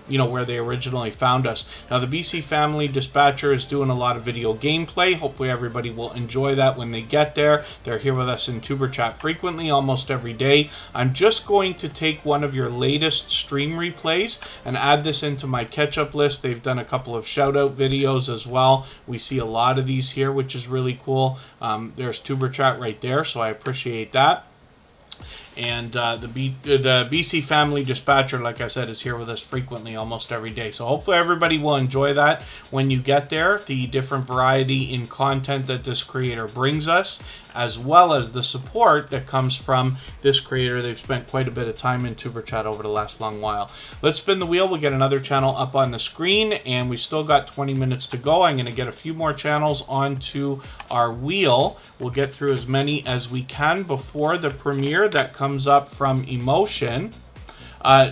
you know, where they originally found us. Now, the BC Family Dispatcher is doing a lot of video gameplay. Hopefully everybody will enjoy that when they get there. They're here with us in TuberChat frequently, almost every day. I'm just going to take one of your latest stream replays and add this into my catch-up list. They've done a couple of shout-out videos as well. We see a lot of these here, which is really cool. There's TuberChat right there, so I appreciate that. And the BC Family Dispatcher, like I said, is here with us frequently, almost every day. So hopefully everybody will enjoy that when you get there, the different variety in content that this creator brings us, as well as the support that comes from this creator. They've spent quite a bit of time in TuberChat over the last long while. Let's spin the wheel. We'll get another channel up on the screen, and we still got 20 minutes to go. I'm going to get a few more channels onto our wheel. We'll get through as many as we can before the premiere that comes up from Emotion.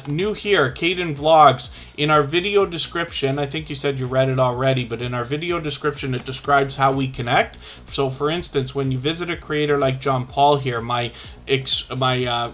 New here, Caden Vlogs. In our video description, I think you said you read it already, but in our video description, it describes how we connect. So, for instance, when you visit a creator like John Paul here, my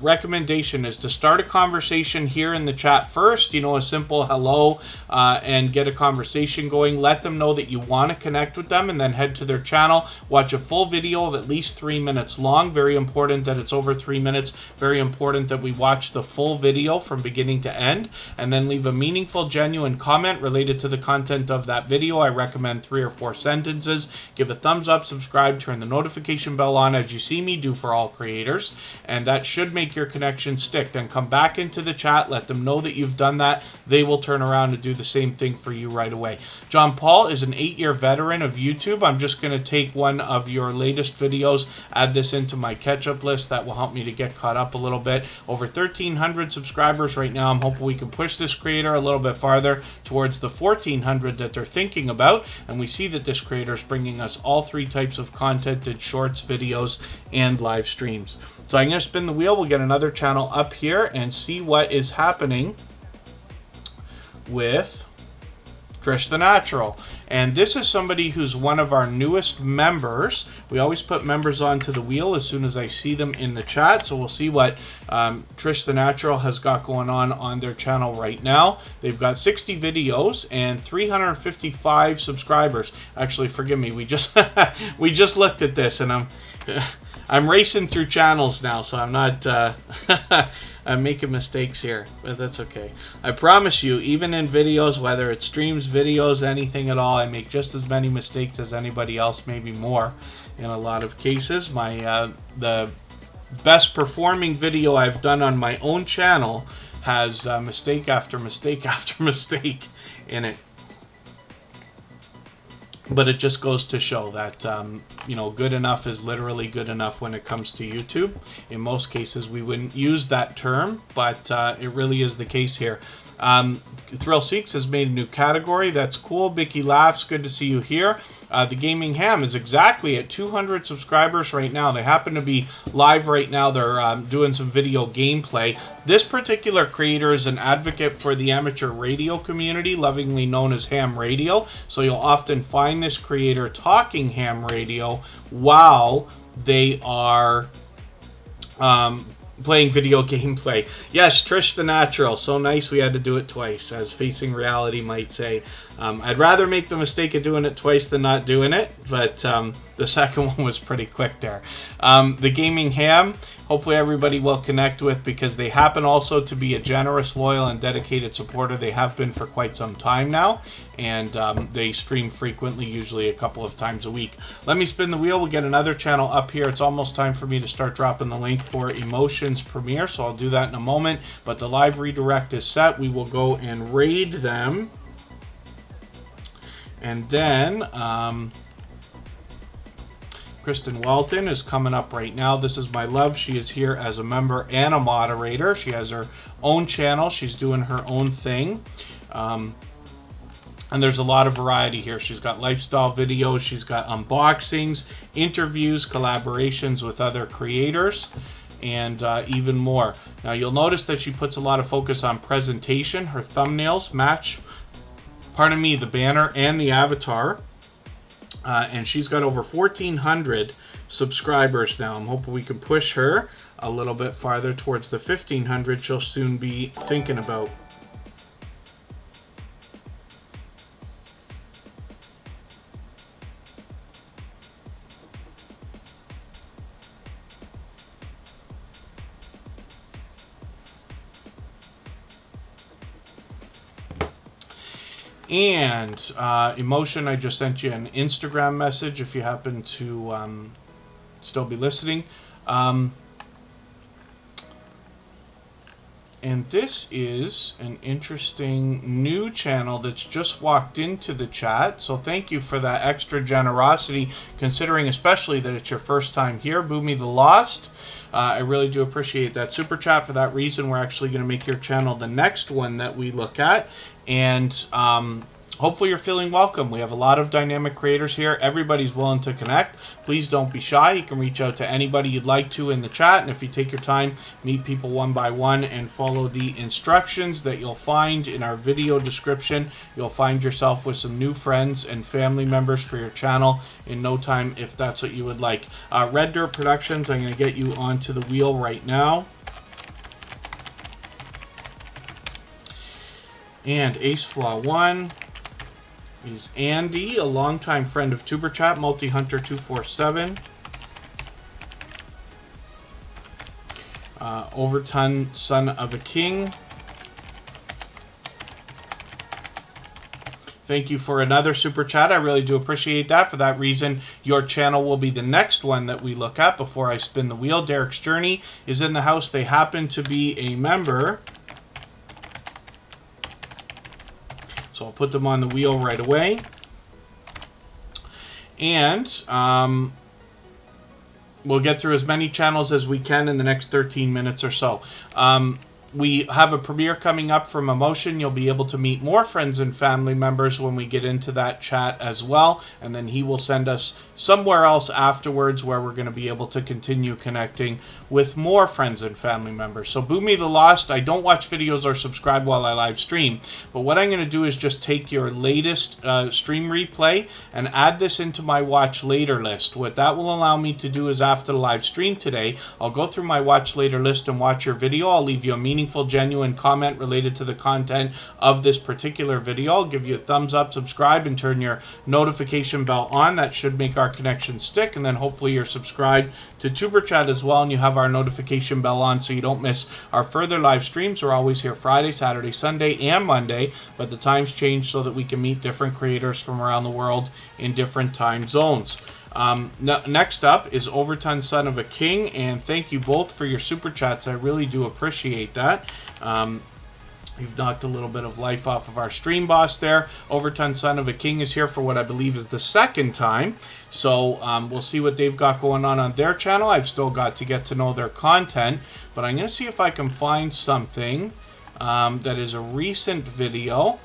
recommendation is to start a conversation here in the chat first, you know, a simple hello, and get a conversation going. Let them know that you want to connect with them, and then head to their channel, watch a full video of at least 3 minutes long. Very important that it's over 3 minutes. Very important that we watch the full video from beginning to end, and then leave a meaningful, genuine comment related to the content of that video. I recommend 3 or 4 sentences. Give a thumbs up, subscribe, turn the notification bell on, as you see me do for all creators, and that should make your connection stick. Then come back into the chat, let them know that you've done that. They will turn around and do the same thing for you right away. John Paul is an 8-year veteran of YouTube. I'm just going to take one of your latest videos, add this into my catch-up list. That will help me to get caught up a little bit. Over 1,300 subscribers right now. I'm hoping we can push this creator a little bit farther towards the 1,400 that they're thinking about. And we see that this creator is bringing us all 3 types of content in shorts, videos, and live streams. So I'm going to spin the wheel. We'll get another channel up here and see what is happening with Trish the Natural. And this is somebody who's one of our newest members. We always put members onto the wheel as soon as I see them in the chat. So we'll see what Trish the Natural has got going on their channel right now. They've got 60 videos and 355 subscribers. Actually, forgive me. We just we just looked at this, and I'm racing through channels now, so I'm not I'm making mistakes here, but that's okay. I promise you, even in videos, whether it's streams, videos, anything at all, I make just as many mistakes as anybody else, maybe more in a lot of cases. My the best performing video I've done on my own channel has mistake after mistake after mistake in it. But it just goes to show that, you know, good enough is literally good enough when it comes to YouTube. In most cases, we wouldn't use that term, but it really is the case here. Thrill Seeks has made a new category. That's cool. Bicky Laughs, good to see you here. The Gaming Ham is exactly at 200 subscribers right now. They happen to be live right now. They're doing some video gameplay. This particular creator is an advocate for the amateur radio community, lovingly known as ham radio. So you'll often find this creator talking ham radio while they are playing video gameplay. Yes, Trish the Natural. So nice we had to do it twice, as Facing Reality might say. I'd rather make the mistake of doing it twice than not doing it, but the second one was pretty quick there. The Gaming Ham, hopefully everybody will connect with, because they happen also to be a generous, loyal, and dedicated supporter. They have been for quite some time now, and they stream frequently, usually a couple of times a week. Let me spin the wheel. We'll get another channel up here. It's almost time for me to start dropping the link for Emotions Premiere, so I'll do that in a moment. But the live redirect is set. We will go and raid them. And then Kristen Walton is coming up right now. This is my love. She is here as a member and a moderator. She has her own channel. She's doing her own thing. And there's a lot of variety here. She's got lifestyle videos. She's got unboxings, interviews, collaborations with other creators, and even more. Now you'll notice that she puts a lot of focus on presentation. Her thumbnails match, pardon me, the banner and the avatar. And she's got over 1,400 subscribers now. I'm hoping we can push her a little bit farther towards the 1,500 she'll soon be thinking about. And Emotion, I just sent you an Instagram message if you happen to still be listening. And this is an interesting new channel that's just walked into the chat. So thank you for that extra generosity, considering especially that it's your first time here. Boomy the Lost. I really do appreciate that super chat. For that reason, we're actually going to make your channel the next one that we look at. And hopefully you're feeling welcome. We have a lot of dynamic creators here. Everybody's willing to connect. Please don't be shy. You can reach out to anybody you'd like to in the chat. And if you take your time, meet people one by one and follow the instructions that you'll find in our video description, you'll find yourself with some new friends and family members for your channel in no time if that's what you would like. Red Dirt Productions, I'm going to get you onto the wheel right now. And Ace Flaw 1 is Andy, a longtime friend of TuberChat, Multi-Hunter 247. Overton, Son of a King. Thank you for another super chat. I really do appreciate that. For that reason, your channel will be the next one that we look at before I spin the wheel. Derek's Journey is in the house. They happen to be a member. So I'll put them on the wheel right away. And we'll get through as many channels as we can in the next 13 minutes or so. We have a premiere coming up from Emotion. You'll be able to meet more friends and family members when we get into that chat as well. And then he will send us somewhere else afterwards where we're going to be able to continue connecting with more friends and family members. So Boomy the Lost, I don't watch videos or subscribe while I live stream. But what I'm going to do is just take your latest stream replay and add this into my watch later list. What that will allow me to do is after the live stream today, I'll go through my watch later list and watch your video. I'll leave you a meaningful, genuine comment related to the content of this particular video. I'll give you a thumbs up, subscribe, and turn your notification bell on. That should make our connection stick. And then hopefully you're subscribed to TuberChat as well, and you have our notification bell on so you don't miss our further live streams. We're always here Friday, Saturday, Sunday, and Monday, but the times change so that we can meet different creators from around the world in different time zones. Next up is Overton, Son of a King, and thank you both for your super chats. I really do appreciate that. You've knocked a little bit of life off of our stream boss there. Overton, Son of a King is here for what I believe is the second time. So we'll see what they've got going on their channel. I've still got to get to know their content, but I'm going to see if I can find something that is a recent video.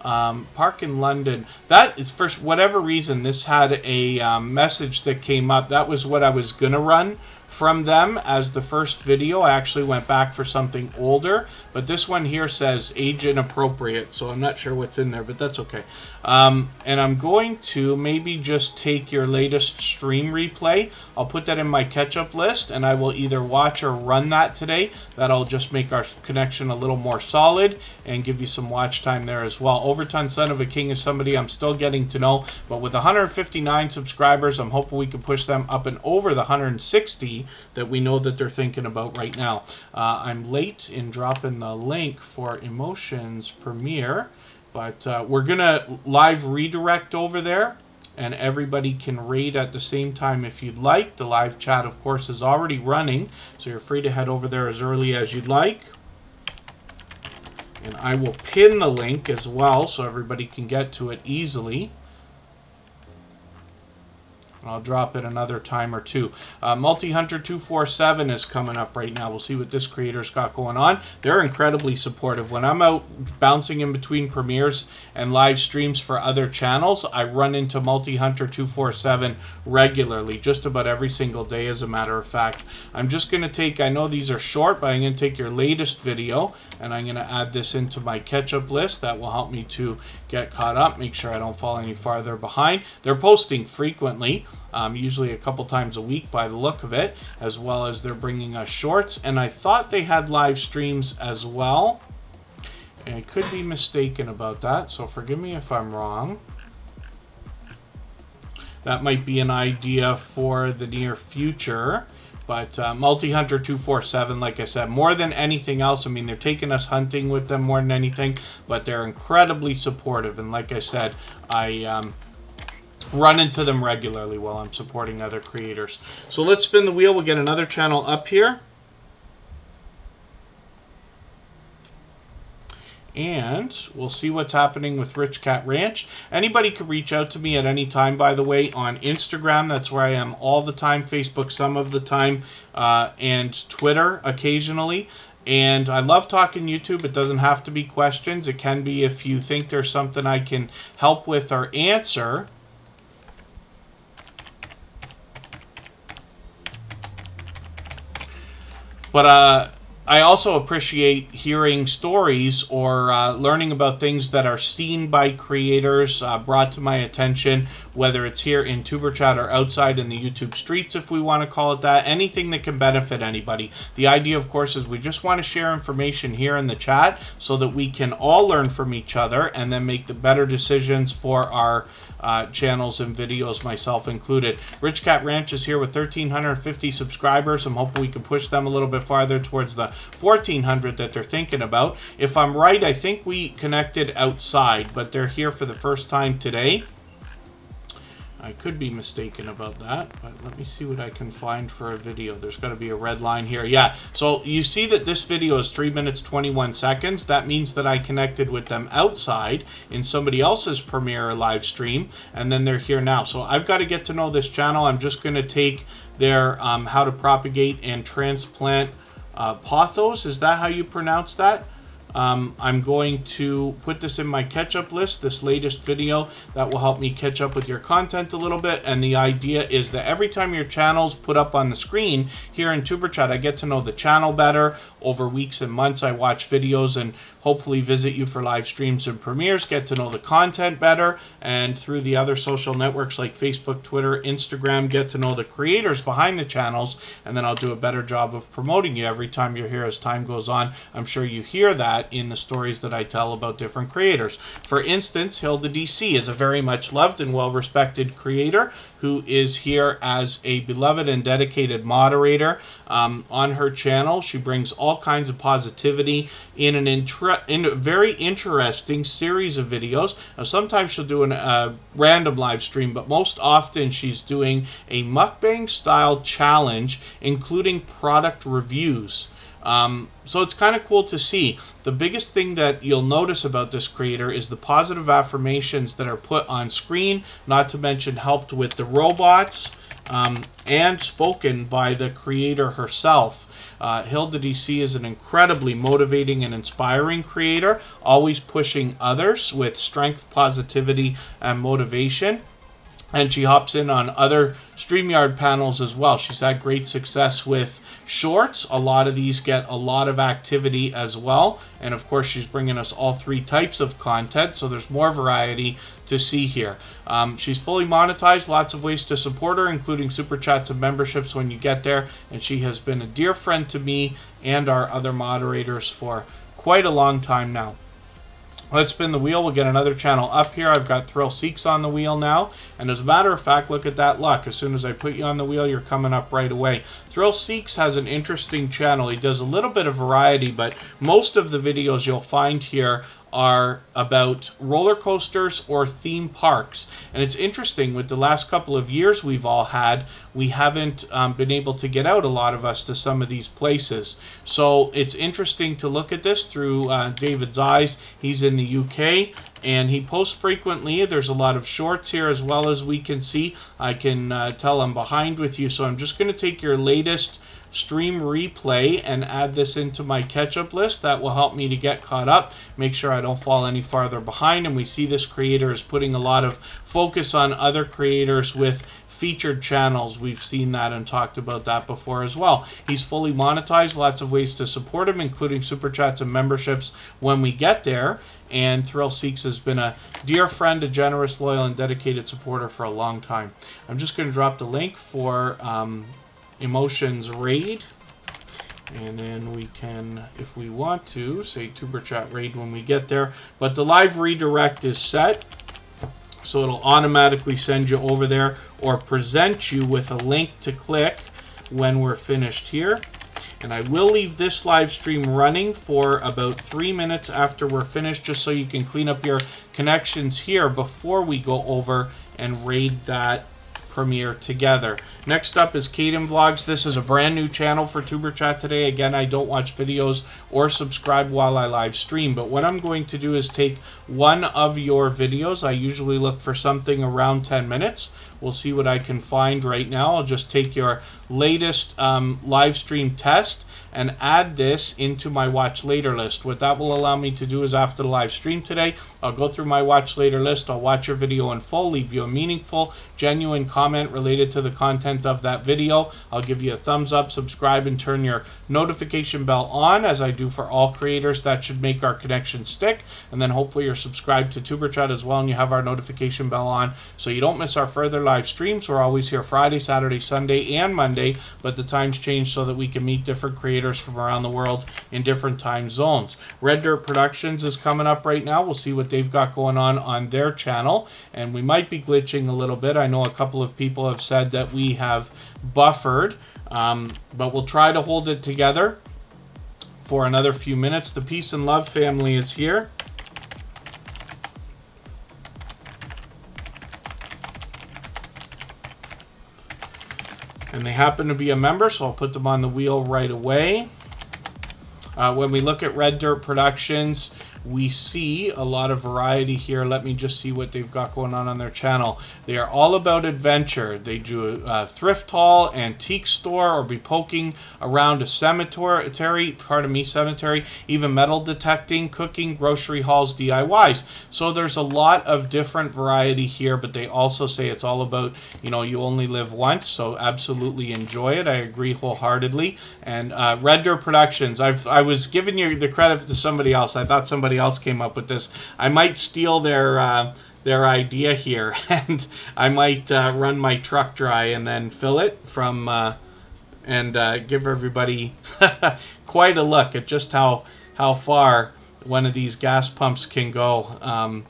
Park in London. That is, for whatever reason, this had a message that came up. That was what I was going to run from them as the first video. I actually went back for something older, but this one here says age inappropriate, so I'm not sure what's in there, but that's okay. And I'm going to maybe just take your latest stream replay. I'll put that in my catch-up list, and I will either watch or run that today. That'll just make our connection a little more solid and give you some watch time there as well. Overton, Son of a King is somebody I'm still getting to know, but with 159 subscribers, I'm hoping we can push them up and over the 160 that we know that they're thinking about right now. I'm late in dropping the link for Emotions premiere, but we're gonna live redirect over there, and everybody can raid at the same time if you'd like. The live chat, of course, is already running, so you're free to head over there as early as you'd like. And I will pin the link as well so everybody can get to it easily. I'll drop it another time or two. Multi-Hunter 247 is coming up right now. We'll see what this creator's got going on. They're incredibly supportive. When I'm out bouncing in between premieres and live streams for other channels, I run into Multi-Hunter 247 regularly, just about every single day, as a matter of fact. I'm just going to take, I know these are short, but I'm going to take your latest video, and I'm going to add this into my catch-up list. That will help me to get caught up, make sure I don't fall any farther behind. They're posting frequently. Usually a couple times a week by the look of it, as well as they're bringing us shorts, and I thought they had live streams as well, and I could be mistaken about that, so forgive me if I'm wrong. That might be an idea for the near future, but Multi-Hunter 247, like I said, more than anything else, I mean, they're taking us hunting with them more than anything, but they're incredibly supportive, and like I said, I run into them regularly while I'm supporting other creators. So let's spin the wheel. We'll get another channel up here. And we'll see what's happening with Rich Cat Ranch. Anybody can reach out to me at any time, by the way, on Instagram. That's where I am all the time. Facebook some of the time. And Twitter occasionally. And I love talking YouTube. It doesn't have to be questions. It can be if you think there's something I can help with or answer. But I also appreciate hearing stories or learning about things that are seen by creators, brought to my attention, whether it's here in TuberChat or outside in the YouTube streets, if we want to call it that. Anything that can benefit anybody. The idea, of course, is we just want to share information here in the chat so that we can all learn from each other and then make the better decisions for our channels and videos, myself included. Rich Cat Ranch is here with 1,350 subscribers. I'm hoping we can push them a little bit farther towards the 1,400 that they're thinking about. If I'm right, I think we connected outside, but they're here for the first time today. I could be mistaken about that, but let me see what I can find for a video. There's got to be a red line here. Yeah, so you see that this video is 3 minutes 21 seconds. That means that I connected with them outside in somebody else's premiere live stream, and then they're here now. So I've got to get to know this channel. I'm just going to take their how to propagate and transplant pothos. Is that how you pronounce that? I'm going to put this in my catch-up list, this latest video. That will help me catch up with your content a little bit. And the idea is that every time your channel's put up on the screen here in TuberChat, I get to know the channel better. Over weeks and months, I watch videos and hopefully visit you for live streams and premieres, get to know the content better, and through the other social networks like Facebook, Twitter, Instagram, get to know the creators behind the channels, and then I'll do a better job of promoting you every time you're here as time goes on. I'm sure you hear that in the stories that I tell about different creators. For instance, Hilda DC is a very much loved and well-respected creator who is here as a beloved and dedicated moderator on her channel. She brings all kinds of positivity in a very interesting series of videos. Now, sometimes she'll do a random live stream, but most often she's doing a mukbang style challenge, including product reviews. So it's kind of cool to see. The biggest thing that you'll notice about this creator is the positive affirmations that are put on screen, not to mention helped with the robots, and spoken by the creator herself. Hilda DC is an incredibly motivating and inspiring creator, always pushing others with strength, positivity, and motivation. And she hops in on other StreamYard panels as well. She's had great success with shorts. A lot of these get a lot of activity as well. And of course, she's bringing us all three types of content, so there's more variety to see here. She's fully monetized, lots of ways to support her, including super chats and memberships when you get there. And she has been a dear friend to me and our other moderators for quite a long time now. Let's spin the wheel. We'll get another channel up here. I've got Thrill Seeks on the wheel now. And as a matter of fact, look at that luck. As soon as I put you on the wheel, you're coming up right away. Thrill Seeks has an interesting channel. He does a little bit of variety, but most of the videos you'll find here are about roller coasters or theme parks. And it's interesting, with the last couple of years we've all had, we haven't been able to get out, a lot of us, to some of these places. So it's interesting to look at this through David's eyes. He's in the UK and he posts frequently. There's a lot of shorts here as well, as we can see. I can tell I'm behind with you, so I'm just going to take your latest stream replay and add this into my catch-up list. That will help me to get caught up, make sure I don't fall any farther behind. And we see this creator is putting a lot of focus on other creators with featured channels. We've seen that and talked about that before as well. He's fully monetized, lots of ways to support him, including super chats and memberships when we get there. And Thrill Seeks has been a dear friend, a generous, loyal, and dedicated supporter for a long time. I'm just going to drop the link for Emotions Raid, and then we can, if we want to, say TuberChat Raid when we get there. But the live redirect is set, so it'll automatically send you over there or present you with a link to click when we're finished here. And I will leave this live stream running for about 3 minutes after we're finished, just so you can clean up your connections here before we go over and raid that premiere together. Next up is Caden Vlogs. This is a brand new channel for TuberChat today. Again, I don't watch videos or subscribe while I live stream, but what I'm going to do is take one of your videos. I usually look for something around 10 minutes. We'll see what I can find right now. I'll just take your latest live stream test and add this into my watch later list. What that will allow me to do is after the live stream today, I'll go through my watch later list, I'll watch your video in full, leave you a meaningful, genuine comment related to the content of that video. I'll give you a thumbs up, subscribe, and turn your notification bell on, as I do for all creators. That should make our connection stick. And then hopefully you're subscribed to TuberChat as well, and you have our notification bell on so you don't miss our further live streams. We're always here Friday, Saturday, Sunday, and Monday, but the times change so that we can meet different creators from around the world in different time zones. Red Dirt Productions is coming up right now. We'll see what they've got going on their channel, and we might be glitching a little bit. I know a couple of people have said that we have buffered, but we'll try to hold it together for another few minutes. The Peace and Love family is here. And they happen to be a member, so I'll put them on the wheel right away. When we look at Red Dirt Productions, we see a lot of variety here. Let me just see what they've got going on their channel. They are all about adventure. They do a thrift haul, antique store, or be poking around a cemetery, even metal detecting, cooking, grocery hauls, DIYs. So there's a lot of different variety here, but they also say it's all about, you know, you only live once, so absolutely enjoy it. I agree wholeheartedly. And Red Dirt Productions, I was giving you the credit to somebody else. I thought somebody else came up with this. I might steal their idea here, and I might run my truck dry and then fill it from and give everybody quite a look at just how far one of these gas pumps can go.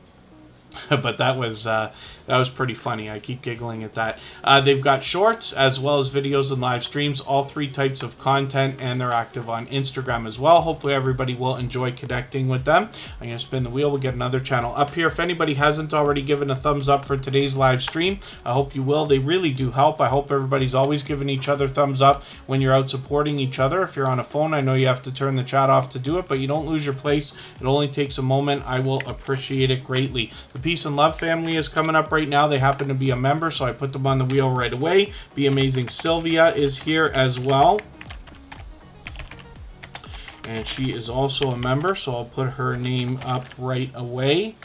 But that was pretty funny. I keep giggling at that. They've got shorts as well as videos and live streams, all three types of content, and they're active on Instagram as well. Hopefully everybody will enjoy connecting with them. I'm going to spin the wheel. We'll get another channel up here. If anybody hasn't already given a thumbs up for today's live stream, I hope you will. They really do help. I hope everybody's always giving each other thumbs up when you're out supporting each other. If you're on a phone, I know you have to turn the chat off to do it, but you don't lose your place. It only takes a moment. I will appreciate it greatly. The Peace and Love family is coming up right now. They happen to be a member, so I put them on the wheel right away. Be Amazing Sylvia is here as well, and she is also a member, so I'll put her name up right away.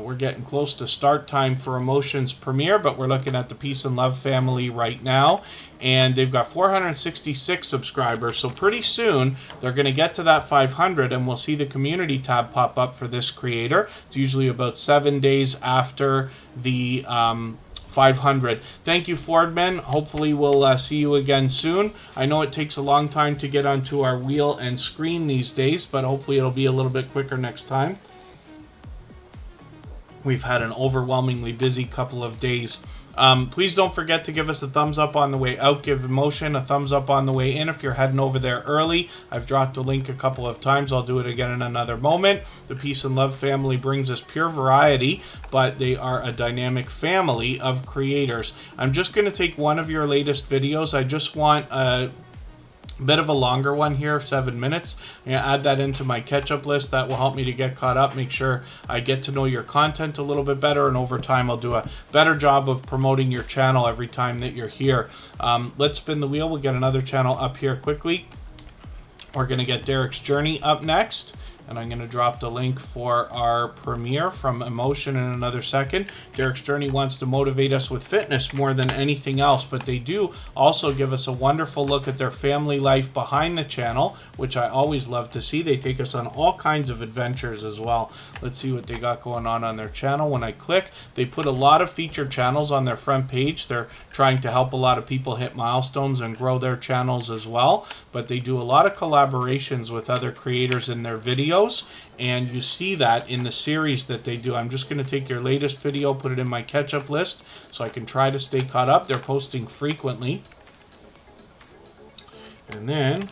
We're getting close to start time for Emotions premiere, but we're looking at the Peace and Love family right now, and they've got 466 subscribers, so pretty soon they're going to get to that 500, and we'll see the community tab pop up for this creator. It's usually about 7 days after the 500. Thank you, Fordman. Hopefully we'll see you again soon. I know it takes a long time to get onto our wheel and screen these days, but hopefully it'll be a little bit quicker next time. We've had an overwhelmingly busy couple of days. Please don't forget to give us a thumbs up on the way out. Give Emotion a thumbs up on the way in if you're heading over there early. I've dropped the link a couple of times. I'll do it again in another moment. The Peace and Love family brings us pure variety, but they are a dynamic family of creators. I'm just going to take one of your latest videos. I just want a bit of a longer one here, 7 minutes. I'm going to add that into my catch-up list. That will help me to get caught up, make sure I get to know your content a little bit better, and over time I'll do a better job of promoting your channel every time that you're here. Let's spin the wheel. We'll get another channel up here quickly. We're going to get Derek's Journey up next, and I'm going to drop the link for our premiere from Emotion in another second. Derek's Journey wants to motivate us with fitness more than anything else, but they do also give us a wonderful look at their family life behind the channel, which I always love to see. They take us on all kinds of adventures as well. Let's see what they got going on their channel. When I click, they put a lot of featured channels on their front page. They're trying to help a lot of people hit milestones and grow their channels as well, but they do a lot of collaborations with other creators in their videos, and you see that in the series that they do. I'm just going to take your latest video, put it in my catch-up list so I can try to stay caught up. They're posting frequently. And then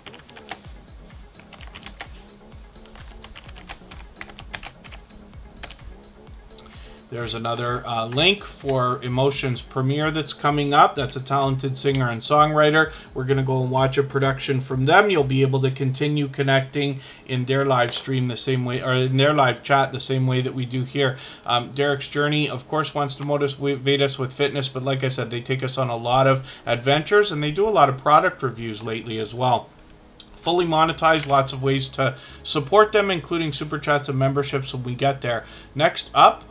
There's another link for Emotions premiere that's coming up. That's a talented singer and songwriter. We're going to go and watch a production from them. You'll be able to continue connecting in their live stream the same way, or in their live chat the same way that we do here. Derek's Journey, of course, wants to motivate us with fitness, but like I said, they take us on a lot of adventures, and they do a lot of product reviews lately as well. Fully monetized, lots of ways to support them, including super chats and memberships when we get there. Next up,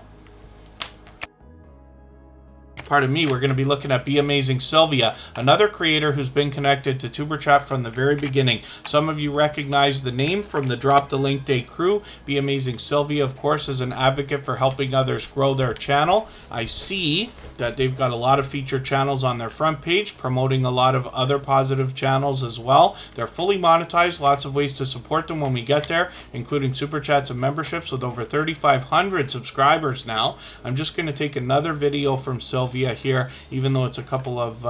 pardon me, we're going to be looking at Be Amazing Sylvia, another creator who's been connected to TuberChat from the very beginning. Some of you recognize the name from the Drop the Link Day crew. Be Amazing Sylvia, of course, is an advocate for helping others grow their channel. I see that they've got a lot of featured channels on their front page, promoting a lot of other positive channels as well. They're fully monetized, lots of ways to support them when we get there, including super chats and memberships with over 3,500 subscribers now. I'm just going to take another video from Sylvia here, even though it's a couple of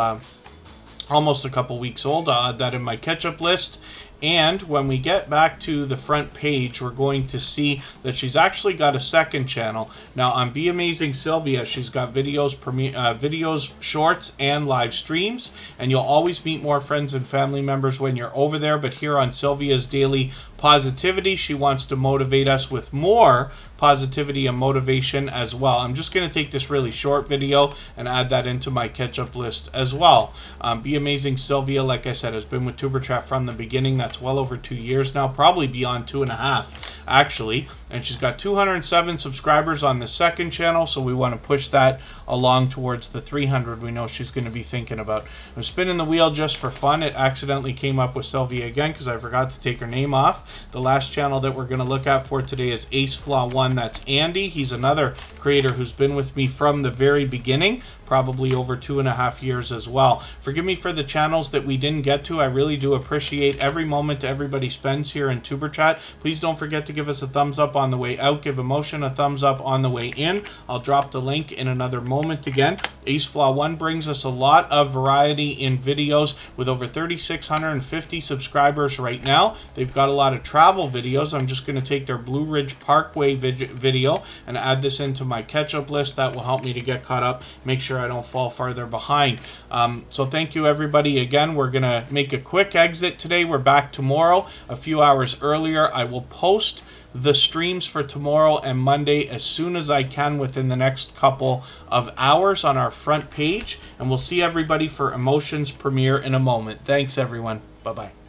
almost a couple weeks old. I'll add that in my catch-up list. And when we get back to the front page, we're going to see that she's actually got a second channel. Now on Be Amazing Sylvia, she's got videos, videos, shorts, and live streams. And you'll always meet more friends and family members when you're over there. But here on Sylvia's Daily Positivity, she wants to motivate us with more positivity and motivation as well. I'm just going to take this really short video and add that into my catch-up list as well. Be Amazing Sylvia, like I said, has been with TuberChat from the beginning. That's well over 2 years now, probably beyond 2.5 actually. And she's got 207 subscribers on the second channel, so we want to push that along towards the 300 we know she's going to be thinking about. I'm spinning the wheel just for fun. It accidentally came up with Sylvia again because I forgot to take her name off. The last channel that we're going to look at for today is Ace Flaw 1. That's Andy. He's another creator who's been with me from the very beginning, probably over 2.5 years as well. Forgive me for the channels that we didn't get to. I really do appreciate every moment everybody spends here in TuberChat. Please don't forget to give us a thumbs up on the way out. Give Emotion a thumbs up on the way in. I'll drop the link in another moment again. Ace Flaw 1 brings us a lot of variety in videos with over 3,650 subscribers right now. They've got a lot of travel videos. I'm just going to take their Blue Ridge Parkway video and add this into my catch-up list. That will help me to get caught up, make sure I don't fall farther behind. So thank you everybody again. We're gonna make a quick exit today. We're back tomorrow a few hours earlier. I will post the streams for tomorrow and Monday as soon as I can within the next couple of hours on our front page, and we'll see everybody for Emotions premiere in a moment. Thanks everyone. Bye bye.